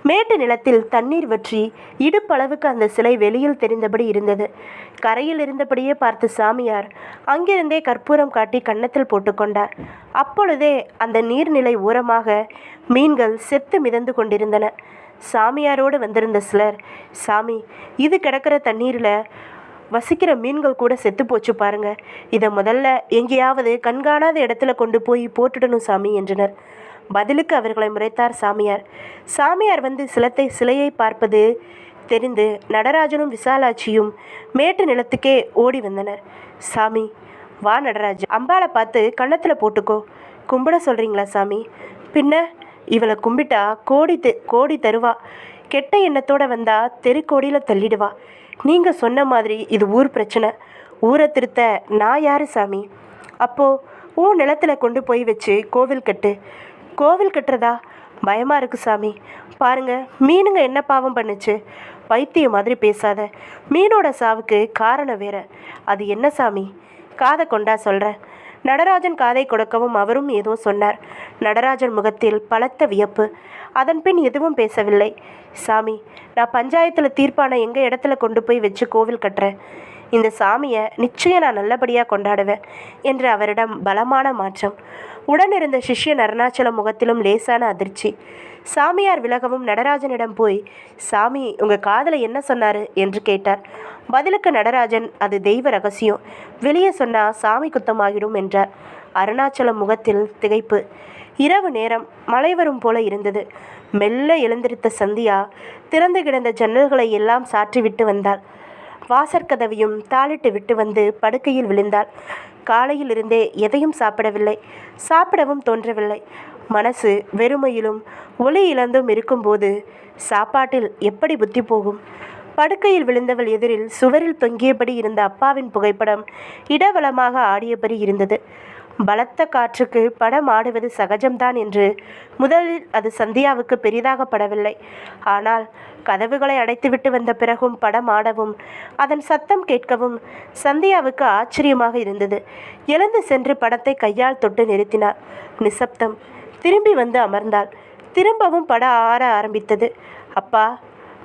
மேட்டு நிலத்தில் தண்ணீர் வற்றி இடுப்பளவுக்கு அந்த சிலை வெளியில் தெரிந்தபடி இருந்தது. கரையில் இருந்தபடியே பார்த்த சாமியார் அங்கிருந்தே கற்பூரம் காட்டி கன்னத்தில் போட்டுக்கொண்டார். அப்பொழுதே அந்த நீர்நிலை ஓரமாக மீன்கள் செத்து மிதந்து கொண்டிருந்தன. சாமியாரோடு வந்திருந்த சிலர், சாமி, இது கிடக்கிற தண்ணீரில் வசிக்கிற மீன்கள் கூட செத்து போச்சு பாருங்க, இதை முதல்ல எங்கேயாவது கண்காணாத இடத்துல கொண்டு போய் போட்டுடணும் சாமி என்றனர். பதிலுக்கு அவர்களை முறைத்தார் சாமியார். சாமியார் வந்து சிலையை பார்ப்பது தெரிந்து நடராஜனும் விசாலாட்சியும் மேட்டு நிலத்துக்கே ஓடி வந்தனர். சாமி, வா நடராஜ், அம்பாளை பார்த்து கன்னத்தில் போட்டுக்கோ. கும்பிட சொல்கிறீங்களா சாமி? பின்ன இவளை கும்பிட்டா கோடி தருவா. கெட்ட எண்ணத்தோடு வந்தால் தெருக்கோடியில் தள்ளிடுவா. நீங்கள் சொன்ன மாதிரி இது ஊர் பிரச்சனை. ஊரை திருத்த நான் யார் சாமி? அப்போது ஊர் நிலத்தில் கொண்டு போய் வச்சு கோவில் கட்டு. கோவில் கட்டுறதா? பயமாக இருக்கு சாமி. பாருங்க, மீனுங்க என்ன பாவம் பண்ணுச்சு? பைத்தியம் மாதிரி பேசாத. மீனோட சாவுக்கு காரணம் வேற. அது என்ன சாமி? காதை கொண்டா சொல்கிறேன். நடராஜன் காதை கொடுக்கவும் அவரும் ஏதோ சொன்னார். நடராஜன் முகத்தில் பலத்த வியப்பு. அதன் பின் எதுவும் பேசவில்லை. சாமி, நான் பஞ்சாயத்தில் தீர்ப்பான எங்கள் இடத்துல கொண்டு போய் வச்சு கோவில் கட்டுறேன். இந்த சாமியை நிச்சயம் நான் நல்லபடியாக கொண்டாடுவேன் என்று அவரிடம் பலமான மாற்றம். உடனிருந்த சிஷ்யன் அருணாச்சல முகத்திலும் லேசான அதிர்ச்சி. சாமியார் விலகவும் நடராஜனிடம் போய், சாமி உங்கள் காதலை என்ன சொன்னார் என்று கேட்டார். பதிலுக்கு நடராஜன், அது தெய்வ ரகசியம், வெளியே சொன்னால் சாமி குத்தமாகிடும் என்றார். அருணாச்சலம் முகத்தில் திகைப்பு. இரவு நேரம், மழை வரும் போல இருந்தது. மெல்ல எழுந்திருத்த சந்தியா திறந்து கிடந்த ஜன்னல்களை எல்லாம் சாற்றிவிட்டு வந்தாள். வாசற்கதவையும் தாளிட்டு விட்டு வந்து படுக்கையில் விழுந்தாள். காலையில் இருந்தே எதையும் சாப்பிடவில்லை, சாப்பிடவும் தோன்றவில்லை. மனசு வெறுமையிலும் ஒளி இழந்தும் இருக்கும்போது சாப்பாட்டில் எப்படி புத்தி போகும்? படுக்கையில் விழுந்தவள் எதிரில் சுவரில் தொங்கியபடி இருந்த அப்பாவின் புகைப்படம் இடவளமாக ஆடியபடி இருந்தது. பலத்த காற்றுக்கு படம் ஆடுவது சகஜம்தான் என்று முதலில் அது சந்தியாவுக்கு பெரிதாக படவில்லை. ஆனால் கதவுகளை அடைத்துவிட்டு வந்த பிறகும் படம் ஆடவும் அதன் சத்தம் கேட்கவும் சந்தியாவுக்கு ஆச்சரியமாக இருந்தது. எழுந்து சென்று படத்தை கையால் தொட்டு நிறுத்தினார். நிசப்தம். திரும்பி வந்து அமர்ந்தாள். திரும்பவும் படம் ஆட ஆரம்பித்தது. அப்பா!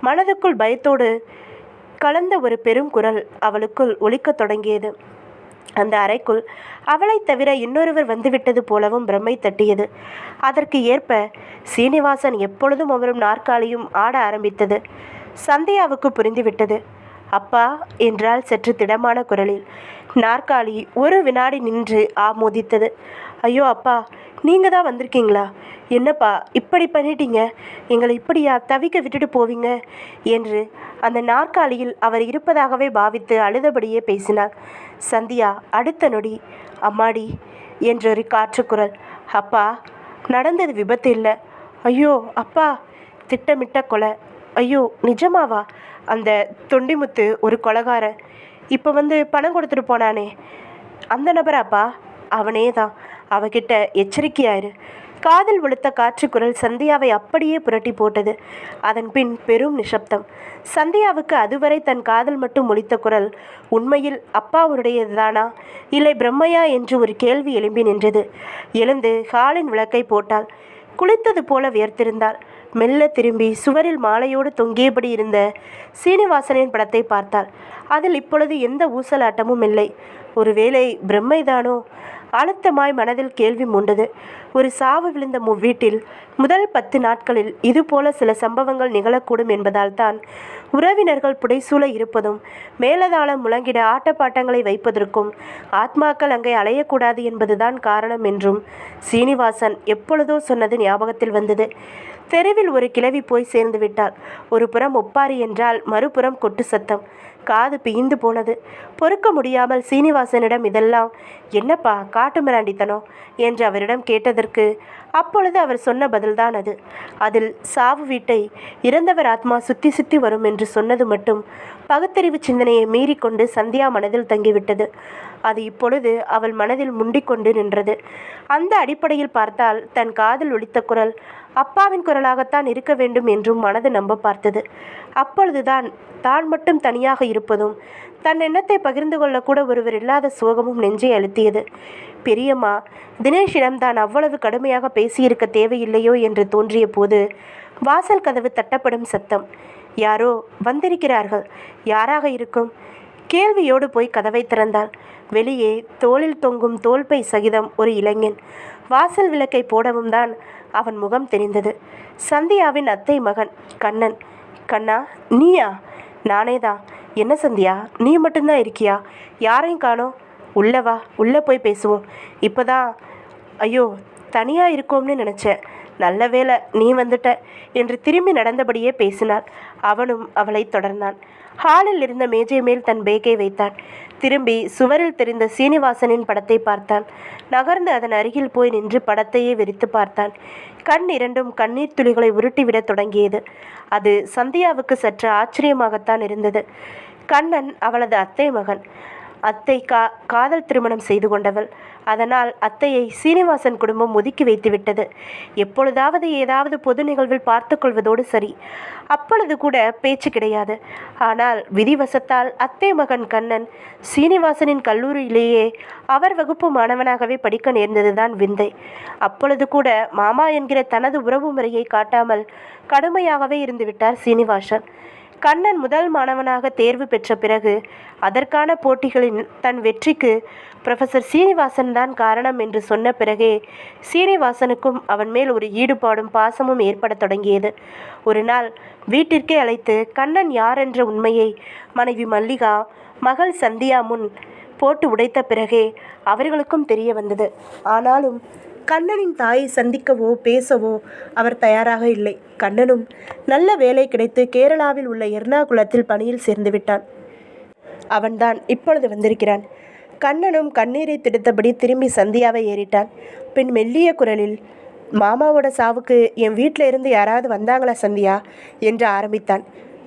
மனதுக்குள் பயத்தோடு கலந்த ஒரு பெரும் குரல் அவளுக்குள் ஒலிக்கத் தொடங்கியது. அந்த அறைக்குள் அவளை தவிர இன்னொருவர் வந்துவிட்டது போலவும் பிரமை தட்டியது. அதற்கு ஏற்ப சீனிவாசன் எப்பொழுதும் அவரும் நாற்காலியும் ஆட ஆரம்பித்தது. சந்தியாவுக்கு புரிந்துவிட்டது. அப்பா என்றால் சற்று திடமான குரலில். நாற்காலி ஒரு வினாடி நின்று ஆமோதித்தது. ஐயோ அப்பா, நீங்கள் தான் வந்திருக்கீங்களா? என்னப்பா இப்படி பண்ணிட்டீங்க? எங்களை இப்படியா தவிக்க விட்டுட்டு போவீங்க என்று அந்த நாற்காலியில் அவர் இருப்பதாகவே பாவித்து அழுதபடியே பேசினார். சந்தியா அடுத்த நொடி, அம்மாடி என்றொரு காற்றுக்குரல். அப்பா, நடந்தது விபத்து இல்லை. ஐயோ அப்பா, திட்டமிட்ட கொலை. ஐயோ நிஜமாவா? அந்த தொண்டிமுத்து ஒரு கொலைகாரன். இப்போ வந்து பணம் கொடுத்துட்டு போனானே, அந்த நபராப்பா? அவனே தான். அவகிட்ட எச்சரிக்கையாயிரு. காதில் விழுத்த காற்றுக்குரல் சந்தியாவை அப்படியே புரட்டி போட்டது. அதன் பின் பெரும் நிசப்தம். சந்தியாவுக்கு அதுவரை தன் காதல் மட்டும் ஒலித்த குரல் உண்மையில் அப்பாவுடையதுதானா இல்லை பிரம்மையா என்று ஒரு கேள்வி எழும்பி நின்றது. எழுந்து ஹாலின் விளக்கை போட்டாள். குளித்தது போல வியர்த்திருந்தாள். மெல்ல திரும்பி சுவரில் மாலையோடு தொங்கியபடி இருந்த சீனிவாசனின் படத்தை பார்த்தாள். அதில் இப்பொழுது எந்த ஊசலாட்டமும் இல்லை. ஒருவேளை பிரம்மைதானோ? அழுத்தமாய் மனதில் கேள்வி மூண்டது. ஒரு சாவு விழுந்த வீட்டில் முதல் 10 நாட்களில் இதுபோல சில சம்பவங்கள் நிகழக்கூடும் என்பதால் தான் உறவினர்கள் புடைசூழ இருப்பதும் மேலதாளம் முழங்கிட ஆட்டப்பாட்டங்களை வைப்பதற்கும் ஆத்மாக்கள் அங்கே அலையக்கூடாது என்பதுதான் காரணம் என்றும் சீனிவாசன் எப்பொழுதோ சொன்னது ஞாபகத்தில் வந்தது. தெருவில் ஒரு கிழவி போய் சேர்ந்து விட்டாள். ஒரு புறம் ஒப்பாரி என்றால் மறுபுறம் கொட்டு சத்தம். காது பிய்ந்து போனது. பொறுக்க முடியாமல் சீனிவாசனிடம் இதெல்லாம் என்னப்பா காட்டு மிராண்டித்தனம் என்று அவரிடம் கேட்டதற்கு அப்பொழுது அவர் சொன்ன பதில்தான் அது. அதில் சாவு வீட்டை இறந்தவர் ஆத்மா சுத்தி சுத்தி வரும் என்று சொன்னது மட்டும் பகுத்தறிவு சிந்தனையை மீறிக்கொண்டு சந்தியா மனதில் தங்கிவிட்டது. அது இப்பொழுது அவள் மனதில் முண்டிக்கொண்டு நின்றது. அந்த அடிப்படையில் பார்த்தால் தன் காதில் ஒலித்த குரல் அப்பாவின் குரலாகத்தான் இருக்க வேண்டும் என்றும் மனது நம்ப பார்த்தது. அப்பொழுதுதான் தான் மட்டும் தனியாக இருப்பதும் தன் எண்ணத்தை பகிர்ந்து கொள்ளக்கூட ஒருவர் இல்லாத சோகமும் நெஞ்சை அழுத்தியது. பெரியம்மா தினேஷிடம் தான் அவ்வளவு கடுமையாக பேசியிருக்க தேவையில்லையோ என்று தோன்றிய போது வாசல் கதவு தட்டப்படும் சத்தம். யாரோ வந்திருக்கிறார்கள். யாராக இருக்கும்? கேள்வியோடு போய் கதவை திறந்தாள். வெளியே தோளில் தொங்கும் தோல்பை சகிதம் ஒரு இளைஞன். வாசல் விளக்கை போடவும் தான் அவன் முகம் தெரிந்தது. சந்தியாவின் அத்தை மகன் கண்ணன். கண்ணா, நீயா? நானேதான். என்ன சந்தியா, நீ மட்டும்தான் இருக்கியா? யாரையும் காணோம். உள்ளே வா, உள்ளே போய் பேசுவோம். இப்போதான் ஐயோ தனியாக இருக்கோம்னு நினச்சேன். நல்ல வேளை நீ வந்துட்ட என்று திரும்பி நடந்தபடியே பேசினாள். அவனும் அவளை தொடர்ந்தான். ஹாலில் இருந்த மேஜை மேல் தன் பேக்கை வைத்தான். திரும்பி சுவரில் தெரிந்த சீனிவாசனின் படத்தை பார்த்தான். நகர்ந்து அதன் அருகில் போய் நின்று படத்தையே வெறித்து பார்த்தான். கண் இரண்டும் கண்ணீர் துளிகளை உருட்டிவிடத் தொடங்கியது. அது சந்தியாவுக்கு சற்று ஆச்சரியமாகத்தான் இருந்தது. கண்ணன் அவளது அத்தை மகன். அத்தை காதல் திருமணம் செய்து கொண்டவள். அதனால் அத்தையை சீனிவாசன் குடும்பம் ஒதுக்கி வைத்து விட்டது. எப்பொழுதாவது ஏதாவது பொது நிகழ்வில் பார்த்து கொள்வதோடு சரி. அப்பொழுது கூட பேச்சு கிடையாது. ஆனால் விதிவசத்தால் அத்தை மகன் கண்ணன் சீனிவாசனின் கல்லூரியிலேயே அவர் வகுப்பு மாணவனாகவே படிக்க நேர்ந்ததுதான் விந்தை. அப்பொழுது கூட மாமா என்கிற தனது உறவு முறையை காட்டாமல் கடுமையாகவே இருந்துவிட்டார் சீனிவாசன். கண்ணன் முதல் மாணவனாக தேர்வு பெற்ற பிறகு அதற்கான போட்டிகளில் தன் வெற்றிக்கு ப்ரொஃபஸர் சீனிவாசன் தான் காரணம் என்று சொன்ன பிறகே சீனிவாசனுக்கும் அவன் மேல் ஒரு ஈடுபாடும் பாசமும் ஏற்பட தொடங்கியது. ஒரு நாள் வீட்டிற்கே அழைத்து கண்ணன் யார் என்ற உண்மையை மனைவி மல்லிகா மகள் சந்தியா முன் போட்டு உடைத்த பிறகே அவர்களுக்கும் தெரிய வந்தது. ஆனாலும் கண்ணனின் தாயை சந்திக்கவோ பேசவோ அவர் தயாராக இல்லை. கண்ணனும் நல்ல வேலை கிடைத்து கேரளாவில் உள்ள எர்ணாகுளத்தில் பணியில் சேர்ந்து விட்டான். அவன்தான் இப்பொழுது வந்திருக்கிறான். கண்ணனும் கண்ணீரை திடுத்தபடி திரும்பி சந்தியாவை ஏறிட்டான். பின் மெல்லிய குரலில், மாமாவோட சாவுக்கு என் வீட்டில் இருந்து யாராவது வந்தாங்களா சந்தியா என்று ஆரம்பித்தான்.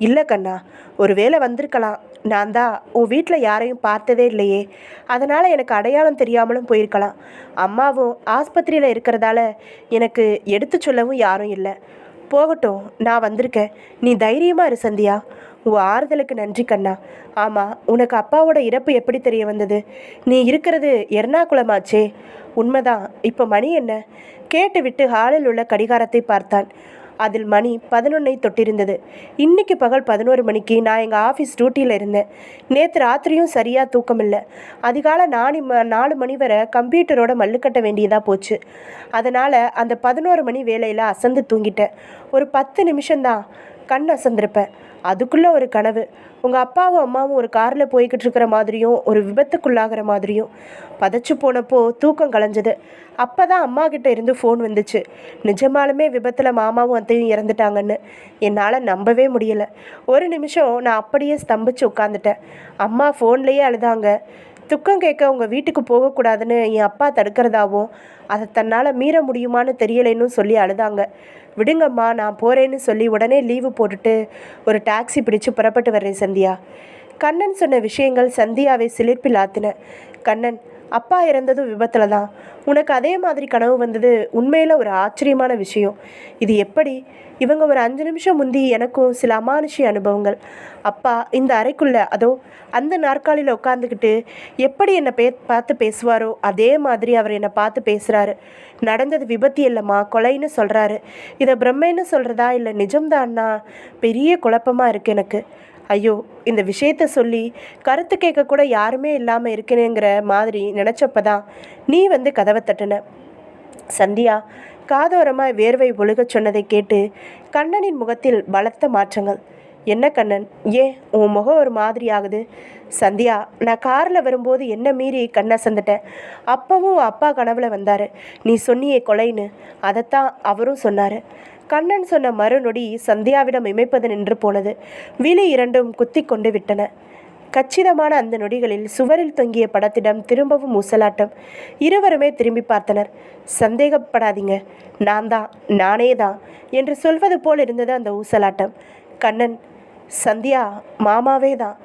இல்லை கண்ணா, ஒரு வேளை வந்திருக்கலாம். நான் தான் உன் வீட்டில் யாரையும் பார்த்ததே இல்லையே, அதனால் எனக்கு அடையாளம் தெரியாமலும் போயிருக்கலாம். அம்மாவும் ஆஸ்பத்திரியில் இருக்கிறதால எனக்கு எடுத்து சொல்லவும் யாரும் இல்லை. போகட்டும், நான் வந்திருக்கேன். நீ தைரியமாக இரு சந்தியா. உன் ஆறுதலுக்கு நன்றி கண்ணா. ஆமாம், உனக்கு அப்பாவோட இறப்பு எப்படி தெரிய வந்தது? நீ இருக்கிறது எர்ணாகுளமாச்சே. உண்மைதான். இப்போ மணி என்ன? கேட்டுவிட்டு ஹாலில் உள்ள கடிகாரத்தை பார்த்தான். அதில் மணி 11 தொட்டிருந்தது. இன்னைக்கு பகல் 11 மணிக்கு நான் எங்கள் ஆஃபீஸ் டியூட்டியில் இருந்தேன். நேற்று ராத்திரியும் சரியாக தூக்கமில்லை. அதிகாலை 4 மணி வரை கம்ப்யூட்டரோட மல்லுக்கட்ட வேண்டியதாக போச்சு. அதனால் அந்த 11 மணி வேலையில் அசந்து தூங்கிட்டேன். ஒரு 10 நிமிஷம்தான் கண் அசந்திருப்பேன். அதுக்குள்ளே ஒரு கனவு. உங்கள் அப்பாவும் அம்மாவும் ஒரு காரில் போய்கிட்டு இருக்கிற மாதிரியும் ஒரு விபத்துக்குள்ளாகிற மாதிரியும். பதச்சு போனப்போ தூக்கம் கலைஞ்சது. அப்போ தான் அம்மா கிட்ட இருந்து ஃபோன் வந்துச்சு. நிஜமாலுமே விபத்தில் மாமாவும் அத்தையும் இறந்துட்டாங்கன்னு. என்னால் நம்பவே முடியலை. ஒரு நிமிஷம் நான் அப்படியே ஸ்தம்பிச்சு உட்காந்துட்டேன். அம்மா ஃபோன்லேயே அழுதாங்க. துக்கம் கேட்க உங்கள் வீட்டுக்கு போகக்கூடாதுன்னு என் அப்பா தடுக்கிறதாவும் அதை தன்னால் மீற முடியுமான்னு தெரியலைன்னு சொல்லி அழுதாங்க. விடுங்கம்மா, நான் போகிறேன்னு சொல்லி உடனே லீவு போட்டுட்டு ஒரு டாக்ஸி பிடிச்சு புறப்பட்டு வர்றேன் சந்தியா. கண்ணன் சொன்ன விஷயங்கள் சந்தியாவை சிலிர்ப்பில் ஆத்தின. கண்ணன், அப்பா இறந்ததும் விபத்தில் தான். உனக்கு அதே மாதிரி கனவு வந்தது உண்மையில் ஒரு ஆச்சரியமான விஷயம். இது எப்படி? இவங்க ஒரு 5 நிமிஷம் முந்தி எனக்கும் சில அமானுஷ்ய அனுபவங்கள். அப்பா இந்த அறைக்குள்ளே அதோ அந்த நாற்காலியில் உட்காந்துக்கிட்டு எப்படி என்னை பார்த்து பேசுவாரோ அதே மாதிரி அவர் என்னை பார்த்து பேசுகிறாரு. நடந்தது விபத்து இல்லைம்மா, கொலைன்னு சொல்கிறாரு. இதை பிரம்மைன்னு சொல்கிறதா இல்லை நிஜம்தான்னா? பெரிய குழப்பமாக இருக்குது எனக்கு. ஐயோ, இந்த விஷயத்த சொல்லி கருத்து கேட்கக்கூட யாருமே இல்லாமல் இருக்கணுங்கிற மாதிரி நினச்சப்பதான் நீ வந்து கதவை தட்டின. சந்தியா காதோரமாக வேர்வை ஒழுகச் சொன்னதை கேட்டு கண்ணனின் முகத்தில் பலத்த மாற்றங்கள். என்ன கண்ணன், ஏன் உன் முகம் ஒரு மாதிரி ஆகுது? சந்தியா, நான் காரில் வரும்போது என்ன மீறி கண்ணை சந்துட்டேன். அப்பவும் அப்பா கனவுல வந்தார். நீ சொன்னியே கொலைன்னு, அதைத்தான் அவரும் சொன்னார். கண்ணன் சொன்ன மறுநொடி சந்தியாவிடம் இமைப்பது நின்று போனது. விழி இரண்டும் குத்தி கொண்டு விட்டன. கச்சிதமான அந்த நொடிகளில் சுவரில் தொங்கிய படத்திடம் திரும்பவும் ஊசலாட்டம். இருவருமே திரும்பி பார்த்தனர். சந்தேகப்படாதீங்க, நானே தான் என்று சொல்வது போல் இருந்தது அந்த ஊசலாட்டம். கண்ணன், சந்தியா மாமாவே தான்.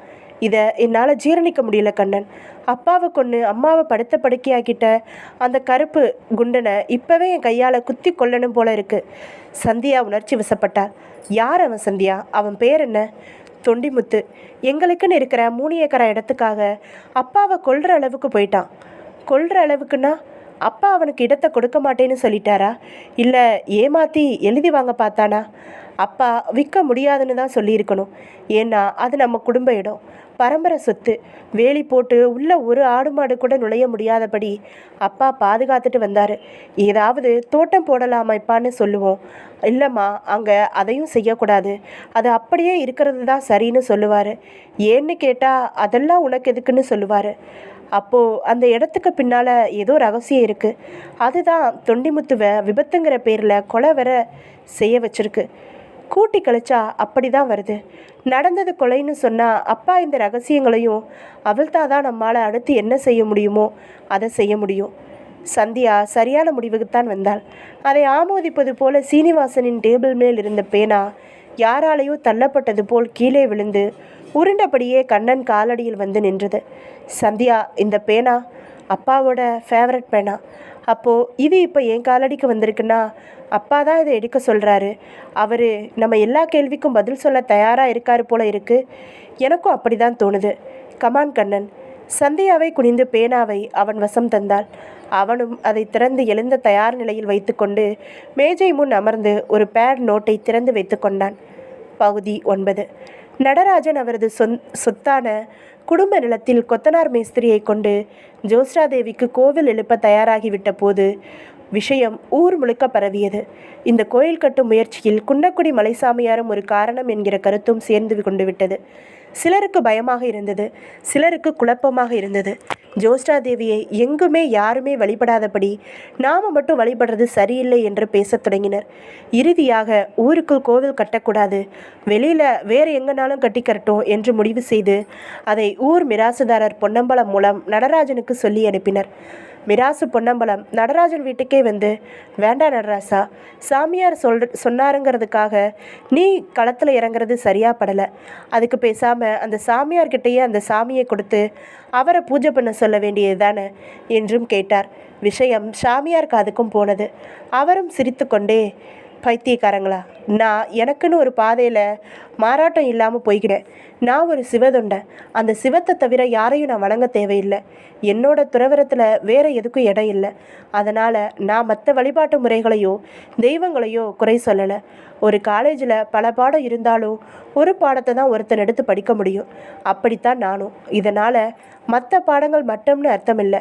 இதை என்னால் ஜீரணிக்க முடியல கண்ணன். அப்பாவை கொன்று அம்மாவை படுத்த படுக்கையாக்கிட்ட அந்த கருப்பு குண்டனை இப்போவே என் கையால் குத்தி கொல்லணும் போல இருக்கு. சந்தியா உணர்ச்சி வசப்பட்டாள். யார் அவன் சந்தியா? அவன் பேர் என்ன? தொண்டிமுத்து. எங்களுக்குன்னு இருக்கிற 3 ஏக்கரா இடத்துக்காக அப்பாவை கொல்ற அளவுக்கு போயிட்டான். கொல்ற அளவுக்குன்னா அப்பா அவனுக்கு இடத்தை கொடுக்க மாட்டேன்னு சொல்லிட்டாரா, இல்லை ஏமாற்றி எழுதி வாங்க பார்த்தானா? அப்பா விற்க முடியாதுன்னு தான் சொல்லியிருக்கணும். ஏன்னா அது நம்ம குடும்ப இடம், பரம்பரை சொத்து. வேலி போட்டு உள்ள ஒரு ஆடு மாடு கூட நுழைய முடியாதபடி அப்பா பாதுகாத்துட்டு வந்தார். ஏதாவது தோட்டம் போடலாமாப்பான்னு சொல்லுவோம். இல்லைம்மா, அங்கே அதையும் செய்யக்கூடாது, அது அப்படியே இருக்கிறது தான் சரின்னு சொல்லுவார். ஏன்னு கேட்டால் அதெல்லாம் உனக்கு எதுக்குன்னு சொல்லுவார். அப்போது அந்த இடத்துக்கு பின்னால் ஏதோ ரகசியம் இருக்குது. அதுதான் தொண்டிமுத்துவை விபத்துங்கிற பேரில் கொலை வர செய்ய வச்சிருக்கு. கூட்டி கழிச்சா அப்படி தான் வருது. நடந்தது கொலைன்னு சொன்னால் அப்பா இந்த ரகசியங்களையும் அவள்தான் நம்மளால் அடுத்து என்ன செய்ய முடியுமோ அதை செய்ய முடியும். சந்தியா சரியான முடிவுக்குத்தான் வந்தாள். அதை ஆமோதிப்பது போல சீனிவாசனின் டேபிள் மேல் இருந்த பேனா யாராலேயோ தள்ளப்பட்டது போல் கீழே விழுந்து உருண்டபடியே கண்ணன் காலடியில் வந்து நின்றது. சந்தியா, இந்த பேனா அப்பாவோட ஃபேவரட் பேனா. அப்போது இது இப்போ என் காலடிக்கு வந்திருக்குன்னா அப்பா தான் இதை எடுக்க சொல்கிறாரு. அவர் நம்ம எல்லா கேள்விக்கும் பதில் சொல்ல தயாராக இருக்காரு போல இருக்குது. எனக்கும் அப்படி தான் தோணுது. கமான் கண்ணன். சந்தியாவை குனிந்து பேனாவை அவன் வசம் தந்தாள். அவனும் அதை திறந்து எழுந்த தயார் நிலையில் வைத்துக்கொண்டு மேஜை முன் அமர்ந்து ஒரு பேட் நோட்டை திறந்து வைத்து கொண்டான். பகுதி 9. நடராஜன் அவரது சொத்தான குடும்ப நிலத்தில் கொத்தனார் மேஸ்திரியை கொண்டு ஜோஸ்ராதேவிக்கு கோவில் எழுப்ப தயாராகிவிட்ட போது விஷயம் ஊர் முழுக்க பரவியது. இந்த கோயில் கட்டும் முயற்சியில் குன்னக்குடி மலைசாமியாரும் ஒரு காரணம் என்கிற கருத்தும் சேர்ந்து கொண்டு விட்டது. சிலருக்கு பயமாக இருந்தது, சிலருக்கு குழப்பமாக இருந்தது. ஜோஸ்ராதேவியை எங்குமே யாருமே வழிபடாதபடி நாம மட்டும் வழிபடுறது சரியில்லை என்று பேசத் தொடங்கினர். இறுதியாக ஊருக்குள் கோவில் கட்டக்கூடாது, வெளியில் வேறு எங்கனாலும் கட்டிக்கரட்டும் என்று முடிவு செய்து அதை ஊர் மிராசுதாரர் பொன்னம்பலம் மூலம் நடராஜனுக்கு சொல்லி அனுப்பினர். மிராசு பொன்னம்பலம் நடராஜன் வீட்டுக்கே வந்து, வேண்டாம் நடராசா, சாமியார் சொன்னாருங்கிறதுக்காக நீ களத்தில் இறங்குறது சரியா படலை. அதுக்கு பேசாமல் அந்த சாமியார்கிட்டையே அந்த சாமியை கொடுத்து அவரை பூஜை பண்ண சொல்ல வேண்டியது தானே என்றும் கேட்டார். விஷயம் சாமியார் காதுக்கும் போனது. அவரும் சிரித்து கொண்டே, பைத்தியக்காரங்களா, நான் எனக்குன்னு ஒரு பாதையில் மாறாட்டம் இல்லாமல் போய்கிறேன். நான் ஒரு சிவதொண்டை. அந்த சிவத்தை தவிர யாரையும் நான் வணங்க தேவையில்லை. என்னோட துறவரத்தில் வேறு எதுக்கும் இடம் இல்லை. அதனால் நான் மற்ற வழிபாட்டு முறைகளையோ தெய்வங்களையோ குறை சொல்லலை. ஒரு காலேஜில் பல பாடம் இருந்தாலும் ஒரு பாடத்தை தான் ஒருத்தன் எடுத்து படிக்க முடியும். அப்படித்தான் நானும். இதனால் மற்ற பாடங்கள் மட்டும்னு அர்த்தம் இல்லை.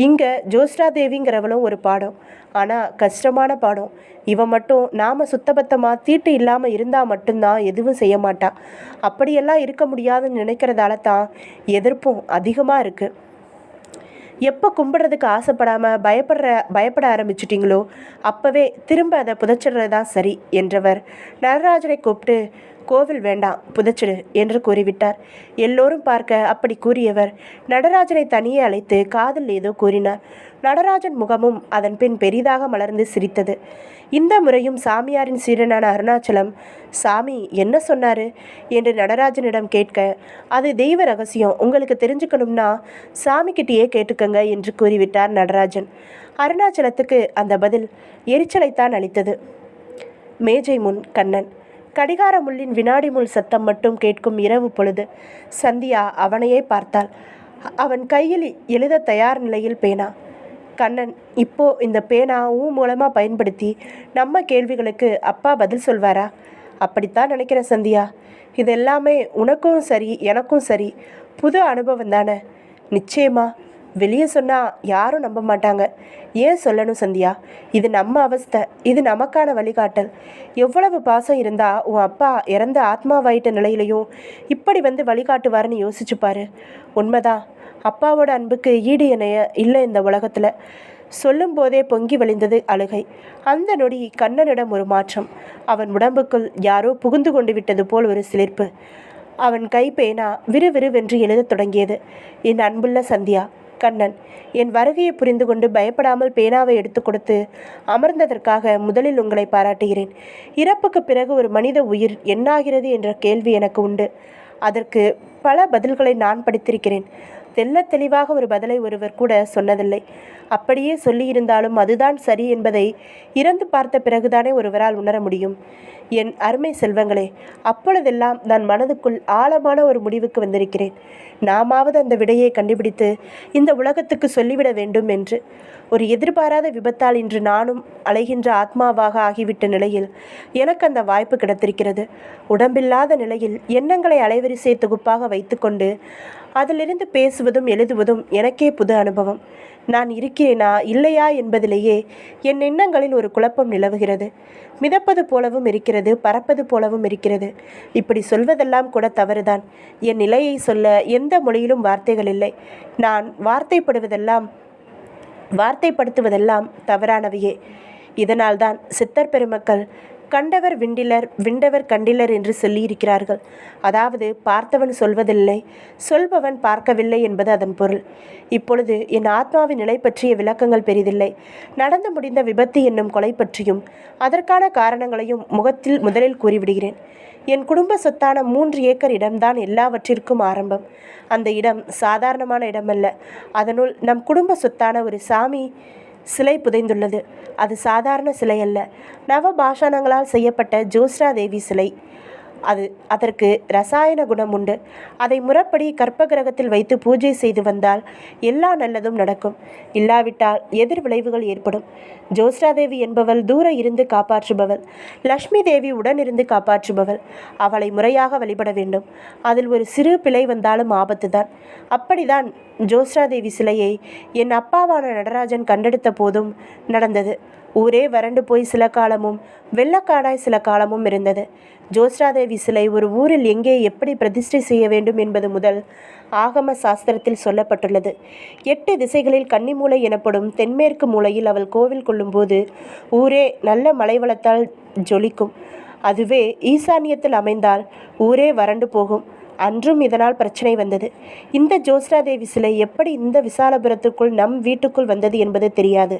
இங்கே ஜோஸ்ராதேவிங்கிறவளும் ஒரு பாடம், ஆனால் கஷ்டமான பாடம். இவன் மட்டும் நாம் சுத்தபத்தமாக தீட்டு இல்லாமல் இருந்தால் மட்டும்தான் எதுவும் செய்ய மாட்டான். அப்படியெல்லாம் இருக்க முடியாதுன்னு நினைக்கிறதால தான் எதிர்ப்பும் அதிகமாக இருக்குது. எப்போ கும்பிட்றதுக்கு ஆசைப்படாமல் பயப்பட ஆரம்பிச்சிட்டிங்களோ அப்போவே திரும்ப அதை புதைச்சிடுறது தான் சரி என்றவர் நடராஜனை கூப்பிட்டு, கோவில் வேண்டாம், புதைச்சிடு என்று கூறிவிட்டார். எல்லோரும் பார்க்க அப்படி கூறியவர் நடராஜனை தனியே அழைத்து காதில் ஏதோ கூறினார். நடராஜன் முகமும் அதன் பின் பெரிதாக மலர்ந்து சிரித்தது. இந்த முறையும் சாமியாரின் சீடனான அருணாச்சலம், சாமி என்ன சொன்னார் என்று நடராஜனிடம் கேட்க, அது தெய்வ ரகசியம், உங்களுக்கு தெரிஞ்சுக்கணும்னா சாமிக்கிட்டேயே கேட்டுக்கங்க என்று கூறிவிட்டார் நடராஜன். அருணாச்சலத்துக்கு அந்த பதில் எரிச்சலைத்தான் அளித்தது. மேஜை முன் கண்ணன். கடிகார முள்ளின் வினாடி முள் சத்தம் மட்டும் கேட்கும் இரவு பொழுது. சந்தியா அவனையே பார்த்தாள். அவன் கையில் எழுத தயார் நிலையில் பேனா. கண்ணன், இப்போ இந்த பேனா மூலமாக பயன்படுத்தி நம்ம கேள்விகளுக்கு அப்பா பதில் சொல்வாரா? அப்படித்தான் நினைக்கிற சந்தியா. இது எல்லாமே உனக்கும் சரி எனக்கும் சரி புது அனுபவம் தானே? நிச்சயமா. வெளியே சொன்னால் யாரும் நம்ப மாட்டாங்க. ஏன் சொல்லணும் சந்தியா? இது நம்ம அவஸ்தை, இது நமக்கான வழிகாட்டல். எவ்வளவு பாசம் இருந்தால் உன் அப்பா இறந்த ஆத்மாவாயிட்ட நிலையிலையும் இப்படி வந்து வழிகாட்டுவார்னு யோசிச்சு பாரு. உண்மைதான், அப்பாவோட அன்புக்கு ஈடு இணைய இல்லை இந்த உலகத்தில். சொல்லும் போதே பொங்கி வழிந்தது அழுகை. அந்த நொடி கண்ணனிடம் ஒரு மாற்றம். அவன் உடம்புக்குள் யாரோ புகுந்து கொண்டு விட்டது போல் ஒரு சிலிர்ப்பு. அவன் கை பேனா விறுவிறுவென்று எழுதத் தொடங்கியது. என் அன்புள்ள சந்தியா, கண்ணன், என் வருகையை புரிந்து கொண்டு பயப்படாமல் பேனாவை எடுத்து கொடுத்து அமர்ந்ததற்காக முதலில் உங்களை பாராட்டுகிறேன். இறப்புக்கு பிறகு ஒரு மனித உயிர் என்னாகிறது என்ற கேள்வி எனக்கு உண்டு. அதற்கு பல பதில்களை நான் படித்திருக்கிறேன். தெள்ளத் தெளிவாக ஒரு பதிலை ஒருவர் கூட சொன்னதில்லை. அப்படியே சொல்லியிருந்தாலும் அதுதான் சரி என்பதை இறந்து பார்த்த பிறகுதானே ஒருவரால் உணர முடியும். என் அருமை செல்வங்களே, அப்பொழுதெல்லாம் நான் மனதுக்குள் ஆழமான ஒரு முடிவுக்கு வந்திருக்கிறேன். நாமாவது அந்த விடையை கண்டுபிடித்து இந்த உலகத்துக்கு சொல்லிவிட வேண்டும் என்று. ஒரு எதிர்பாராத விபத்தால் இன்று நானும் அலைகின்ற ஆத்மாவாக ஆகிவிட்ட நிலையில் எனக்கு அந்த வாய்ப்பு கிடைத்திருக்கிறது. உடம்பில்லாத நிலையில் எண்ணங்களை அலைவரிசை தொகுப்பாக வைத்துக்கொண்டு அதிலிருந்து பேசுவதும் எழுதுவதும் எனக்கே புது அனுபவம். நான் இருக்கிறேனா இல்லையா என்பதிலேயே என் எண்ணங்களில் ஒரு குழப்பம் நிலவுகிறது. மிதப்பது போலவும் இருக்கிறது, பறப்பது போலவும் இருக்கிறது. இப்படி சொல்வதெல்லாம் கூட தவறுதான். என் நிலையை சொல்ல எந்த மொழியிலும் வார்த்தைகள் இல்லை. நான் வார்த்தைப்படுத்துவதெல்லாம் தவறானவையே. இதனால்தான் சித்தர் பெருமக்கள் கண்டவர் விண்டிலர், விண்டவர் கண்டிலர் என்று சொல்லியிருக்கிறார்கள். அதாவது பார்த்தவன் சொல்வதில்லை, சொல்பவன் பார்க்கவில்லை என்பது அதன் பொருள். இப்பொழுது என் ஆத்மாவின் நிலை பற்றிய விளக்கங்கள் பெரிதில்லை. நடந்து முடிந்த விபத்து என்னும் கொலை பற்றியும் அதற்கான காரணங்களையும் முதலில் கூறிவிடுகிறேன். என் குடும்ப சொத்தான 3 ஏக்கர் இடம்தான் எல்லாவற்றிற்கும் ஆரம்பம். அந்த இடம் சாதாரணமான இடமல்ல. அதனுள் நம் குடும்ப சொத்தான ஒரு சாமி சிலை புதைந்துள்ளது. அது சாதாரண சிலை அல்ல, நவபாஷாணங்களால் செய்யப்பட்ட ஜோஸ்ரா தேவி சிலை. அதற்கு ரசாயன குணம் உண்டு. அதை முறைப்படி கற்ப கிரகத்தில் வைத்து பூஜை செய்து வந்தால் எல்லா நல்லதும் நடக்கும். இல்லாவிட்டால் எதிர் விளைவுகள் ஏற்படும். ஜோஸ்ரா தேவி என்பவள் தூர இருந்து காப்பாற்றுபவள். லக்ஷ்மி தேவி உடனிருந்து காப்பாற்றுபவள். அவளை முறையாக வழிபட வேண்டும். அதில் ஒரு சிறு பிழை வந்தாலும் ஆபத்துதான். அப்படிதான் ஜோஸ்ரா தேவி சிலையை என் அப்பாவான நடராஜன் கண்டெடுத்த போதும் நடந்தது. ஊரே வறண்டு போய் சில காலமும் வெள்ளக்காடாய் சில காலமும் இருந்தது. ஜோஸ்ராதேவி சிலை ஒரு ஊரில் எங்கே எப்படி பிரதிஷ்டை செய்ய வேண்டும் என்பது முதல் ஆகம சாஸ்திரத்தில் சொல்லப்பட்டுள்ளது. 8 திசைகளில் கன்னிமூலை எனப்படும் தென்மேற்கு மூலையில் அவள் கோவில் கொள்ளும்போது ஊரே நல்ல மழை வளத்தால் ஜொலிக்கும். அதுவே ஈசான்யத்தில் அமைந்தால் ஊரே வறண்டு போகும். அன்றும் இதனால் பிரச்சனை வந்தது. இந்த ஜோஸ்ராதேவி சிலை எப்படி இந்த விசாலபுரத்துக்குள் நம் வீட்டுக்குள் வந்தது என்பது தெரியாது.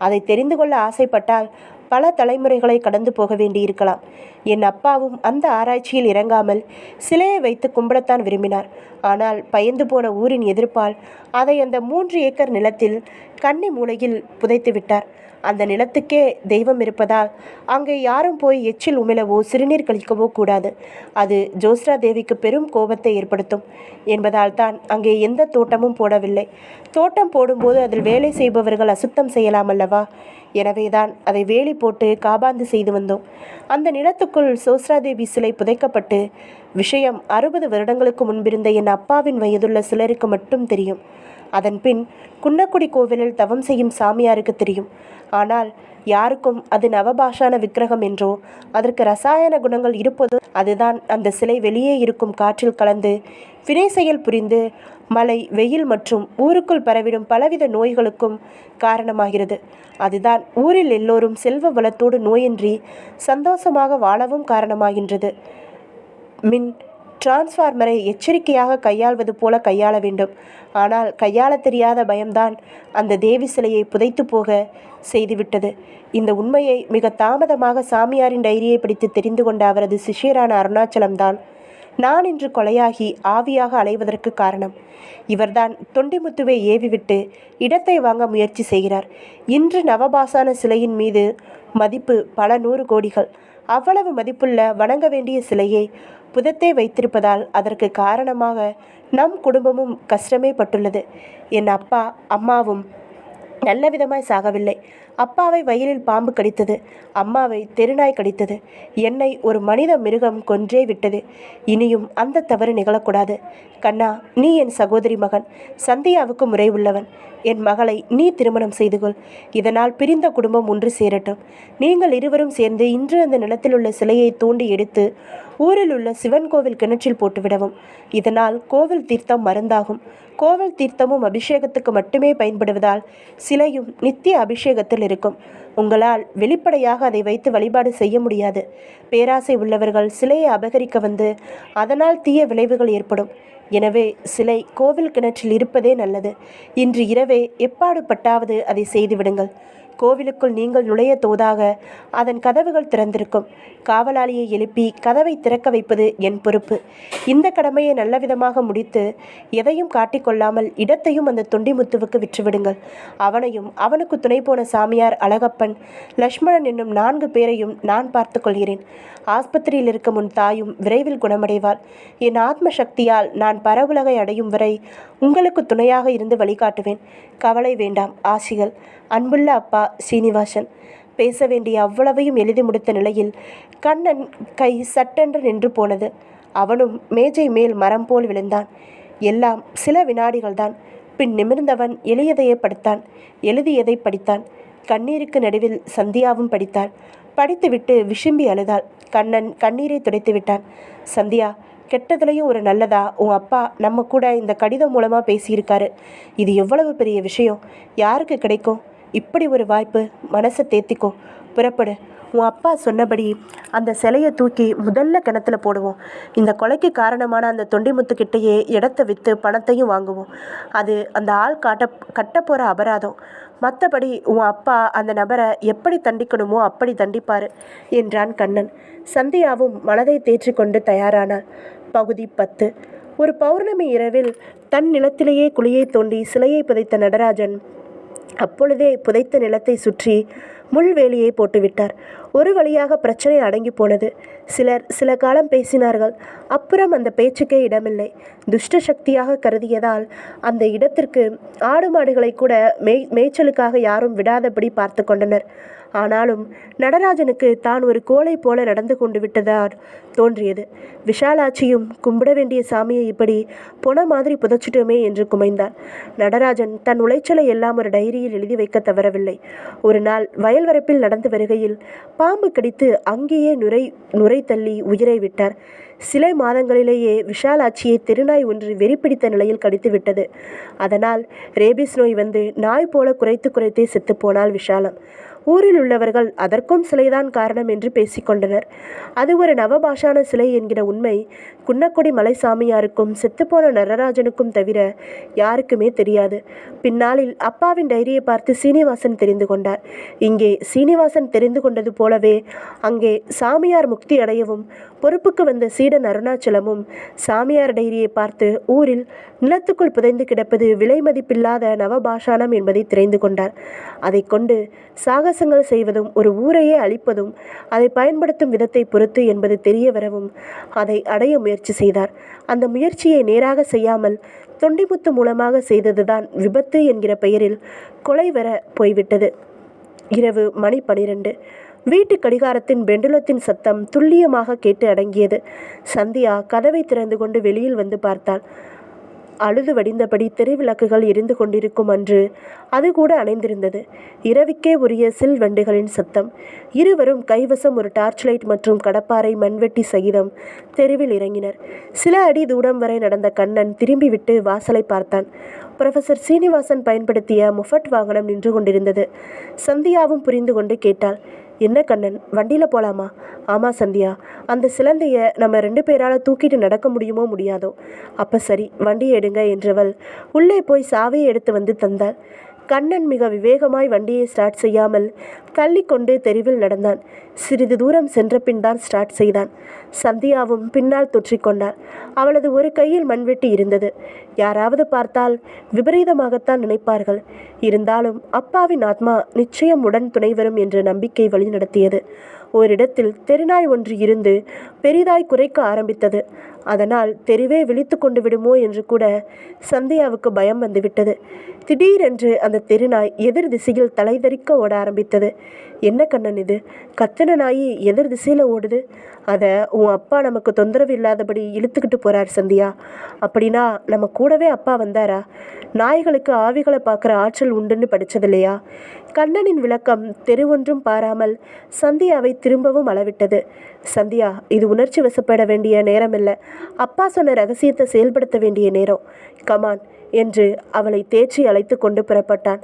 அதை தெரிந்து கொள்ள ஆசைப்பட்டால் பல தலைமுறைகளை கடந்து போக வேண்டியிருக்கலாம். என் அப்பாவும் அந்த ஆராய்ச்சியில் இறங்காமல் சிலையை வைத்து கும்பிடத்தான் விரும்பினார். ஆனால் பயந்து போன ஊரின் எதிர்ப்பால் அதை அந்த 3 ஏக்கர் நிலத்தில் கன்னி மூலையில் புதைத்து விட்டார். அந்த நிலத்துக்கே தெய்வம் இருப்பதால் அங்கே யாரும் போய் எச்சில் உமிழவோ சிறுநீர் கழிக்கவோ கூடாது. அது ஜோஸ்ரா தேவிக்கு பெரும் கோபத்தை ஏற்படுத்தும் என்பதால் தான் அங்கே எந்த தோட்டமும் போடவில்லை. தோட்டம் போடும்போது அதில் வேலை செய்பவர்கள் அசுத்தம் செய்யலாம் அல்லவா? எனவேதான் அதை வேலி போட்டு காபாந்து செய்து வந்தோம். அந்த நிலத்துக்குள் ஜோஸ்ராதேவி சிலை புதைக்கப்பட்டு விஷயம் 60 வருடங்களுக்கு முன்பிருந்த என் அப்பாவின் வயதுள்ள சிலருக்கு மட்டும் தெரியும். அதன் பின் குன்னக்குடி கோவிலில் தவம் செய்யும் சாமியாருக்கு தெரியும். ஆனால் யாருக்கும் அது நவபாஷான விக்கிரகம் என்றோ அதற்கு ரசாயன குணங்கள் இருப்பதோ, அதுதான் அந்த சிலை வெளியே இருக்கும் காற்றில் கலந்து வினை செயல் புரிந்து மழை, வெயில் மற்றும் ஊருக்குள் பரவிடும் பலவித நோய்களுக்கும் காரணமாகிறது. அதுதான் ஊரில் எல்லோரும் செல்வ வளத்தோடு நோயின்றி சந்தோஷமாக வாழவும் காரணமாகின்றது. மின் டிரான்ஸ்ஃபார்மரை எச்சரிக்கையாக கையாள்வது போல கையாள வேண்டும். ஆனால் கையாள தெரியாத பயம்தான் அந்த தேவி சிலையை புதைத்து போக செய்துவிட்டது. இந்த உண்மையை மிக தாமதமாக சாமியாரின் டைரியை படித்து தெரிந்து கொண்ட அவரது சிஷ்யரான அருணாச்சலம்தான் நான் இன்று கொலையாகி ஆவியாக அலைவதற்கு காரணம். இவர்தான் தொண்டிமுத்துவை ஏவிவிட்டு இடத்தை வாங்க முயற்சி செய்கிறார். இன்று நவபாசான சிலையின் மீது மதிப்பு பல 100 கோடிகள். அவ்வளவு மதிப்புள்ள வணங்க வேண்டிய சிலையை புதத்தே வைத்திருப்பதால் அதற்கு காரணமாக நம் குடும்பமும் கஷ்டமே பட்டுள்ளது. என் அப்பா அம்மாவும் நல்ல விதமாய் சாகவில்லை. அப்பாவை வயலில் பாம்பு கடித்தது, அம்மாவை தெருநாய் கடித்தது, என்னை ஒரு மனித மிருகம் கொன்றே விட்டது. இனியும் அந்த தவறு நிகழக்கூடாது. கண்ணா, நீ என் சகோதரி மகன், சந்தியாவுக்கு முறை உள்ளவன். என் மகளை நீ திருமணம் செய்து கொள். இதனால் பிரிந்த குடும்பம் ஒன்று சேரட்டும். நீங்கள் இருவரும் சேர்ந்து இன்று அந்த நிலத்தில் உள்ள சிலையை தோண்டி எடுத்து ஊரில் உள்ள சிவன் கோவில் கிணற்றில் போட்டுவிடவும். இதனால் கோவில் தீர்த்தம் மருந்தாகும். கோவில் தீர்த்தமும் அபிஷேகத்துக்கு மட்டுமே பயன்படுவதால் சிலையும் நித்திய அபிஷேகத்தில் இருக்கும். உங்களால் வெளிப்படையாக அதை வைத்து வழிபாடு செய்ய முடியாது. பேராசை உள்ளவர்கள் சிலையை அபகரிக்க வந்து அதனால் தீய விளைவுகள் ஏற்படும். எனவே சிலை கோவில் கிணற்றில் இருப்பதே நல்லது. இன்று இரவே எப்பாடுபட்டாவது அதை செய்துவிடுங்கள். கோவிலுக்குள் நீங்கள் நுழைய தோதாக அதன் கதவுகள் திறந்திருக்கும். காவலாளியை எழுப்பி கதவை திறக்க வைப்பது என் பொறுப்பு. இந்த கடமையை நல்லவிதமாக முடித்து எதையும் காட்டிக்கொள்ளாமல் இடத்தையும் அந்த தொண்டிமுத்துவுக்கு விற்றுவிடுங்கள். அவனையும் அவனுக்கு துணை போன சாமியார் அழகப்பன், லக்ஷ்மணன் என்னும் 4 பேரையும் நான் பார்த்து கொள்கிறேன். ஆஸ்பத்திரியில் இருக்கும் உன் தாயும் விரைவில் குணமடைவாள். என் ஆத்ம சக்தியால் நான் பரவுலகை அடையும் வரை உங்களுக்கு துணையாக இருந்து வழிகாட்டுவேன். கவலை வேண்டாம். ஆசிகள். அன்புள்ள அப்பா சீனிவாசன். பேச வேண்டிய அவ்வளவையும் எழுதி முடித்த நிலையில் கண்ணன் கை சட்டென்று நின்று போனது. அவனும் மேஜை மேல் மரம் போல் விழுந்தான். எல்லாம் சில வினாடிகள்தான். பின் நிமிர்ந்தவன் எளியதையே படித்தான். எழுதியதை படித்தான். கண்ணீருக்கு நடுவில் சந்தியாவும் படித்தாள். படித்துவிட்டு விசும்பி அழுதாள். கண்ணன் கண்ணீரை துடைத்து விட்டான். சந்தியா, கெட்டதுலேயும் ஒரு நல்லதா உன் அப்பா நம்ம கூட இந்த கடிதம் மூலமாக பேசியிருக்காரு. இது எவ்வளவு பெரிய விஷயம். யாருக்கு கிடைக்கும் இப்படி ஒரு வாய்ப்பு? மனசை தேத்திக்கோ, புறப்படு. உன் அப்பா சொன்னபடி அந்த சிலையை தூக்கி முதல்ல கிணத்துல போடுவோம். இந்த கொலைக்கு காரணமான அந்த தொண்டிமுத்துக்கிட்டேயே இடத்த விற்று பணத்தையும் வாங்குவோம். அது அந்த ஆள் கட்ட போகிற அபராதம். மற்றபடி உன் அப்பா அந்த நபரை எப்படி தண்டிக்கணுமோ அப்படி தண்டிப்பார் என்றான் கண்ணன். சந்தியாவும் மனதை தேற்றிக்கொண்டு தயாரானாள். பகுதி 10. ஒரு பௌர்ணமி இரவில் தன் நிலத்திலேயே குழியை தோண்டி சிலையை புதைத்த நடராஜன் அப்பொழுதே புதைத்த நிலத்தை சுற்றி முள்வேலியை போட்டுவிட்டார். ஒரு வழியாக பிரச்சனை அடங்கி போனது. சிலர் சில காலம் பேசினார்கள். அப்புறம் அந்த பேச்சுக்கே இடமில்லை. துஷ்ட சக்தியாக கருதியதால் அந்த இடத்திற்கு ஆடு மாடுகளை கூட மேய்ச்சலுக்காக யாரும் விடாதபடி பார்த்து கொண்டனர். ஆனாலும் நடராஜனுக்கு தான் ஒரு கோழை போல நடந்து கொண்டு விட்டதால் தோன்றியது. விஷாலாட்சியும் கும்பிட வேண்டிய சாமியை இப்படி பொன மாதிரி புதைச்சிட்டோமே என்று குமைந்தார். நடராஜன் தன் உளைச்சலை எல்லாம் ஒரு டைரியில் எழுதி வைக்க தவறவில்லை. ஒரு நாள் வயல்வரப்பில் நடந்து வருகையில் பாம்பு கடித்து அங்கேயே நுரை தள்ளி உயிரை விட்டார். சில மாதங்களிலேயே விஷாலாட்சியை தெருநாய் ஒன்று வெறிப்பிடித்த நிலையில் கடித்து விட்டது. அதனால் ரேபிஸ் நோய் வந்து நாய் போல குறைத்தே செத்துப்போனாள் விஷாலம். ஊரில் உள்ளவர்கள் அதற்கும் சிலைதான் காரணம் என்று பேசிக்கொண்டனர். அது ஒரு நவபாஷான சிலை என்கிற உண்மை குன்னக்குடி மலை சாமியாருக்கும் செத்துப்போன நடராஜனுக்கும் தவிர யாருக்குமே தெரியாது. பின்னாளில் அப்பாவின் டைரியை பார்த்து சீனிவாசன் தெரிந்து கொண்டார். இங்கே சீனிவாசன் தெரிந்து கொண்டது போலவே அங்கே சாமியார் முக்தி அடையவும் பொறுப்புக்கு வந்த சீடன் அருணாச்சலமும் சாமியார் டைரியை பார்த்து ஊரில் நிலத்துக்குள் புதைந்து கிடப்பது விலை மதிப்பில்லாத நவபாஷானம் என்பதை தெரிந்து கொண்டார். அதை கொண்டு சாகசங்கள் செய்வதும் ஒரு ஊரையே அழிப்பதும் அதை பயன்படுத்தும் விதத்தை பொறுத்து என்பது தெரிய வரவும் அதை அடைய முயற்சி செய்தார். அந்த முயற்சியை நேராக செய்யாமல் தொண்டிமுத்து மூலமாக செய்ததுதான் விபத்து என்கிற பெயரில் கொலை வர போய்விட்டது. இரவு மணி 12. வீட்டு கடிகாரத்தின் பெண்டுலத்தின் சத்தம் துல்லியமாக கேட்டு அடங்கியது. சந்தியா கதவை திறந்து கொண்டு வெளியில் வந்து பார்த்தாள். அழுது வடிந்தபடி தெருவிளக்குகள் எரிந்து கொண்டிருக்கும் அன்று அது கூட அணைந்திருந்தது. இரவுக்கே உரிய சில் வண்டுகளின் சத்தம். இருவரும் கைவசம் ஒரு டார்ச் லைட் மற்றும் கடப்பாறை மண்வெட்டி சகிதம் தெருவில் இறங்கினர். சில அடி தூரம் வரை நடந்த கண்ணன் திரும்பிவிட்டு வாசலை பார்த்தான். புரொஃபசர் சீனிவாசன் பயன்படுத்திய முஃபட் வாகனம் நின்று கொண்டிருந்தது. சந்தியாவும் புரிந்து கொண்டு கேட்டாள், என்ன கண்ணன், வண்டியில் போகலாமா? ஆமாம் சந்தியா, அந்த சிலந்தையை நம்ம 2 பேரால் தூக்கிட்டு நடக்க முடியுமோ முடியாதோ? அப்போ சரி, வண்டியை எடுங்க என்றவள் உள்ளே போய் சாவியை எடுத்து வந்து தந்தாள். கண்ணன் மிக விவேகமாய் வண்டியை ஸ்டார்ட் செய்யாமல் தள்ளிக்கொண்டு தெருவில் நடந்தான். சிறிது தூரம் சென்ற பின் தான் ஸ்டார்ட் செய்தான். சந்தியாவும் பின்னால் தொற்றிக்கொண்டாள். அவளது ஒரு கையில் மண்வெட்டி இருந்தது. யாராவது பார்த்தால் விபரீதமாகத்தான் நினைப்பார்கள். இருந்தாலும் அப்பாவின் ஆத்மா நிச்சயம் உடன் துணை வரும் என்ற நம்பிக்கை வழிநடத்தியது. ஓரிடத்தில் தெருநாய் ஒன்று இருந்து பெரிதாய் குறைக்க ஆரம்பித்தது. அதனால் தெருவே விழித்து கொண்டு விடுமோ என்று கூட சந்தியாவுக்கு பயம் வந்துவிட்டது. திடீரென்று அந்த தெருநாய் எதிர் திசையில் தலைதறிக்க ஓட ஆரம்பித்தது. என்ன கண்ணன் இது? கத்தன நாயி எதிர் திசையில் ஓடுது. அதை உன் அப்பா நமக்கு தொந்தரவு இல்லாதபடி இழுத்துக்கிட்டு போகிறார் சந்தியா. அப்படின்னா நம்ம கூடவே அப்பா வந்தாரா? நாய்களுக்கு ஆவிகளை பார்க்குற ஆற்றல் உண்டுன்னு படித்ததில்லையா? கண்ணனின் விளக்கம் தெருவொன்றும் பாராமல் சந்தியாவை திரும்பவும் அளவிட்டது. சந்தியா, இது உணர்ச்சி வசப்பட வேண்டிய நேரம் இல்லை. அப்பா சொன்ன ரகசியத்தை செயல்படுத்த வேண்டிய நேரம். கமான் என்று அவளை தேற்றி அழைத்து கொண்டு புறப்பட்டான்.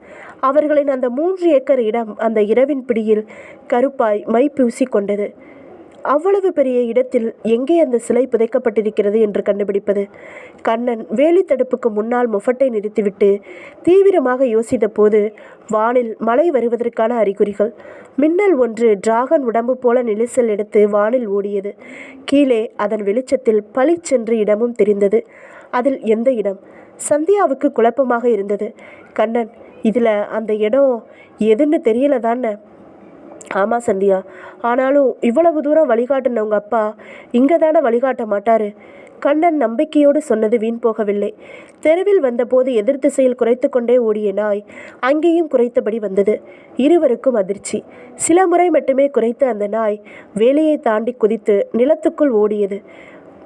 அவர்களின் அந்த 3 ஏக்கர் இடம் அந்த இரவின் பிடியில் கருப்பாய் மை பூசி கொண்டது. அவ்வளவு பெரிய இடத்தில் எங்கே அந்த சிலை புதைக்கப்பட்டிருக்கிறது என்று கண்டுபிடிப்பது? கண்ணன் வேலி தடுப்புக்கு முன்னால் முஃபட்டை நிறுத்திவிட்டு தீவிரமாக யோசித்த போது வானில் மழை வருவதற்கான அறிகுறிகள். மின்னல் ஒன்று டிராகன் உடம்பு போல நெரிசல் எடுத்து வானில் ஓடியது. கீழே அதன் வெளிச்சத்தில் பளிச்சென்று இடமும் தெரிந்தது. அதில் எந்த இடம்? சந்தியாவுக்கு குழப்பமாக இருந்தது. கண்ணன், இதில் அந்த இடம் எதுன்னு தெரியல தானே? ஆமாம் சந்தியா, ஆனாலும் இவ்வளவு தூரம் வழிகாட்டின உங்கள் அப்பா இங்கே தானே வழிகாட்ட மாட்டார். கண்ணன் நம்பிக்கையோடு சொன்னது வீண் போகவில்லை. தெருவில் வந்தபோது எதிர் திசையில் குறைத்து கொண்டே ஓடிய நாய் அங்கேயும் குறைத்தபடி வந்தது. இருவருக்கும் அதிர்ச்சி. சில முறை மட்டுமே குறைத்த அந்த நாய் வேலையை தாண்டி குதித்து நிலத்துக்குள் ஓடியது.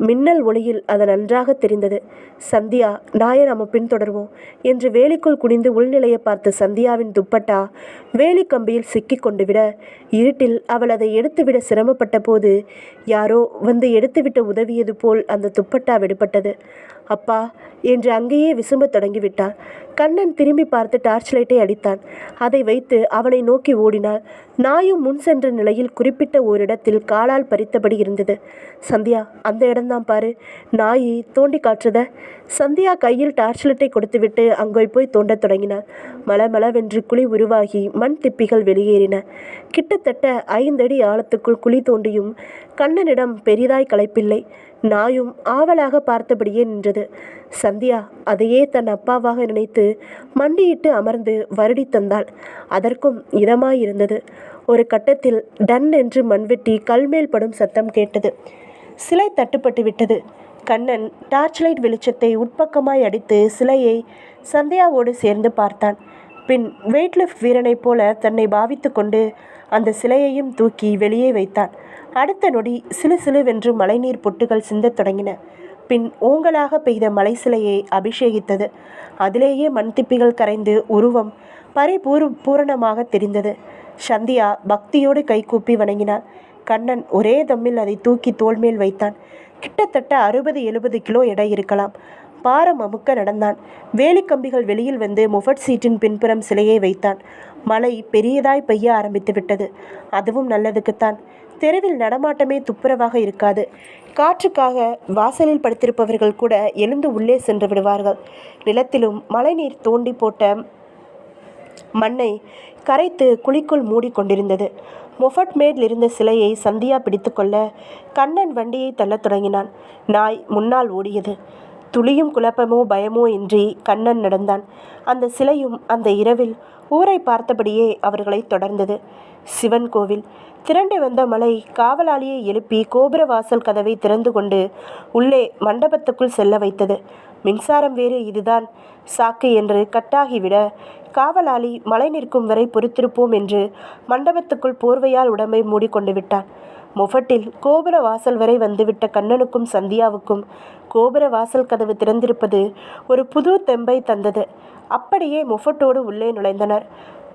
மின்னல் ஒளியில் அது நன்றாக தெரிந்தது. சந்தியா, நாயை நம்ம பின்தொடர்வோம் என்று வேலிக்குள் குனிந்து உள்நிலையை பார்த்த சந்தியாவின் துப்பட்டா வேலி கம்பியில் சிக்கி கொண்டு விட, இருட்டில் அவள் அதை எடுத்துவிட சிரமப்பட்ட போது யாரோ வந்து எடுத்துவிட்ட உதவியது போல் அந்த துப்பட்டா விடுபட்டது. அப்பா என்று அங்கேயே விசும்பத் தொடங்கிவிட்டாள். கண்ணன் திரும்பி பார்த்து டார்ச் லைட்டை அடித்தான். அதை வைத்து அவனை நோக்கி ஓடினாள். நாயும் முன் சென்ற நிலையில் குறிப்பிட்ட ஓரிடத்தில் காலால் பறித்தபடி இருந்தது. சந்தியா, அந்த இடம்தான் பாரு, நாயை தோண்டி காட்டுறத. சந்தியா கையில் டார்ச் லைட்டை கொடுத்துவிட்டு அங்கே போய் தோண்டத் தொடங்கினாள். மளமளவென்று குழி உருவாகி மண் திப்பிகள் வெளியேறின. கிட்டத்தட்ட 5 அடி ஆழத்துக்குள் குழி தோண்டியும் கண்ணனிடம் பெரிதாய் களைப்பில்லை. நாயும் ஆவலாக பார்த்தபடியே நின்றது. சந்தியா அதையே தன் அப்பாவாக நினைத்து மண்டியிட்டு அமர்ந்து வருடி தந்தாள். அதற்கும் இதமாயிருந்தது. ஒரு கட்டத்தில் டன் என்று மண்வெட்டி கல்மேல் படும் சத்தம் கேட்டது. சிலை தட்டுப்பட்டு விட்டது. கண்ணன் டார்ச் லைட் வெளிச்சத்தை உட்பக்கமாய் அடித்து சிலையை சந்தியாவோடு சேர்ந்து பார்த்தான். பின் வெயிட்லிஃப்ட் வீரனைப் போல தன்னை பாவித்து கொண்டு அந்த சிலையையும் தூக்கி வெளியே வைத்தான். அடுத்த நொடி சிலு சிலுவென்று மழைநீர் பொட்டுகள் சிந்தத் தொடங்கின. பின் ஓங்கலாக பெய்த மலை சிலையை அபிஷேகித்தது. அதிலேயே மண்திப்பிகள் கரைந்து உருவம் பூரணமாக தெரிந்தது. சந்தியா பக்தியோடு கைகூப்பி வணங்கினாள். கண்ணன் ஒரே தம்மில் அதை தூக்கி தோள்மேல் வைத்தான். கிட்டத்தட்ட 60-70 கிலோ எடை இருக்கலாம். பாரம் அமுக்க நடந்தான். வேலிக்கம்பிகள் வெளியில் வந்து முஃபட் சீட்டின் பின்புறம் சிலையை வைத்தான். மழை பெரியதாய் பெய்ய ஆரம்பித்து விட்டது. அதுவும் நல்லதுக்குத்தான். தெருவில் நடமாட்டமே துப்புரவாக இருக்காது. காற்றுக்காக வாசலில் படுத்திருப்பவர்கள் கூட எழுந்து உள்ளே சென்று விடுவார்கள். நிலத்திலும் மழைநீர் தோண்டி போட்ட மண்ணை கரைத்து குழிக்குள் மூடிக்கொண்டிருந்தது. முஃபட் மேல் இருந்த சிலையை சந்தியா பிடித்து கொள்ள கண்ணன் வண்டியை தள்ளத் தொடங்கினான். நாய் முன்னால் ஓடியது. துளியும் குழப்பமோ பயமோ இன்றி கண்ணன் நடந்தான். அந்த சிலையும் அந்த இரவில் ஊரை பார்த்தபடியே அவர்களை தொடர்ந்தது. சிவன் கோவில். திரண்டு வந்த மலை காவலாளியை எழுப்பி கோபுர வாசல் கதவை திறந்து கொண்டு உள்ளே மண்டபத்துக்குள் செல்ல வைத்தது. மின்சாரம் வேறு இதுதான் சாக்கு என்று கட்டாகிவிட காவலாளி மழை நிற்கும் வரை பொறுத்திருப்போம் என்று மண்டபத்துக்குள் போர்வையால் உடம்பை மூடிக்கொண்டு விட்டான். முஃபட்டில் கோபுர வாசல் வரை வந்துவிட்ட கண்ணனுக்கும் சந்தியாவுக்கும் கோபுர வாசல் கதவு திறந்திருப்பது ஒரு புது தெம்பை தந்தது. அப்படியே முஃபட்டோடு உள்ளே நுழைந்தனர்.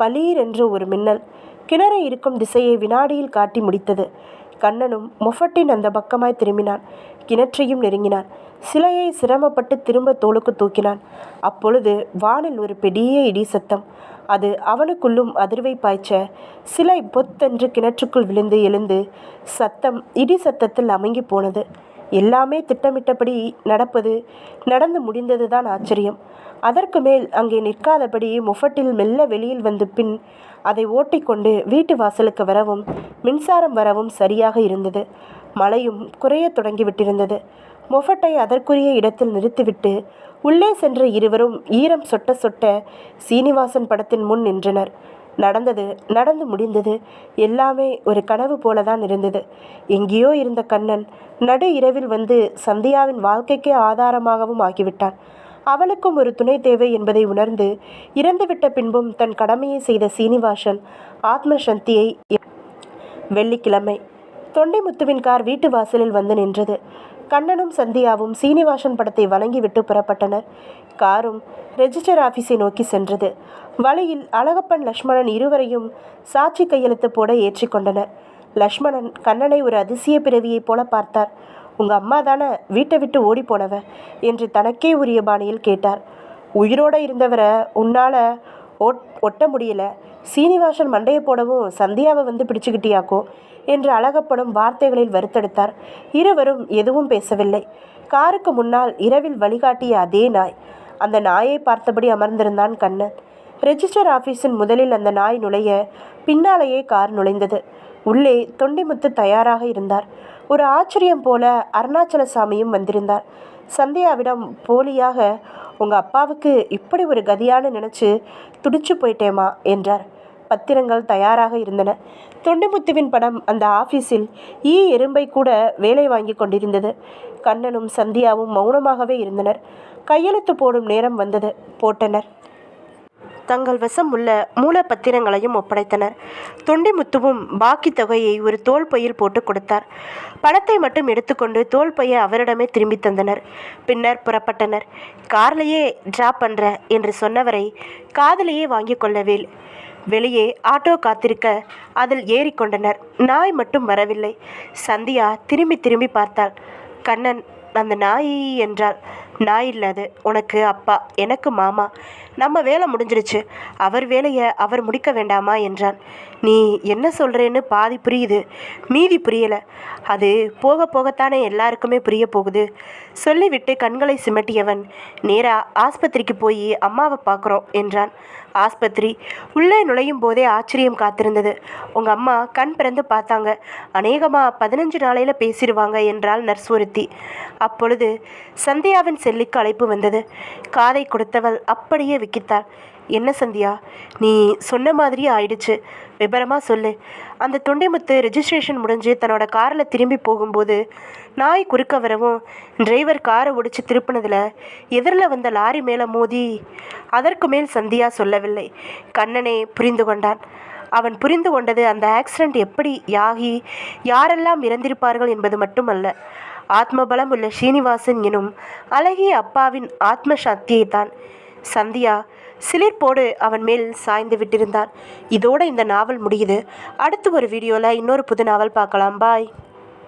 பளீர் என்று ஒரு மின்னல் கிணறு இருக்கும் திசையை வினாடியில் காட்டி முடித்தது. கண்ணனும் முஃபட்டின் அந்த பக்கமாய் திரும்பினான். கிணற்றையும் நெருங்கினான். சிலையை சிரமப்பட்டு திரும்ப தோளுக்கு தூக்கினான். அப்பொழுது வானில் ஒரு பெரிய இடி சத்தம். அது அவனுக்குள்ளும் அதிர்வை பாய்ச்ச சிலை பொத்தென்று கிணற்றுக்குள் விழுந்து எழுந்து சத்தம் இடி சத்தத்தில் அமங்கி போனது. எல்லாமே திட்டமிட்டபடி நடந்து முடிந்ததுதான் ஆச்சரியம். அதற்கு மேல் அங்கே நிற்காதபடி முஃபட்டில் மெல்ல வெளியில் வந்து பின் அதை ஓட்டிக்கொண்டு வீட்டு வாசலுக்கு வரவும் மின்சாரம் வரவும் சரியாக இருந்தது. மழையும் குறைய தொடங்கிவிட்டிருந்தது. முஃபட்டை அதற்குரிய இடத்தில் நிறுத்திவிட்டு உள்ளே சென்ற இருவரும் ஈரம் சொட்ட சொட்ட சீனிவாசன் படத்தின் முன் நின்றனர். நடந்து முடிந்தது. எல்லாமே ஒரு கனவு போலதான் இருந்தது. எங்கேயோ இருந்த கண்ணன் நடு இரவில் வந்து சந்தியாவின் வாழ்க்கைக்கே ஆதாரமாகவும் ஆகிவிட்டான். அவளுக்கும் ஒரு துணை தேவை என்பதை உணர்ந்து இறந்துவிட்ட பின்பும் தன் கடமையை செய்த சீனிவாசன் ஆத்ம சந்தியை. வெள்ளிக்கிழமை தொண்டைமுத்துவின் கார் வீட்டு வாசலில் வந்து நின்றது. கண்ணனும் சந்தியாவும் சீனிவாசன் படத்தை வணங்கிவிட்டு புறப்பட்டனர். காரும் ரெஜிஸ்டர் ஆஃபீஸை நோக்கி சென்றது. வழியில் அழகப்பன் லக்ஷ்மணன் இருவரையும் சாட்சி கையெழுத்து போட ஏற்றி கொண்டனர். லக்ஷ்மணன் கண்ணனை ஒரு அதிசய பிறவியைப் போல பார்த்தார். உங்கள் அம்மா தானே வீட்டை விட்டு ஓடி போனவ என்று தனக்கே உரிய பாணியில் கேட்டார். உயிரோடு இருந்தவரை உன்னால் ஒட்ட முடியல. சீனிவாசன் மண்டையை போடவும் சந்தியாவை வந்து பிடிச்சுக்கிட்டியாக்கோ என்று அழகப்படும் வார்த்தைகளில் வருத்தெடுத்தார். இருவரும் எதுவும் பேசவில்லை. காருக்கு முன்னால் இரவில் வழிகாட்டிய அதே நாய். அந்த நாயை பார்த்தபடி அமர்ந்திருந்தான் கண்ணன். ரெஜிஸ்டர் ஆஃபீஸின் முதலில் அந்த நாய் நுழைய பின்னாலேயே கார் நுழைந்தது. உள்ளே தொண்டிமுத்து தயாராக இருந்தார். ஒரு ஆச்சரியம் போல அருணாச்சலசாமியும் வந்திருந்தார். சந்தியாவிடம் போலியாக, உங்கள் அப்பாவுக்கு இப்படி ஒரு கதியான்னு நினச்சி துடிச்சு போயிட்டேமா என்றார். பத்திரங்கள் தயாராக இருந்தன. தொண்டிமுத்துவின் படம் அந்த ஆஃபீஸில் எறும்பை கூட வேலை வாங்கி கொண்டிருந்தது. கண்ணனும் சந்தியாவும் மௌனமாகவே இருந்தனர். கையெழுத்து போடும் நேரம் வந்தது. போட்டனர். தங்கள் வசம் உள்ள மூலப்பத்திரங்களையும் ஒப்படைத்தனர். தொண்டிமுத்துவும் பாக்கி தொகையை ஒரு தோல் பையில் போட்டு கொடுத்தார். பணத்தை மட்டும் எடுத்துக்கொண்டு தோல் பையை அவரிடமே திரும்பி தந்தனர். பின்னர் புறப்பட்டனர். கார்லேயே டிராப் பண்ணுற என்று சொன்னவரை காதலையே வாங்கி கொள்ளவேல். வெளியே ஆட்டோ காத்திருக்க அதில் ஏறிக்கொண்டனர். நாய் மட்டும் வரவில்லை. சந்தியா திரும்பி திரும்பி பார்த்தாள். கண்ணன் அந்த நாய் என்றாள். நாய் இல்லாது உனக்கு அப்பா, எனக்கு மாமா. நம்ம வேலை முடிஞ்சிருச்சு, அவர் வேலையை அவர் முடிக்க வேண்டாமா என்றான். நீ என்ன சொல்கிறேன்னு பாதி புரியுது, மீதி புரியலை. அது போக போகத்தானே எல்லாருக்குமே புரிய போகுது. சொல்லிவிட்டு கண்களை சிமட்டியவன் நேராக ஆஸ்பத்திரிக்கு போய் அம்மாவை பார்க்குறோம் என்றான். ஆஸ்பத்திரி. உள்ளே நுழையும் போதே ஆச்சரியம் காத்திருந்தது. உங்கள் அம்மா கண் பிறந்து பார்த்தாங்க, அநேகமாக 15 நாளையில் பேசிடுவாங்க என்றாள் நர்ஸ் ஒருத்தி. அப்பொழுது சந்தியாவின் செல்லிக்கு அழைப்பு வந்தது. காதை கொடுத்தவள் அப்படியே விக்கித்தாள். என்ன சந்தியா, நீ சொன்ன மாதிரியே ஆயிடுச்சு, விபரமாக சொல்லு. அந்த தொண்டிமுத்து ரெஜிஸ்ட்ரேஷன் முடிஞ்சு தன்னோட காரில் திரும்பி போகும்போது நாய் குறுக்க வரவும் டிரைவர் காரை ஒடிச்சு திருப்பினதில் எதிரில் வந்த லாரி மேலே மோதி. அதற்கு மேல் சந்தியா சொல்லவில்லை. கண்ணனே புரிந்து கொண்டான். அவன் புரிந்து கொண்டது அந்த ஆக்சிடெண்ட் எப்படி ஆகி யாரெல்லாம் இறந்திருப்பார்கள் என்பது மட்டுமல்ல, ஆத்மபலம் உள்ள ஸ்ரீனிவாசன் எனும் அழகிய அப்பாவின் ஆத்ம சக்தியைத்தான். சந்தியா சிலிர்ப்போடு அவன் மேல் சாய்ந்து விட்டிருந்தார். இதோடு இந்த நாவல் முடியுது. அடுத்து ஒரு வீடியோவில் இன்னொரு புது நாவல் பார்க்கலாம். பாய்.